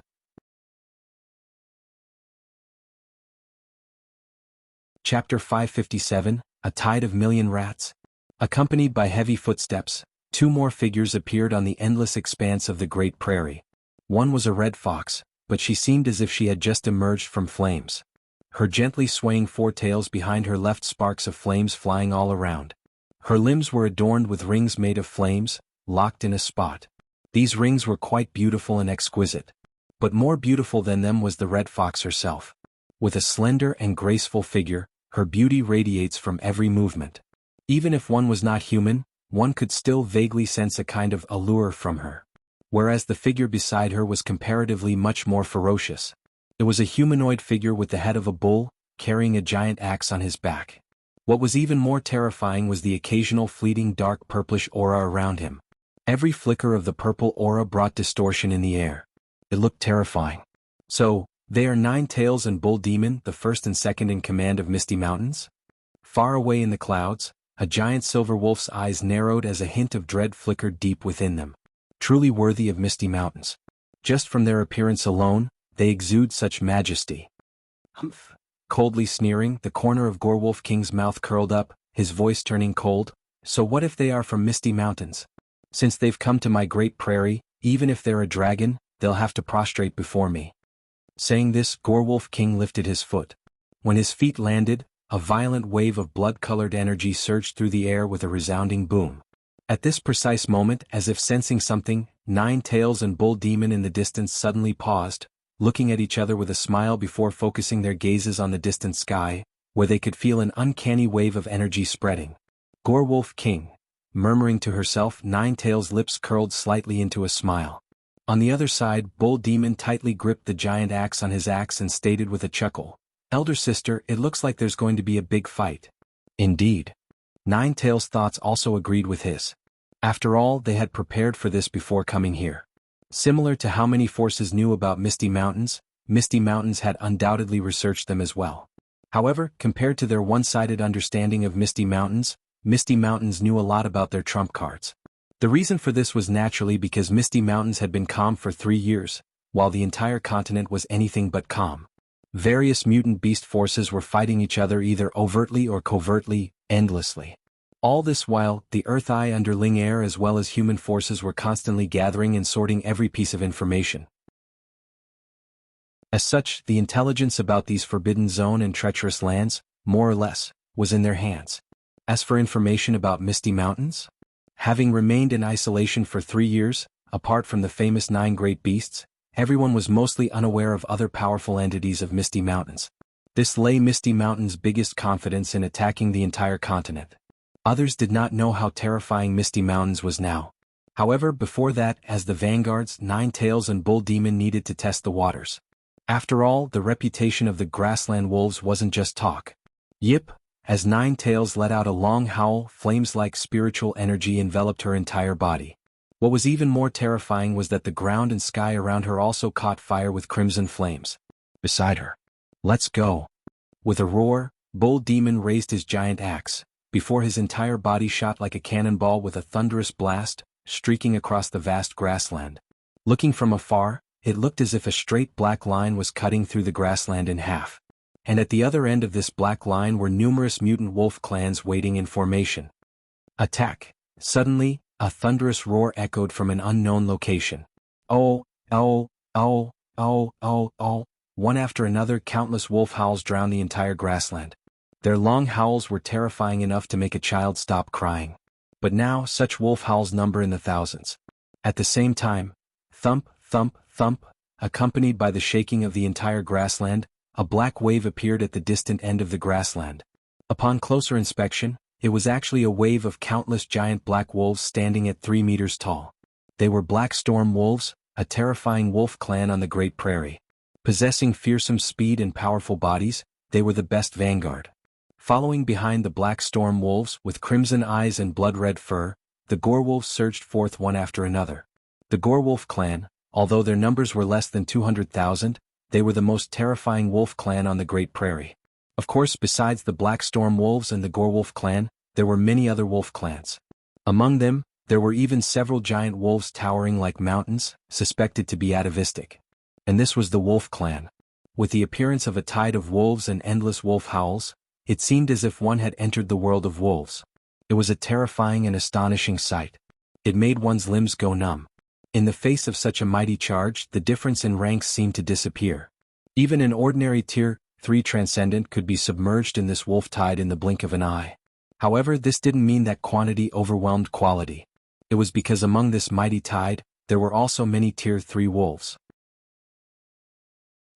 Chapter 557, A Tide of Million Rats. Accompanied by heavy footsteps, two more figures appeared on the endless expanse of the Great Prairie. One was a red fox, but she seemed as if she had just emerged from flames. Her gently swaying foretails behind her left sparks of flames flying all around. Her limbs were adorned with rings made of flames, locked in a spot. These rings were quite beautiful and exquisite. But more beautiful than them was the red fox herself. With a slender and graceful figure, her beauty radiates from every movement. Even if one was not human, one could still vaguely sense a kind of allure from her. Whereas the figure beside her was comparatively much more ferocious. It was a humanoid figure with the head of a bull, carrying a giant axe on his back. What was even more terrifying was the occasional fleeting dark purplish aura around him. Every flicker of the purple aura brought distortion in the air. It looked terrifying. So, they are Nine Tails and Bull Demon, the first and second in command of Misty Mountains? Far away in the clouds, a giant silver wolf's eyes narrowed as a hint of dread flickered deep within them. Truly worthy of Misty Mountains. Just from their appearance alone, they exude such majesty. Humph. Coldly sneering, the corner of Gorewolf King's mouth curled up, his voice turning cold. So what if they are from Misty Mountains? Since they've come to my great prairie, even if they're a dragon, they'll have to prostrate before me. Saying this, Gorewolf King lifted his foot. When his feet landed, a violent wave of blood-colored energy surged through the air with a resounding boom. At this precise moment, as if sensing something, Nine Tails and Bull Demon in the distance suddenly paused, looking at each other with a smile before focusing their gazes on the distant sky, where they could feel an uncanny wave of energy spreading. Gorewolf King, murmuring to herself, Nine Tails' lips curled slightly into a smile. On the other side, Bull Demon tightly gripped the giant axe on his axe and stated with a chuckle, "Elder sister, it looks like there's going to be a big fight." Indeed. Nine Tails' thoughts also agreed with his. After all, they had prepared for this before coming here. Similar to how many forces knew about Misty Mountains had undoubtedly researched them as well. However, compared to their one-sided understanding of Misty Mountains knew a lot about their trump cards. The reason for this was naturally because Misty Mountains had been calm for 3 years, while the entire continent was anything but calm. Various mutant beast forces were fighting each other either overtly or covertly, endlessly. All this while, the Earth-Eye underling air as well as human forces were constantly gathering and sorting every piece of information. As such, the intelligence about these forbidden zone and treacherous lands, more or less, was in their hands. As for information about Misty Mountains, having remained in isolation for 3 years, apart from the famous 9 great beasts, everyone was mostly unaware of other powerful entities of Misty Mountains. This lay Misty Mountains' biggest confidence in attacking the entire continent. Others did not know how terrifying Misty Mountains was now. However, before that, as the vanguards, Nine Tails and Bull Demon needed to test the waters. After all, the reputation of the grassland wolves wasn't just talk. Yip. As Nine Tails let out a long howl, flames-like spiritual energy enveloped her entire body. What was even more terrifying was that the ground and sky around her also caught fire with crimson flames. Beside her. "Let's go." With a roar, Bull Demon raised his giant axe, before his entire body shot like a cannonball with a thunderous blast, streaking across the vast grassland. Looking from afar, it looked as if a straight black line was cutting through the grassland in half. And at the other end of this black line were numerous mutant wolf clans waiting in formation. Attack! Suddenly, a thunderous roar echoed from an unknown location. Oh, oh, oh, oh, oh, oh. One after another, countless wolf howls drowned the entire grassland. Their long howls were terrifying enough to make a child stop crying. But now, such wolf howls number in the thousands. At the same time, thump, thump, thump, accompanied by the shaking of the entire grassland, a black wave appeared at the distant end of the grassland. Upon closer inspection, it was actually a wave of countless giant black wolves standing at 3 meters tall. They were Black Storm Wolves, a terrifying wolf clan on the Great Prairie. Possessing fearsome speed and powerful bodies, they were the best vanguard. Following behind the Black Storm Wolves with crimson eyes and blood-red fur, the Gorewolves surged forth one after another. The Gorewolf clan, although their numbers were less than 200,000, they were the most terrifying wolf clan on the Great Prairie. Of course, besides the Black Storm Wolves and the Gorewolf clan, there were many other wolf clans. Among them, there were even several giant wolves towering like mountains, suspected to be atavistic. And this was the Wolf clan. With the appearance of a tide of wolves and endless wolf howls, it seemed as if one had entered the world of wolves. It was a terrifying and astonishing sight. It made one's limbs go numb. In the face of such a mighty charge, the difference in ranks seemed to disappear. Even an ordinary Tier 3 Transcendent could be submerged in this wolf tide in the blink of an eye. However, this didn't mean that quantity overwhelmed quality. It was because among this mighty tide, there were also many Tier 3 wolves.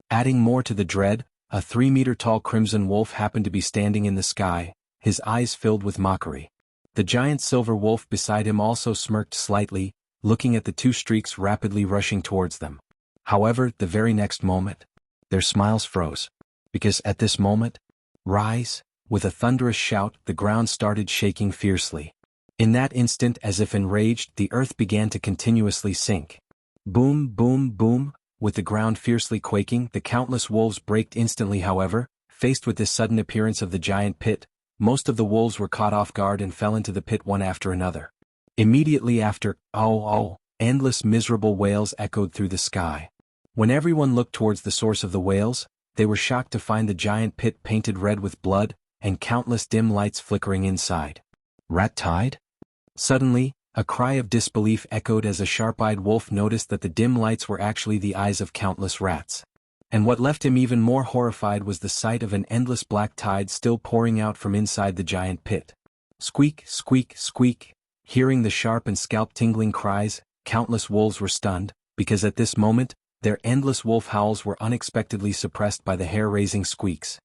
Adding more to the dread, a 3-meter-tall crimson wolf happened to be standing in the sky, his eyes filled with mockery. The giant silver wolf beside him also smirked slightly, looking at the 2 streaks rapidly rushing towards them. However, the very next moment, their smiles froze. Because at this moment, rise, with a thunderous shout, the ground started shaking fiercely. In that instant, as if enraged, the earth began to continuously sink. Boom, boom, boom. With the ground fiercely quaking, the countless wolves braked instantly. However, faced with this sudden appearance of the giant pit, most of the wolves were caught off guard and fell into the pit one after another. Immediately after, oh, endless miserable wails echoed through the sky. When everyone looked towards the source of the wails, they were shocked to find the giant pit painted red with blood, and countless dim lights flickering inside. Rat tide? Suddenly, a cry of disbelief echoed as a sharp-eyed wolf noticed that the dim lights were actually the eyes of countless rats. And what left him even more horrified was the sight of an endless black tide still pouring out from inside the giant pit. Squeak, squeak, squeak. Hearing the sharp and scalp-tingling cries, countless wolves were stunned, because at this moment, their endless wolf howls were unexpectedly suppressed by the hair-raising squeaks.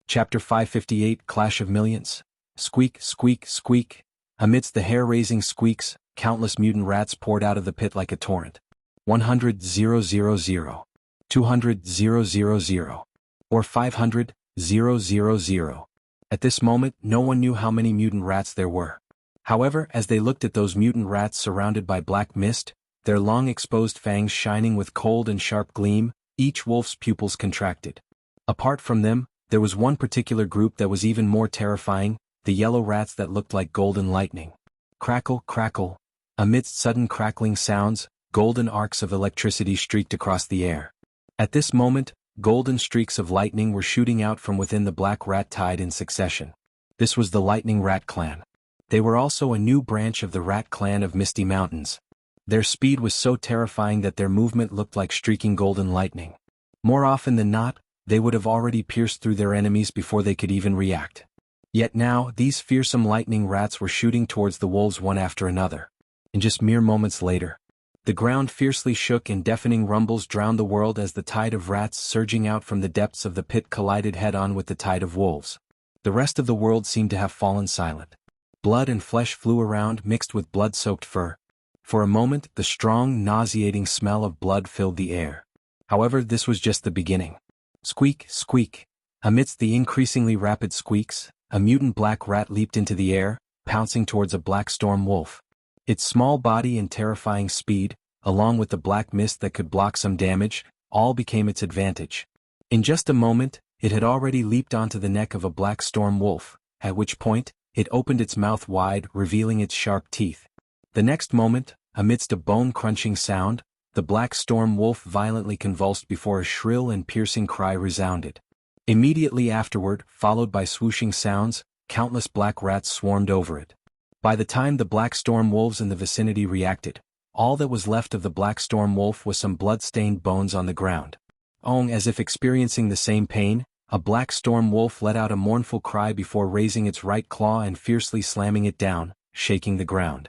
Chapter 558 Clash of Millions. Squeak, squeak, squeak. Amidst the hair-raising squeaks, countless mutant rats poured out of the pit like a torrent. 100,000, 200,000, or 500,000. At this moment, no one knew how many mutant rats there were. However, as they looked at those mutant rats surrounded by black mist, their long exposed fangs shining with cold and sharp gleam, each wolf's pupils contracted. Apart from them, there was one particular group that was even more terrifying, the yellow rats that looked like golden lightning. Crackle, crackle. Amidst sudden crackling sounds, golden arcs of electricity streaked across the air. At this moment, golden streaks of lightning were shooting out from within the black rat tide in succession. This was the Lightning Rat Clan. They were also a new branch of the Rat Clan of Misty Mountains. Their speed was so terrifying that their movement looked like streaking golden lightning. More often than not, they would have already pierced through their enemies before they could even react. Yet now, these fearsome lightning rats were shooting towards the wolves one after another. And just mere moments later, the ground fiercely shook and deafening rumbles drowned the world as the tide of rats surging out from the depths of the pit collided head-on with the tide of wolves. The rest of the world seemed to have fallen silent. Blood and flesh flew around mixed with blood-soaked fur. For a moment, the strong, nauseating smell of blood filled the air. However, this was just the beginning. Squeak, squeak. Amidst the increasingly rapid squeaks, a mutant black rat leaped into the air, pouncing towards a black storm wolf. Its small body and terrifying speed, along with the black mist that could block some damage, all became its advantage. In just a moment, it had already leaped onto the neck of a black storm wolf, at which point, it opened its mouth wide, revealing its sharp teeth. The next moment, amidst a bone-crunching sound, the black storm wolf violently convulsed before a shrill and piercing cry resounded. Immediately afterward, followed by swooshing sounds, countless black rats swarmed over it. By the time the black storm wolves in the vicinity reacted, all that was left of the black storm wolf was some blood-stained bones on the ground. As if experiencing the same pain, a black storm wolf let out a mournful cry before raising its right claw and fiercely slamming it down, shaking the ground.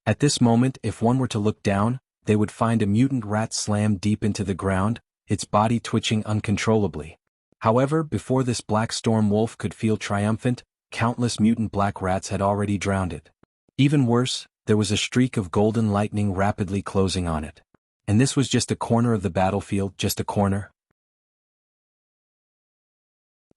At this moment, if one were to look down, they would find a mutant rat slammed deep into the ground, its body twitching uncontrollably. However, before this black storm wolf could feel triumphant, countless mutant black rats had already drowned it. Even worse, there was a streak of golden lightning rapidly closing on it. And this was just a corner of the battlefield, just a corner.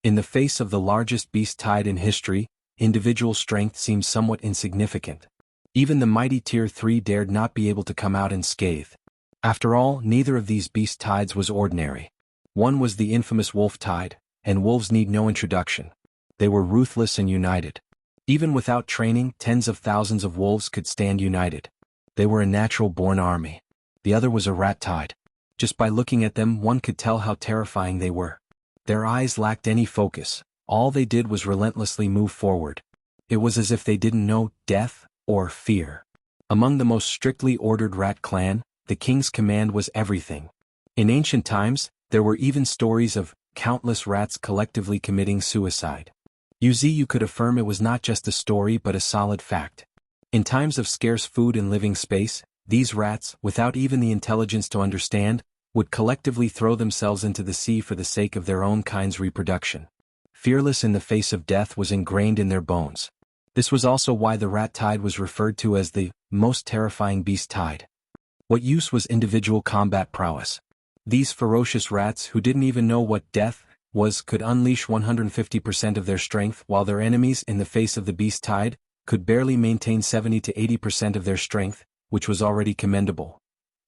In the face of the largest beast tide in history, individual strength seemed somewhat insignificant. Even the mighty Tier 3 dared not be able to come out unscathed. After all, neither of these beast tides was ordinary. One was the infamous wolf tide, and wolves need no introduction. They were ruthless and united. Even without training, tens of thousands of wolves could stand united. They were a natural-born army. The other was a rat tide. Just by looking at them, one could tell how terrifying they were. Their eyes lacked any focus. All they did was relentlessly move forward. It was as if they didn't know death or fear. Among the most strictly ordered rat clan, the king's command was everything. In ancient times, there were even stories of countless rats collectively committing suicide. You could affirm it was not just a story but a solid fact. In times of scarce food and living space, these rats, without even the intelligence to understand, would collectively throw themselves into the sea for the sake of their own kind's reproduction. Fearless in the face of death was ingrained in their bones. This was also why the rat tide was referred to as the most terrifying beast tide. What use was individual combat prowess? These ferocious rats who didn't even know what death was could unleash 150% of their strength, while their enemies in the face of the beast tide could barely maintain 70 to 80% of their strength, which was already commendable.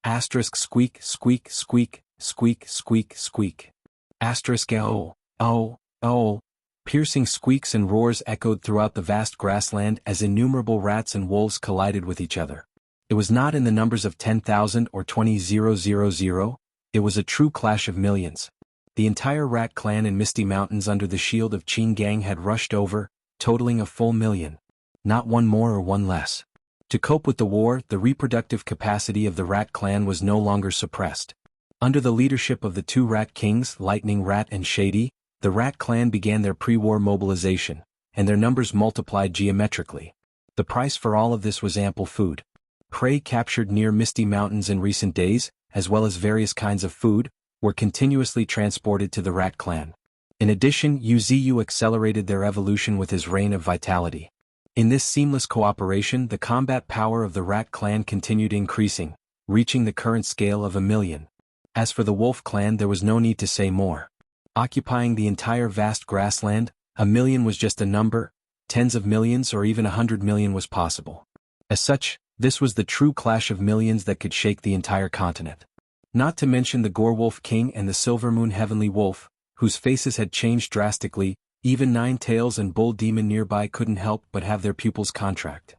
Asterisk squeak, squeak, squeak, squeak, squeak, squeak. Asterisk oh, oh, oh. Piercing squeaks and roars echoed throughout the vast grassland as innumerable rats and wolves collided with each other. It was not in the numbers of 10,000 or 20,000, it was a true clash of millions. The entire rat clan in Misty Mountains under the shield of Qin Gang had rushed over, totaling a full million. Not one more or one less. To cope with the war, the reproductive capacity of the rat clan was no longer suppressed. Under the leadership of the two rat kings, Lightning Rat and Shady, the rat clan began their pre-war mobilization, and their numbers multiplied geometrically. The price for all of this was ample food. Prey captured near Misty Mountains in recent days, as well as various kinds of food, were continuously transported to the rat clan. In addition, Uzu accelerated their evolution with his reign of vitality. In this seamless cooperation, the combat power of the rat clan continued increasing, reaching the current scale of 1 million. As for the wolf clan, there was no need to say more. Occupying the entire vast grassland, 1 million was just a number, tens of millions or even 100 million was possible. As such, this was the true clash of millions that could shake the entire continent. Not to mention the Gorewolf King and the Silvermoon Heavenly Wolf, whose faces had changed drastically. Even Nine Tails and Bull Demon nearby couldn't help but have their pupils contract.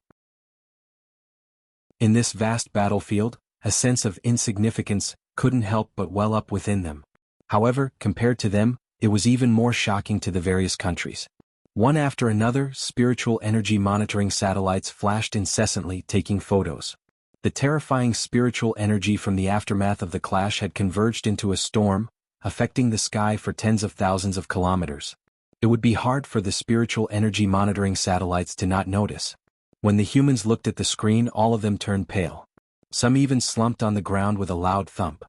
In this vast battlefield, a sense of insignificance couldn't help but well up within them. However, compared to them, it was even more shocking to the various countries. One after another, spiritual energy monitoring satellites flashed incessantly, taking photos. The terrifying spiritual energy from the aftermath of the clash had converged into a storm, affecting the sky for tens of thousands of kilometers. It would be hard for the spiritual energy monitoring satellites to not notice. When the humans looked at the screen, all of them turned pale. Some even slumped on the ground with a loud thump.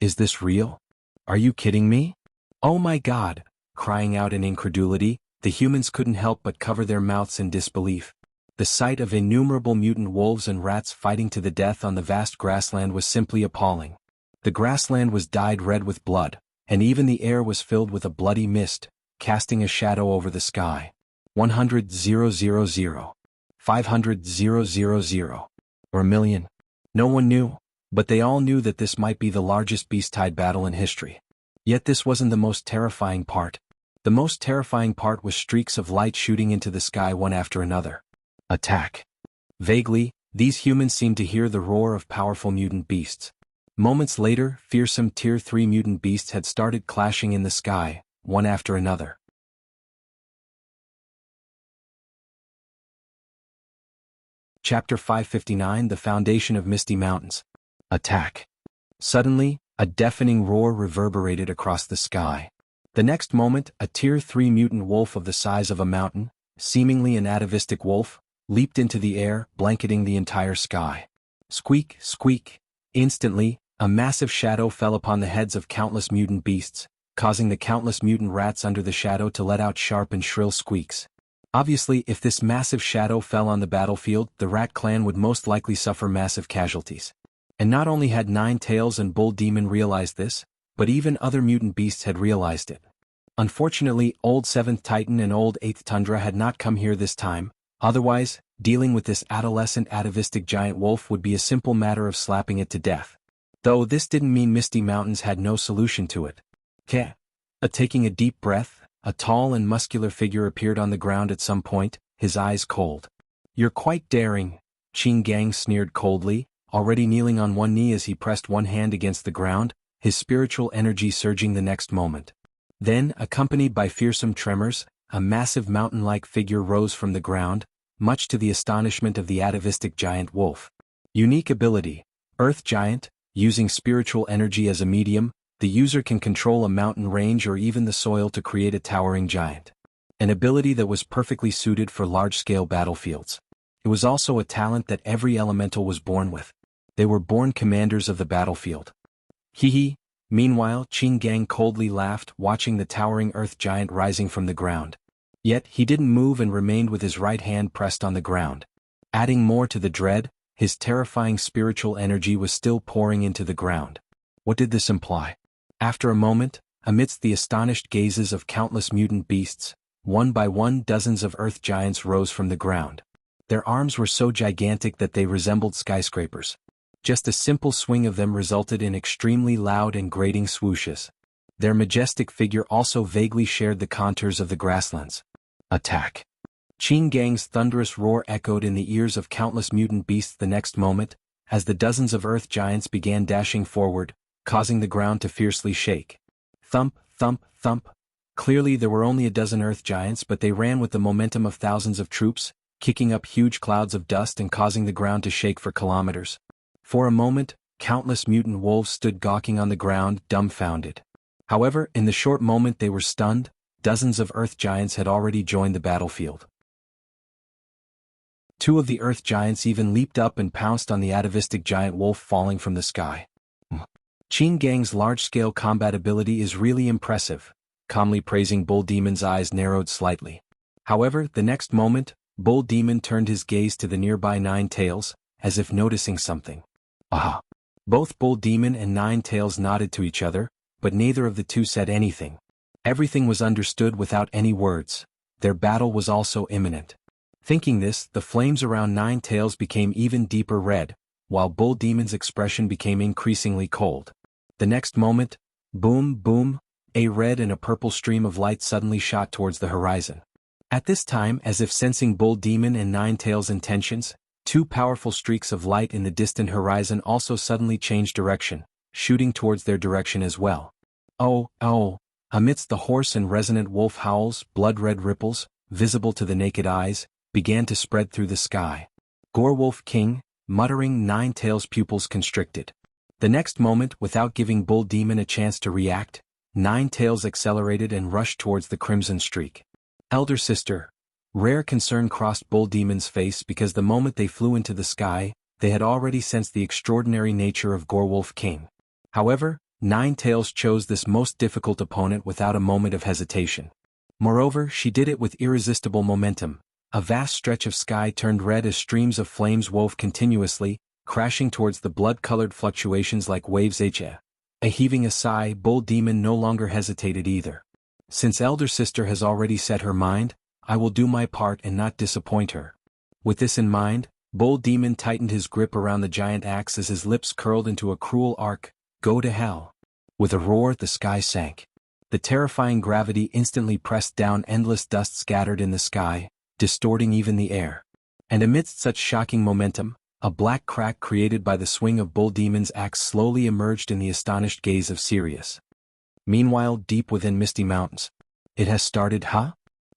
Is this real? Are you kidding me? Oh my God! Crying out in incredulity, the humans couldn't help but cover their mouths in disbelief. The sight of innumerable mutant wolves and rats fighting to the death on the vast grassland was simply appalling. The grassland was dyed red with blood, and even the air was filled with a bloody mist, casting a shadow over the sky. 100,000, 500,000, or 1 million. No one knew, but they all knew that this might be the largest beast-tide battle in history. Yet this wasn't the most terrifying part. The most terrifying part was streaks of light shooting into the sky one after another. Attack. Vaguely, these humans seemed to hear the roar of powerful mutant beasts. Moments later, fearsome Tier 3 mutant beasts had started clashing in the sky, one after another. Chapter 559: The Foundation of Misty Mountains. Attack. Suddenly, a deafening roar reverberated across the sky. The next moment, a Tier 3 mutant wolf of the size of a mountain, seemingly an atavistic wolf, leaped into the air, blanketing the entire sky. Squeak, squeak. Instantly, a massive shadow fell upon the heads of countless mutant beasts, causing the countless mutant rats under the shadow to let out sharp and shrill squeaks. Obviously, if this massive shadow fell on the battlefield, the rat clan would most likely suffer massive casualties. And not only had Nine Tails and Bull Demon realized this, but even other mutant beasts had realized it. Unfortunately, Old 7th Titan and Old 8th Tundra had not come here this time. Otherwise, dealing with this adolescent atavistic giant wolf would be a simple matter of slapping it to death. Though this didn't mean Misty Mountains had no solution to it. Taking a deep breath, a tall and muscular figure appeared on the ground at some point, his eyes cold. "You're quite daring," Qin Gang sneered coldly, already kneeling on one knee as he pressed one hand against the ground, his spiritual energy surging the next moment. Then, accompanied by fearsome tremors, a massive mountain-like figure rose from the ground, much to the astonishment of the atavistic giant wolf. Unique ability: Earth Giant. Using spiritual energy as a medium, the user can control a mountain range or even the soil to create a towering giant. An ability that was perfectly suited for large-scale battlefields. It was also a talent that every elemental was born with. They were born commanders of the battlefield. Hee. Meanwhile, Qin Gang coldly laughed, watching the towering earth giant rising from the ground. Yet, he didn't move and remained with his right hand pressed on the ground. Adding more to the dread, his terrifying spiritual energy was still pouring into the ground. What did this imply? After a moment, amidst the astonished gazes of countless mutant beasts, one by one dozens of earth giants rose from the ground. Their arms were so gigantic that they resembled skyscrapers. Just a simple swing of them resulted in extremely loud and grating swooshes. Their majestic figure also vaguely shared the contours of the grasslands. Attack. Qin Gang's thunderous roar echoed in the ears of countless mutant beasts the next moment, as the dozens of earth giants began dashing forward, causing the ground to fiercely shake. Thump, thump, thump. Clearly there were only a dozen earth giants, but they ran with the momentum of thousands of troops, kicking up huge clouds of dust and causing the ground to shake for kilometers. For a moment, countless mutant wolves stood gawking on the ground, dumbfounded. However, in the short moment they were stunned, dozens of earth giants had already joined the battlefield. Two of the earth giants even leaped up and pounced on the atavistic giant wolf falling from the sky. Qin Gang's large-scale combat ability is really impressive, calmly praising Bull Demon's eyes narrowed slightly. However, the next moment, Bull Demon turned his gaze to the nearby Nine Tails, as if noticing something. Ah! Both Bull Demon and Nine Tails nodded to each other, but neither of the two said anything. Everything was understood without any words. Their battle was also imminent. Thinking this, the flames around Nine Tails became even deeper red, while Bull Demon's expression became increasingly cold. The next moment, boom, boom, a red and a purple stream of light suddenly shot towards the horizon. At this time, as if sensing Bull Demon and Nine Tails' intentions, two powerful streaks of light in the distant horizon also suddenly changed direction, shooting towards their direction as well. Oh, oh! Amidst the hoarse and resonant wolf howls, blood-red ripples, visible to the naked eyes, began to spread through the sky. Gorewolf King, muttering, Nine Tails' pupils constricted. The next moment, without giving Bull Demon a chance to react, Nine Tails accelerated and rushed towards the crimson streak. Elder sister. Rare concern crossed Bull Demon's face because the moment they flew into the sky, they had already sensed the extraordinary nature of Gorewolf King. However, Nine Tails chose this most difficult opponent without a moment of hesitation. Moreover, she did it with irresistible momentum. A vast stretch of sky turned red as streams of flames wove continuously, crashing towards the blood-colored fluctuations like waves. Heaving a sigh, Bull Demon no longer hesitated either. Since Elder Sister has already set her mind, I will do my part and not disappoint her. With this in mind, Bull Demon tightened his grip around the giant axe as his lips curled into a cruel arc. Go to hell. With a roar, the sky sank. The terrifying gravity instantly pressed down, endless dust scattered in the sky, distorting even the air. And amidst such shocking momentum, a black crack created by the swing of Bull Demon's axe slowly emerged in the astonished gaze of Sirius. Meanwhile, deep within Misty Mountains. It has started, huh?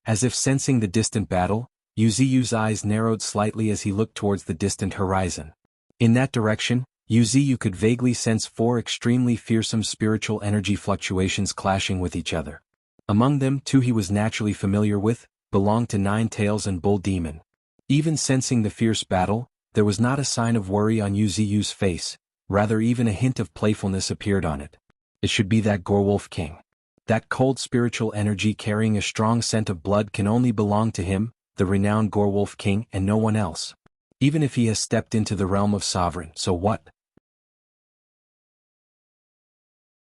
As if sensing the distant battle, Yuziu's eyes narrowed slightly as he looked towards the distant horizon. In that direction, Yuziu could vaguely sense four extremely fearsome spiritual energy fluctuations clashing with each other. Among them, two he was naturally familiar with, belonged to Nine Tails and Bull Demon. Even sensing the fierce battle, there was not a sign of worry on Yuziu's face, rather even a hint of playfulness appeared on it. It should be that Gorewolf King. That cold spiritual energy carrying a strong scent of blood can only belong to him, the renowned Gorewolf King, and no one else. Even if he has stepped into the realm of Sovereign, so what?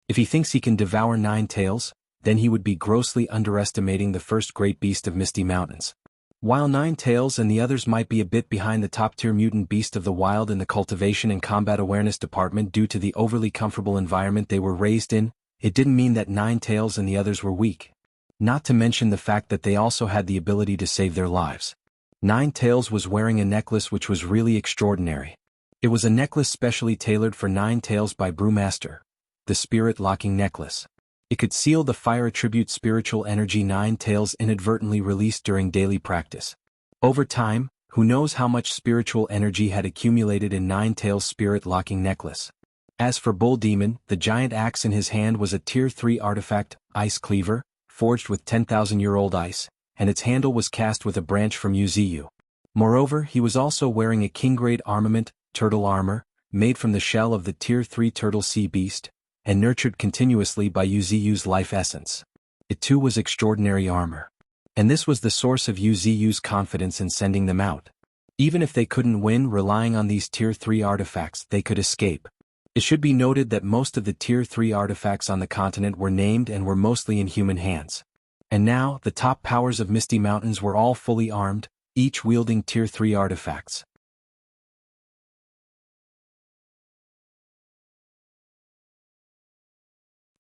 If he thinks he can devour Nine Tails, then he would be grossly underestimating the first great beast of Misty Mountains. While Nine Tails and the others might be a bit behind the top-tier mutant beast of the wild in the cultivation and combat awareness department due to the overly comfortable environment they were raised in, it didn't mean that Nine Tails and the others were weak. Not to mention the fact that they also had the ability to save their lives. Nine Tails was wearing a necklace which was really extraordinary. It was a necklace specially tailored for Nine Tails by Brewmaster. The Spirit-Locking Necklace. It could seal the fire attribute spiritual energy Nine Tails inadvertently released during daily practice. Over time, who knows how much spiritual energy had accumulated in Nine Tails' Spirit-Locking Necklace. As for Bull Demon, the giant axe in his hand was a Tier 3 artifact, Ice Cleaver, forged with 10,000-year-old ice, and its handle was cast with a branch from Yuziu. Moreover, he was also wearing a king-grade armament, turtle armor, made from the shell of the Tier 3 turtle sea beast, and nurtured continuously by Yuziu's life essence. It too was extraordinary armor. And this was the source of Yuziu's confidence in sending them out. Even if they couldn't win relying on these Tier 3 artifacts, they could escape. It should be noted that most of the Tier 3 artifacts on the continent were named and were mostly in human hands. And now, the top powers of Misty Mountains were all fully armed, each wielding Tier 3 artifacts.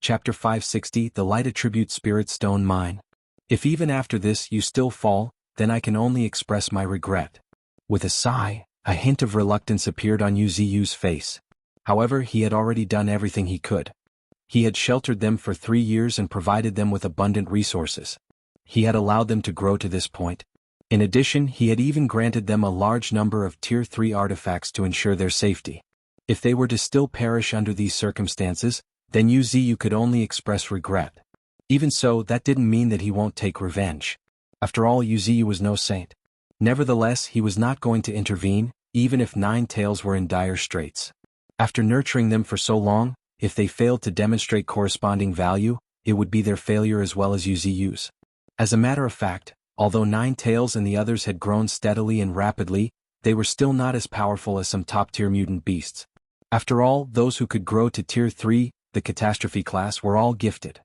Chapter 560 The Light Attribute Spirit Stone Mine. If even after this you still fall, then I can only express my regret. With a sigh, A hint of reluctance appeared on Yu's face. However, he had already done everything he could. He had sheltered them for 3 years and provided them with abundant resources. He had allowed them to grow to this point. In addition, he had even granted them a large number of Tier 3 artifacts to ensure their safety. If they were to still perish under these circumstances, then Yu could only express regret. Even so, that didn't mean that he won't take revenge. After all, Yu was no saint. Nevertheless, he was not going to intervene, even if Nine Tails were in dire straits. After nurturing them for so long, if they failed to demonstrate corresponding value, it would be their failure as well as Yu's. As a matter of fact, although Nine Tails and the others had grown steadily and rapidly, they were still not as powerful as some top-tier mutant beasts. After all, those who could grow to Tier 3, the Catastrophe class, were all gifted.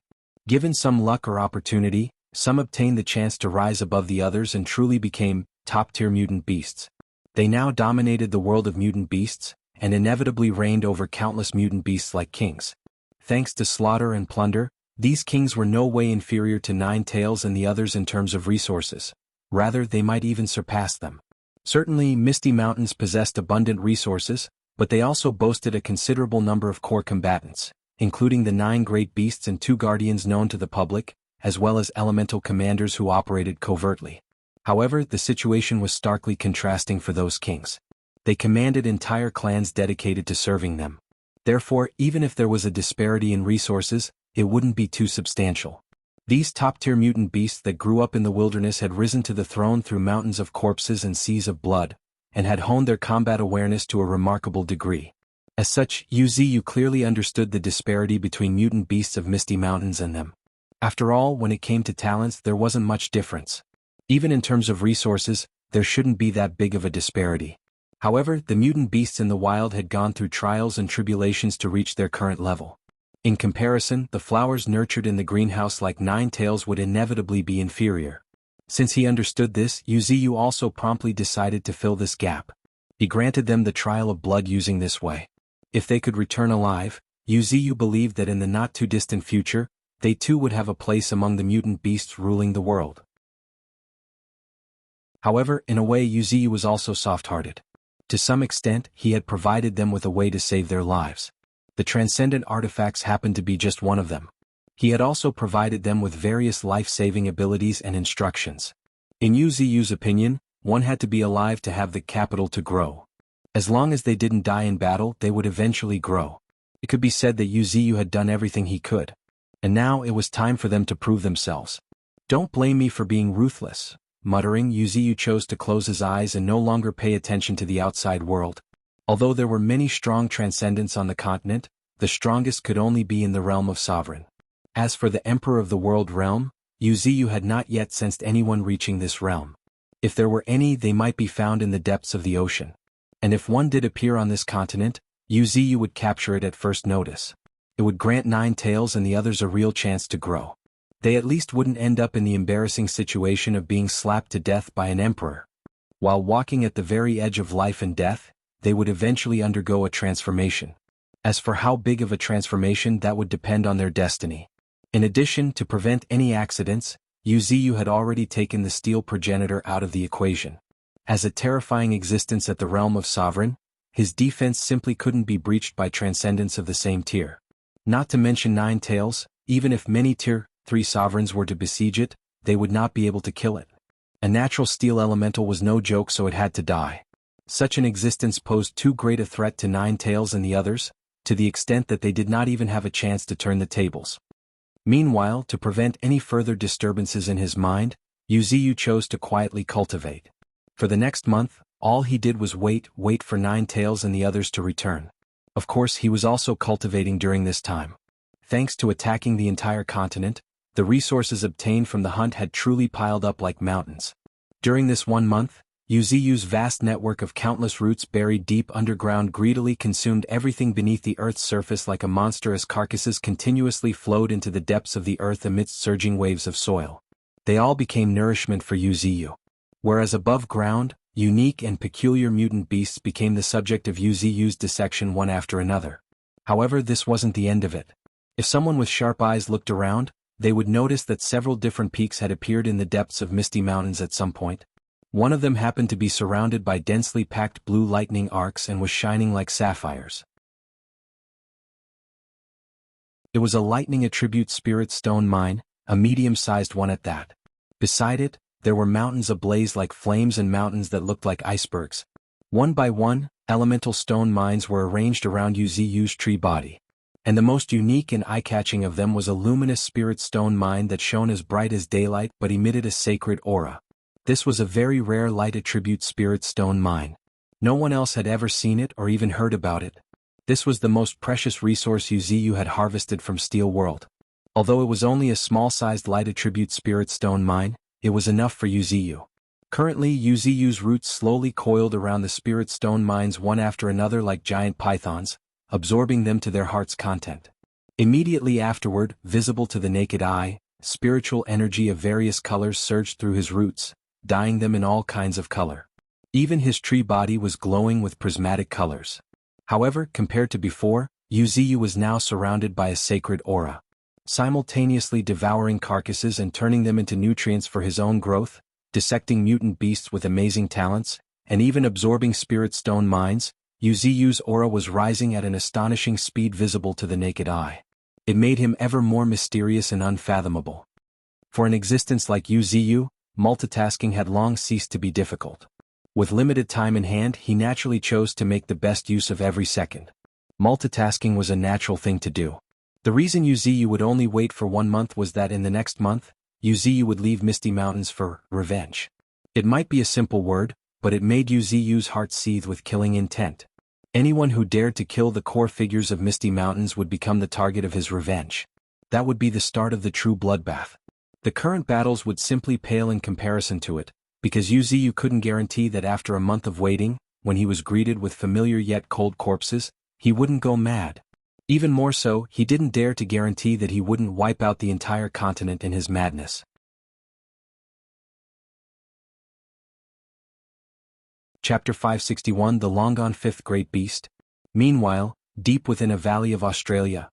Given some luck or opportunity, some obtained the chance to rise above the others and truly became top-tier mutant beasts. They now dominated the world of mutant beasts, and inevitably reigned over countless mutant beasts like kings. Thanks to slaughter and plunder, these kings were no way inferior to Nine Tails and the others in terms of resources. Rather, they might even surpass them. Certainly, Misty Mountains possessed abundant resources, but they also boasted a considerable number of core combatants, including the 9 great beasts and 2 guardians known to the public, as well as elemental commanders who operated covertly. However, the situation was starkly contrasting for those kings. They commanded entire clans dedicated to serving them. Therefore, even if there was a disparity in resources, it wouldn't be too substantial. These top-tier mutant beasts that grew up in the wilderness had risen to the throne through mountains of corpses and seas of blood, and had honed their combat awareness to a remarkable degree. As such, Yu clearly understood the disparity between mutant beasts of Misty Mountains and them. After all, when it came to talents, there wasn't much difference. Even in terms of resources, there shouldn't be that big of a disparity. However, the mutant beasts in the wild had gone through trials and tribulations to reach their current level. In comparison, the flowers nurtured in the greenhouse like Nine Tails would inevitably be inferior. Since he understood this, Yu also promptly decided to fill this gap. He granted them the trial of blood using this way. If they could return alive, Yu believed that in the not-too-distant future, they too would have a place among the mutant beasts ruling the world. However, in a way, Yu was also soft-hearted. To some extent, he had provided them with a way to save their lives. The transcendent artifacts happened to be just one of them. He had also provided them with various life-saving abilities and instructions. In Yu's opinion, one had to be alive to have the capital to grow. As long as they didn't die in battle, they would eventually grow. It could be said that Yu had done everything he could. And now it was time for them to prove themselves. "Don't blame me for being ruthless," muttering, Yu chose to close his eyes and no longer pay attention to the outside world. Although there were many strong transcendents on the continent, the strongest could only be in the realm of Sovereign. As for the Emperor of the World realm, Yu had not yet sensed anyone reaching this realm. If there were any, they might be found in the depths of the ocean. And if one did appear on this continent, Yu would capture it at first notice. It would grant Nine Tails and the others a real chance to grow. They at least wouldn't end up in the embarrassing situation of being slapped to death by an emperor. While walking at the very edge of life and death, they would eventually undergo a transformation. As for how big of a transformation, that would depend on their destiny. In addition, to prevent any accidents, Yu had already taken the steel progenitor out of the equation. As a terrifying existence at the realm of Sovereign, his defense simply couldn't be breached by transcendents of the same tier. Not to mention Nine Tails, even if many Tier 3 sovereigns were to besiege it, they would not be able to kill it. A natural steel elemental was no joke, so it had to die. Such an existence posed too great a threat to Nine Tails and the others, to the extent that they did not even have a chance to turn the tables. Meanwhile, to prevent any further disturbances in his mind, Yu chose to quietly cultivate. For the next month, all he did was wait for Nine Tails and the others to return. Of course, he was also cultivating during this time. Thanks to attacking the entire continent, the resources obtained from the hunt had truly piled up like mountains. During this 1 month, Yu's vast network of countless roots buried deep underground greedily consumed everything beneath the Earth's surface like a monster as carcasses continuously flowed into the depths of the Earth amidst surging waves of soil. They all became nourishment for Yu. Whereas above ground, unique and peculiar mutant beasts became the subject of Yu's dissection one after another. However, this wasn't the end of it. If someone with sharp eyes looked around, they would notice that several different peaks had appeared in the depths of Misty Mountains at some point. One of them happened to be surrounded by densely packed blue lightning arcs and was shining like sapphires. It was a lightning attribute spirit stone mine, a medium-sized one at that. Beside it, there were mountains ablaze like flames and mountains that looked like icebergs. One by one, elemental stone mines were arranged around Yuziu's tree body. And the most unique and eye-catching of them was a luminous spirit stone mine that shone as bright as daylight but emitted a sacred aura. This was a very rare light attribute spirit stone mine. No one else had ever seen it or even heard about it. This was the most precious resource Yuziu had harvested from Steel World. Although it was only a small-sized light attribute spirit stone mine, it was enough for Yuziu. Currently, Yuziu's roots slowly coiled around the spirit stone mines one after another like giant pythons, absorbing them to their heart's content. Immediately afterward, visible to the naked eye, spiritual energy of various colors surged through his roots, dyeing them in all kinds of color. Even his tree body was glowing with prismatic colors. However, compared to before, Yuziu was now surrounded by a sacred aura. Simultaneously devouring carcasses and turning them into nutrients for his own growth, dissecting mutant beasts with amazing talents, and even absorbing spirit stone mines, Yuziu's aura was rising at an astonishing speed visible to the naked eye. It made him ever more mysterious and unfathomable. For an existence like Yuziu, multitasking had long ceased to be difficult. With limited time in hand, he naturally chose to make the best use of every second. Multitasking was a natural thing to do. The reason Yuziu would only wait for 1 month was that in the next month, Yuziu would leave Misty Mountains for revenge. It might be a simple word, but it made Yuziu's heart seethe with killing intent. Anyone who dared to kill the core figures of Misty Mountains would become the target of his revenge. That would be the start of the true bloodbath. The current battles would simply pale in comparison to it, because Yuziu couldn't guarantee that after a month of waiting, when he was greeted with familiar yet cold corpses, he wouldn't go mad. Even more so, he didn't dare to guarantee that he wouldn't wipe out the entire continent in his madness. Chapter 561 The Long-Gone Fifth Great Beast. Meanwhile, deep within a valley of Australia,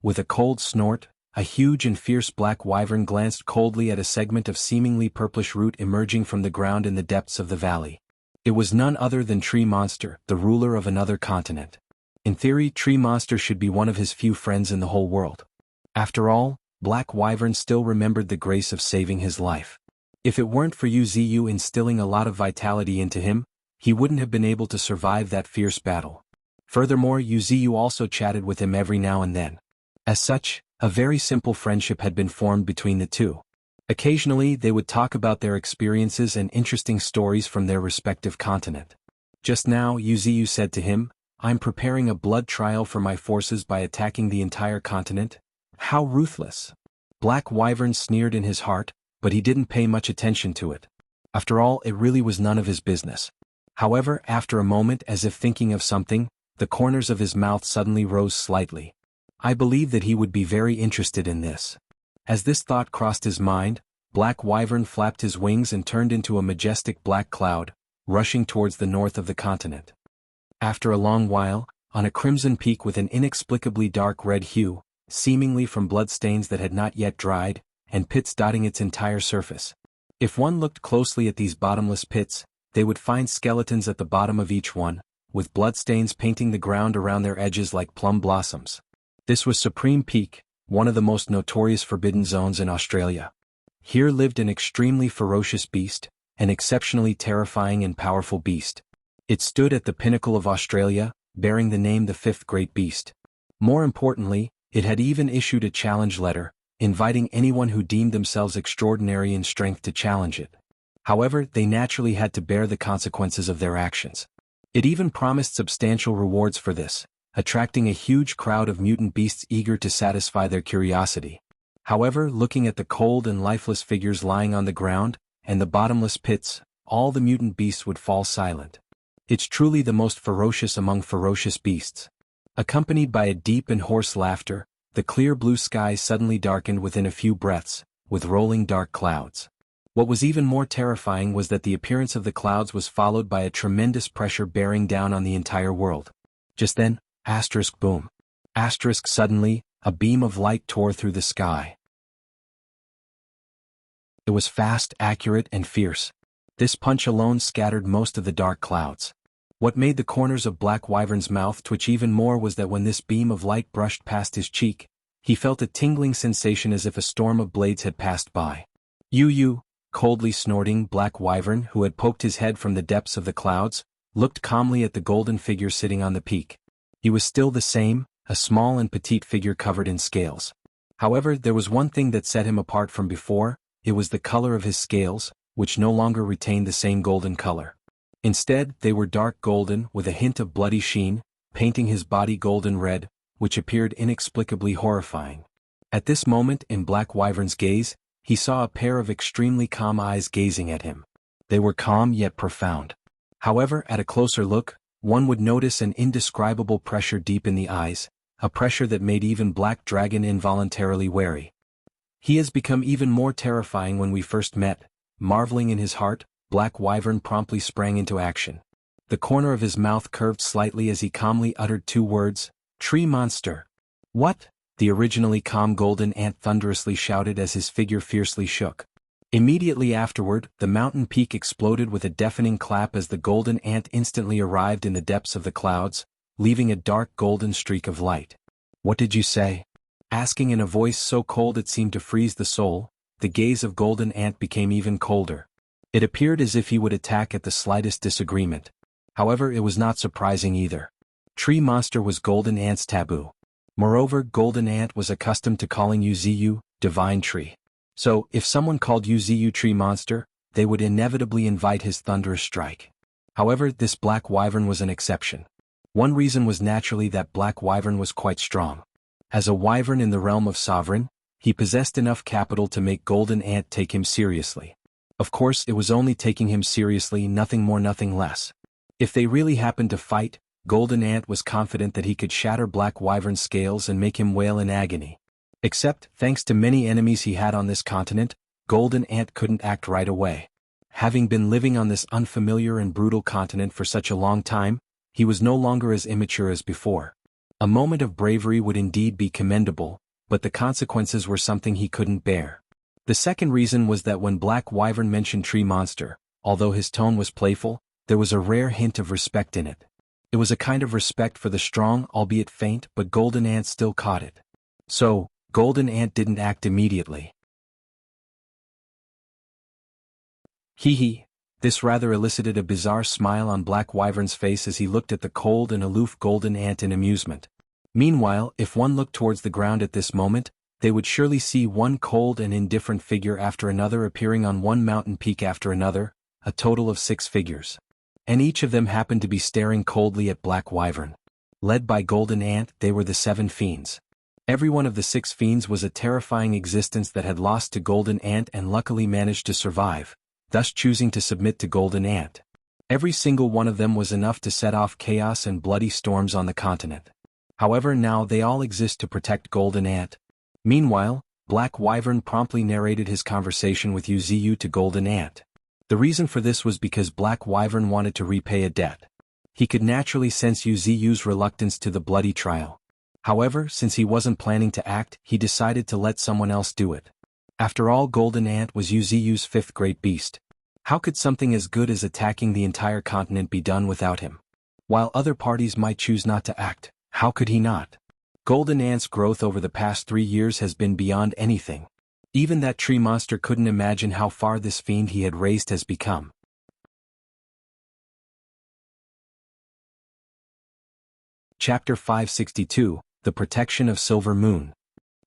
with a cold snort, a huge and fierce black wyvern glanced coldly at a segment of seemingly purplish root emerging from the ground in the depths of the valley. It was none other than Tree Monster, the ruler of another continent. In theory, Tree Monster should be one of his few friends in the whole world. After all, Black Wyvern still remembered the grace of saving his life. If it weren't for Yuziu instilling a lot of vitality into him, he wouldn't have been able to survive that fierce battle. Furthermore, Yuziu also chatted with him every now and then. As such, a very simple friendship had been formed between the two. Occasionally, they would talk about their experiences and interesting stories from their respective continent. Just now, Yuziu said to him, "I'm preparing a blood trial for my forces by attacking the entire continent." How ruthless! Black Wyvern sneered in his heart, but he didn't pay much attention to it. After all, it really was none of his business. However, after a moment, as if thinking of something, the corners of his mouth suddenly rose slightly. I believe that he would be very interested in this. As this thought crossed his mind, Black Wyvern flapped his wings and turned into a majestic black cloud, rushing towards the north of the continent. After a long while, on a crimson peak with an inexplicably dark red hue, seemingly from bloodstains that had not yet dried, and pits dotting its entire surface. If one looked closely at these bottomless pits, they would find skeletons at the bottom of each one, with bloodstains painting the ground around their edges like plum blossoms. This was Supreme Peak, one of the most notorious forbidden zones in Australia. Here lived an extremely ferocious beast, an exceptionally terrifying and powerful beast. It stood at the pinnacle of Australia, bearing the name the Fifth Great Beast. More importantly, it had even issued a challenge letter, inviting anyone who deemed themselves extraordinary in strength to challenge it. However, they naturally had to bear the consequences of their actions. It even promised substantial rewards for this, attracting a huge crowd of mutant beasts eager to satisfy their curiosity. However, looking at the cold and lifeless figures lying on the ground, and the bottomless pits, all the mutant beasts would fall silent. It's truly the most ferocious among ferocious beasts. Accompanied by a deep and hoarse laughter, the clear blue sky suddenly darkened within a few breaths, with rolling dark clouds. What was even more terrifying was that the appearance of the clouds was followed by a tremendous pressure bearing down on the entire world. Just then, boom. Suddenly, a beam of light tore through the sky. It was fast, accurate, and fierce. This punch alone scattered most of the dark clouds. What made the corners of Black Wyvern's mouth twitch even more was that when this beam of light brushed past his cheek, he felt a tingling sensation as if a storm of blades had passed by. You, coldly snorting, Black Wyvern, who had poked his head from the depths of the clouds, looked calmly at the golden figure sitting on the peak. He was still the same, a small and petite figure covered in scales. However, there was one thing that set him apart from before. It was the color of his scales, which no longer retained the same golden color. Instead, they were dark golden with a hint of bloody sheen, painting his body golden red, which appeared inexplicably horrifying. At this moment in Black Wyvern's gaze, he saw a pair of extremely calm eyes gazing at him. They were calm yet profound. However, at a closer look, one would notice an indescribable pressure deep in the eyes, a pressure that made even Black Dragon involuntarily wary. He has become even more terrifying when we first met. Marveling in his heart, Black Wyvern promptly sprang into action. The corner of his mouth curved slightly as he calmly uttered two words, "Tree monster." "What?" the originally calm golden ant thunderously shouted as his figure fiercely shook. Immediately afterward, the mountain peak exploded with a deafening clap as the golden ant instantly arrived in the depths of the clouds, leaving a dark golden streak of light. "What did you say?" Asking in a voice so cold it seemed to freeze the soul, the gaze of golden ant became even colder. It appeared as if he would attack at the slightest disagreement. However, it was not surprising either. Tree monster was golden ant's taboo. Moreover, golden ant was accustomed to calling Wuxia, divine tree. So, if someone called Wuxia tree monster, they would inevitably invite his thunderous strike. However, this Black Wyvern was an exception. One reason was naturally that Black Wyvern was quite strong. As a wyvern in the realm of sovereign, he possessed enough capital to make golden ant take him seriously. Of course, it was only taking him seriously, nothing more, nothing less. If they really happened to fight, golden ant was confident that he could shatter Black Wyvern's scales and make him wail in agony. Except, thanks to many enemies he had on this continent, golden ant couldn't act right away. Having been living on this unfamiliar and brutal continent for such a long time, he was no longer as immature as before. A moment of bravery would indeed be commendable, but the consequences were something he couldn't bear. The second reason was that when Black Wyvern mentioned tree monster, although his tone was playful, there was a rare hint of respect in it. It was a kind of respect for the strong, albeit faint, but golden ant still caught it. So, golden ant didn't act immediately. Hee. This rather elicited a bizarre smile on Black Wyvern's face as he looked at the cold and aloof golden ant in amusement. Meanwhile, if one looked towards the ground at this moment, they would surely see one cold and indifferent figure after another appearing on one mountain peak after another, a total of 6 figures. And each of them happened to be staring coldly at Black Wyvern. Led by golden ant, they were the 7 fiends. Every one of the 6 fiends was a terrifying existence that had lost to golden ant and luckily managed to survive, thus choosing to submit to golden ant. Every single one of them was enough to set off chaos and bloody storms on the continent. However, now they all exist to protect golden ant. Meanwhile, Black Wyvern promptly narrated his conversation with Wuxia to golden ant. The reason for this was because Black Wyvern wanted to repay a debt. He could naturally sense Wuxia's reluctance to the bloody trial. However, since he wasn't planning to act, he decided to let someone else do it. After all, golden ant was Wuxia's 5th great beast. How could something as good as attacking the entire continent be done without him? While other parties might choose not to act, how could he not? Golden ant's growth over the past 3 years has been beyond anything. Even that tree monster couldn't imagine how far this fiend he had raised has become. Chapter 562, The Protection of Silver Moon.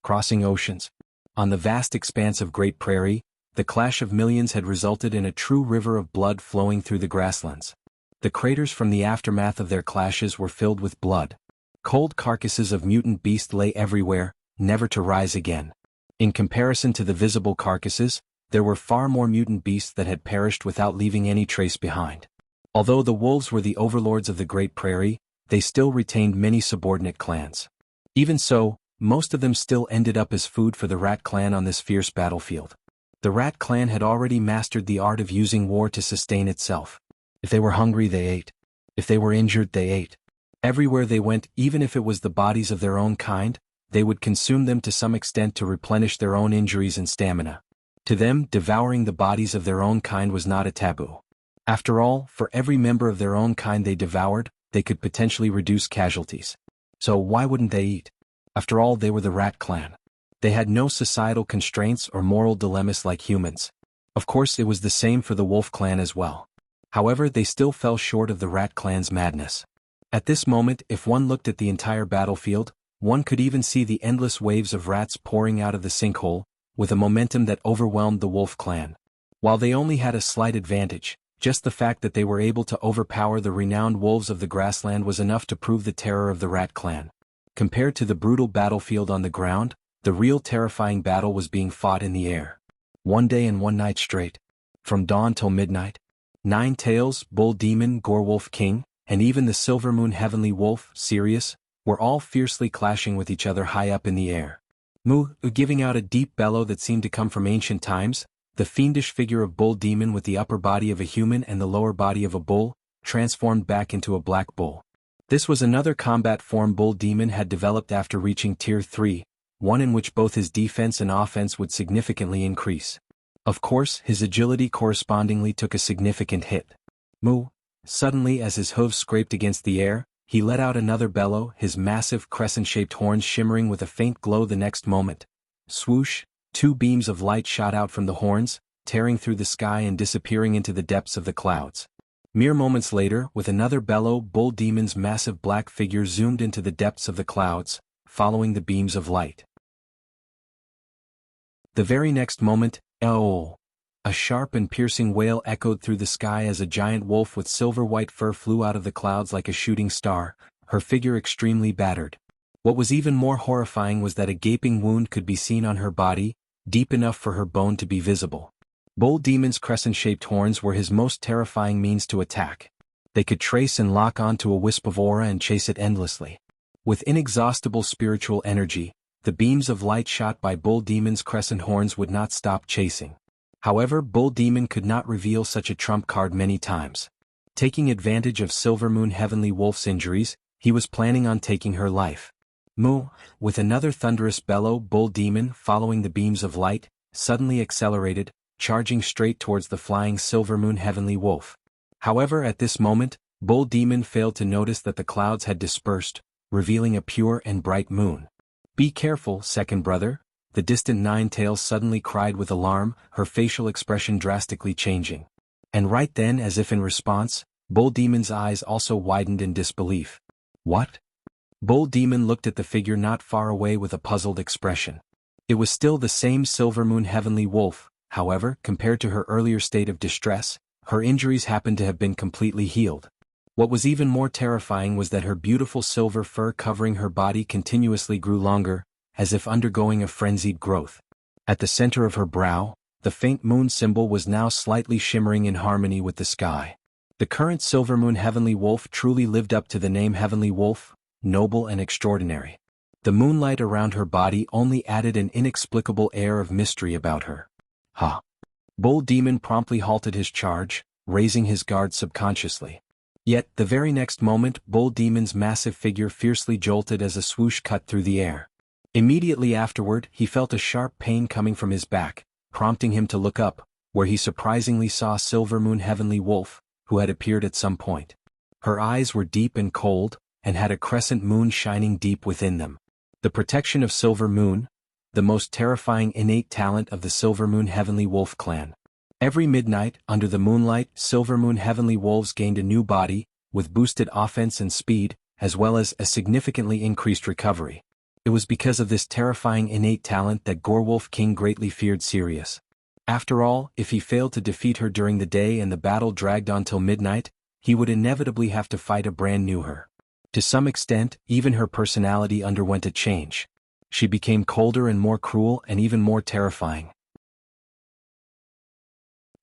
Crossing oceans. On the vast expanse of Great Prairie, the clash of millions had resulted in a true river of blood flowing through the grasslands. The craters from the aftermath of their clashes were filled with blood. Cold carcasses of mutant beasts lay everywhere, never to rise again. In comparison to the visible carcasses, there were far more mutant beasts that had perished without leaving any trace behind. Although the wolves were the overlords of the Great Prairie, they still retained many subordinate clans. Even so, most of them still ended up as food for the Rat clan on this fierce battlefield. The Rat clan had already mastered the art of using war to sustain itself. If they were hungry, they ate. If they were injured, they ate. Everywhere they went, even if it was the bodies of their own kind, they would consume them to some extent to replenish their own injuries and stamina. To them, devouring the bodies of their own kind was not a taboo. After all, for every member of their own kind they devoured, they could potentially reduce casualties. So why wouldn't they eat? After all, they were the rat clan. They had no societal constraints or moral dilemmas like humans. Of course, it was the same for the wolf clan as well. However, they still fell short of the rat clan's madness. At this moment, if one looked at the entire battlefield, one could even see the endless waves of rats pouring out of the sinkhole, with a momentum that overwhelmed the wolf clan. While they only had a slight advantage, just the fact that they were able to overpower the renowned wolves of the grassland was enough to prove the terror of the rat clan. Compared to the brutal battlefield on the ground, the real terrifying battle was being fought in the air. One day and one night straight. From dawn till midnight. Nine Tails, Bull Demon, Gorewolf King, and even the Silver Moon Heavenly Wolf, Sirius, were all fiercely clashing with each other high up in the air. Mu, giving out a deep bellow that seemed to come from ancient times, the fiendish figure of Bull Demon with the upper body of a human and the lower body of a bull, transformed back into a black bull. This was another combat form Bull Demon had developed after reaching Tier 3, one in which both his defense and offense would significantly increase. Of course, his agility correspondingly took a significant hit. Mu. Suddenly, as his hooves scraped against the air, he let out another bellow, his massive crescent-shaped horns shimmering with a faint glow the next moment. Swoosh, two beams of light shot out from the horns, tearing through the sky and disappearing into the depths of the clouds. Mere moments later, with another bellow, Bull Demon's massive black figure zoomed into the depths of the clouds, following the beams of light. The very next moment, oh! A sharp and piercing wail echoed through the sky as a giant wolf with silver-white fur flew out of the clouds like a shooting star, her figure extremely battered. What was even more horrifying was that a gaping wound could be seen on her body, deep enough for her bone to be visible. Bull Demon's crescent-shaped horns were his most terrifying means to attack. They could trace and lock onto a wisp of aura and chase it endlessly. With inexhaustible spiritual energy, the beams of light shot by Bull Demon's crescent horns would not stop chasing. However, Bull Demon could not reveal such a trump card many times. Taking advantage of Silver Moon Heavenly Wolf's injuries, he was planning on taking her life. Mu, with another thunderous bellow, Bull Demon, following the beams of light, suddenly accelerated, charging straight towards the flying Silver Moon Heavenly Wolf. However, at this moment, Bull Demon failed to notice that the clouds had dispersed, revealing a pure and bright moon. "Be careful, second brother," the distant Nine Tails suddenly cried with alarm, her facial expression drastically changing. And right then, as if in response, Bull Demon's eyes also widened in disbelief. What? Bull Demon looked at the figure not far away with a puzzled expression. It was still the same Silver Moon Heavenly Wolf, however, compared to her earlier state of distress, her injuries happened to have been completely healed. What was even more terrifying was that her beautiful silver fur covering her body continuously grew longer, as if undergoing a frenzied growth. At the center of her brow, the faint moon symbol was now slightly shimmering in harmony with the sky. The current Silver Moon Heavenly Wolf truly lived up to the name Heavenly Wolf, noble and extraordinary. The moonlight around her body only added an inexplicable air of mystery about her. Ha! Bull Demon promptly halted his charge, raising his guard subconsciously. Yet, the very next moment, Bull Demon's massive figure fiercely jolted as a swoosh cut through the air. Immediately afterward, he felt a sharp pain coming from his back, prompting him to look up, where he surprisingly saw Silver Moon Heavenly Wolf, who had appeared at some point. Her eyes were deep and cold, and had a crescent moon shining deep within them. The protection of Silver Moon, the most terrifying innate talent of the Silver Moon Heavenly Wolf clan. Every midnight, under the moonlight, Silver Moon Heavenly Wolves gained a new body, with boosted offense and speed, as well as a significantly increased recovery. It was because of this terrifying innate talent that Gorewolf King greatly feared Sirius. After all, if he failed to defeat her during the day and the battle dragged on till midnight, he would inevitably have to fight a brand new her. To some extent, even her personality underwent a change. She became colder and more cruel and even more terrifying.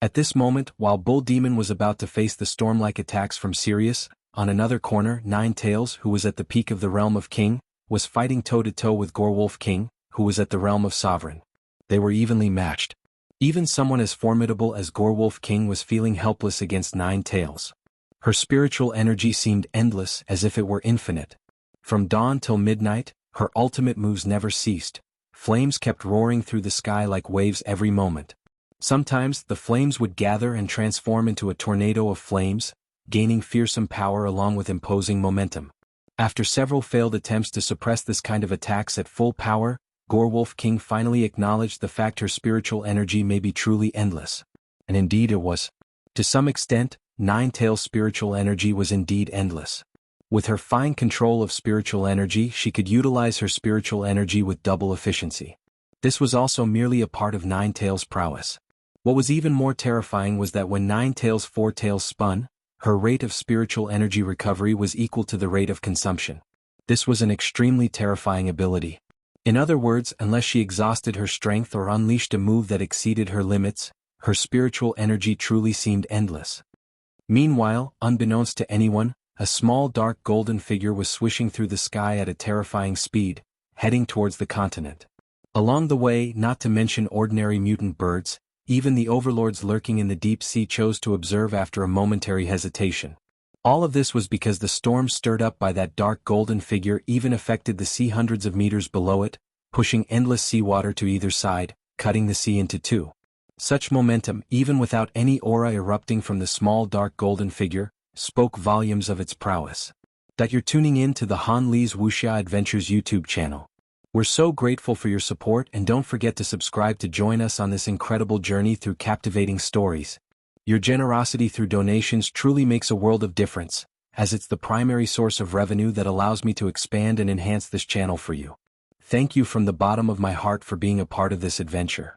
At this moment, while Bull Demon was about to face the storm-like attacks from Sirius, on another corner, Nine Tails, who was at the peak of the realm of King, was fighting toe-to-toe with Gorewolf King, who was at the realm of Sovereign. They were evenly matched. Even someone as formidable as Gorewolf King was feeling helpless against Nine Tails. Her spiritual energy seemed endless, as if it were infinite. From dawn till midnight, her ultimate moves never ceased. Flames kept roaring through the sky like waves every moment. Sometimes, the flames would gather and transform into a tornado of flames, gaining fearsome power along with imposing momentum. After several failed attempts to suppress this kind of attacks at full power, Gorewolf King finally acknowledged the fact her spiritual energy may be truly endless. And indeed it was. To some extent, Nine-Tails' spiritual energy was indeed endless. With her fine control of spiritual energy, she could utilize her spiritual energy with double efficiency. This was also merely a part of Nine-Tails' prowess. What was even more terrifying was that when Nine-Tails' four tails spun, her rate of spiritual energy recovery was equal to the rate of consumption. This was an extremely terrifying ability. In other words, unless she exhausted her strength or unleashed a move that exceeded her limits, her spiritual energy truly seemed endless. Meanwhile, unbeknownst to anyone, a small dark golden figure was swishing through the sky at a terrifying speed, heading towards the continent. Along the way, not to mention ordinary mutant birds, even the overlords lurking in the deep sea chose to observe after a momentary hesitation. All of this was because the storm stirred up by that dark golden figure even affected the sea hundreds of meters below it, pushing endless seawater to either side, cutting the sea into two. Such momentum, even without any aura erupting from the small dark golden figure, spoke volumes of its prowess. That you're tuning in to the Han Lee's Wuxia Adventures YouTube channel. We're so grateful for your support, and don't forget to subscribe to join us on this incredible journey through captivating stories. Your generosity through donations truly makes a world of difference, as it's the primary source of revenue that allows me to expand and enhance this channel for you. Thank you from the bottom of my heart for being a part of this adventure.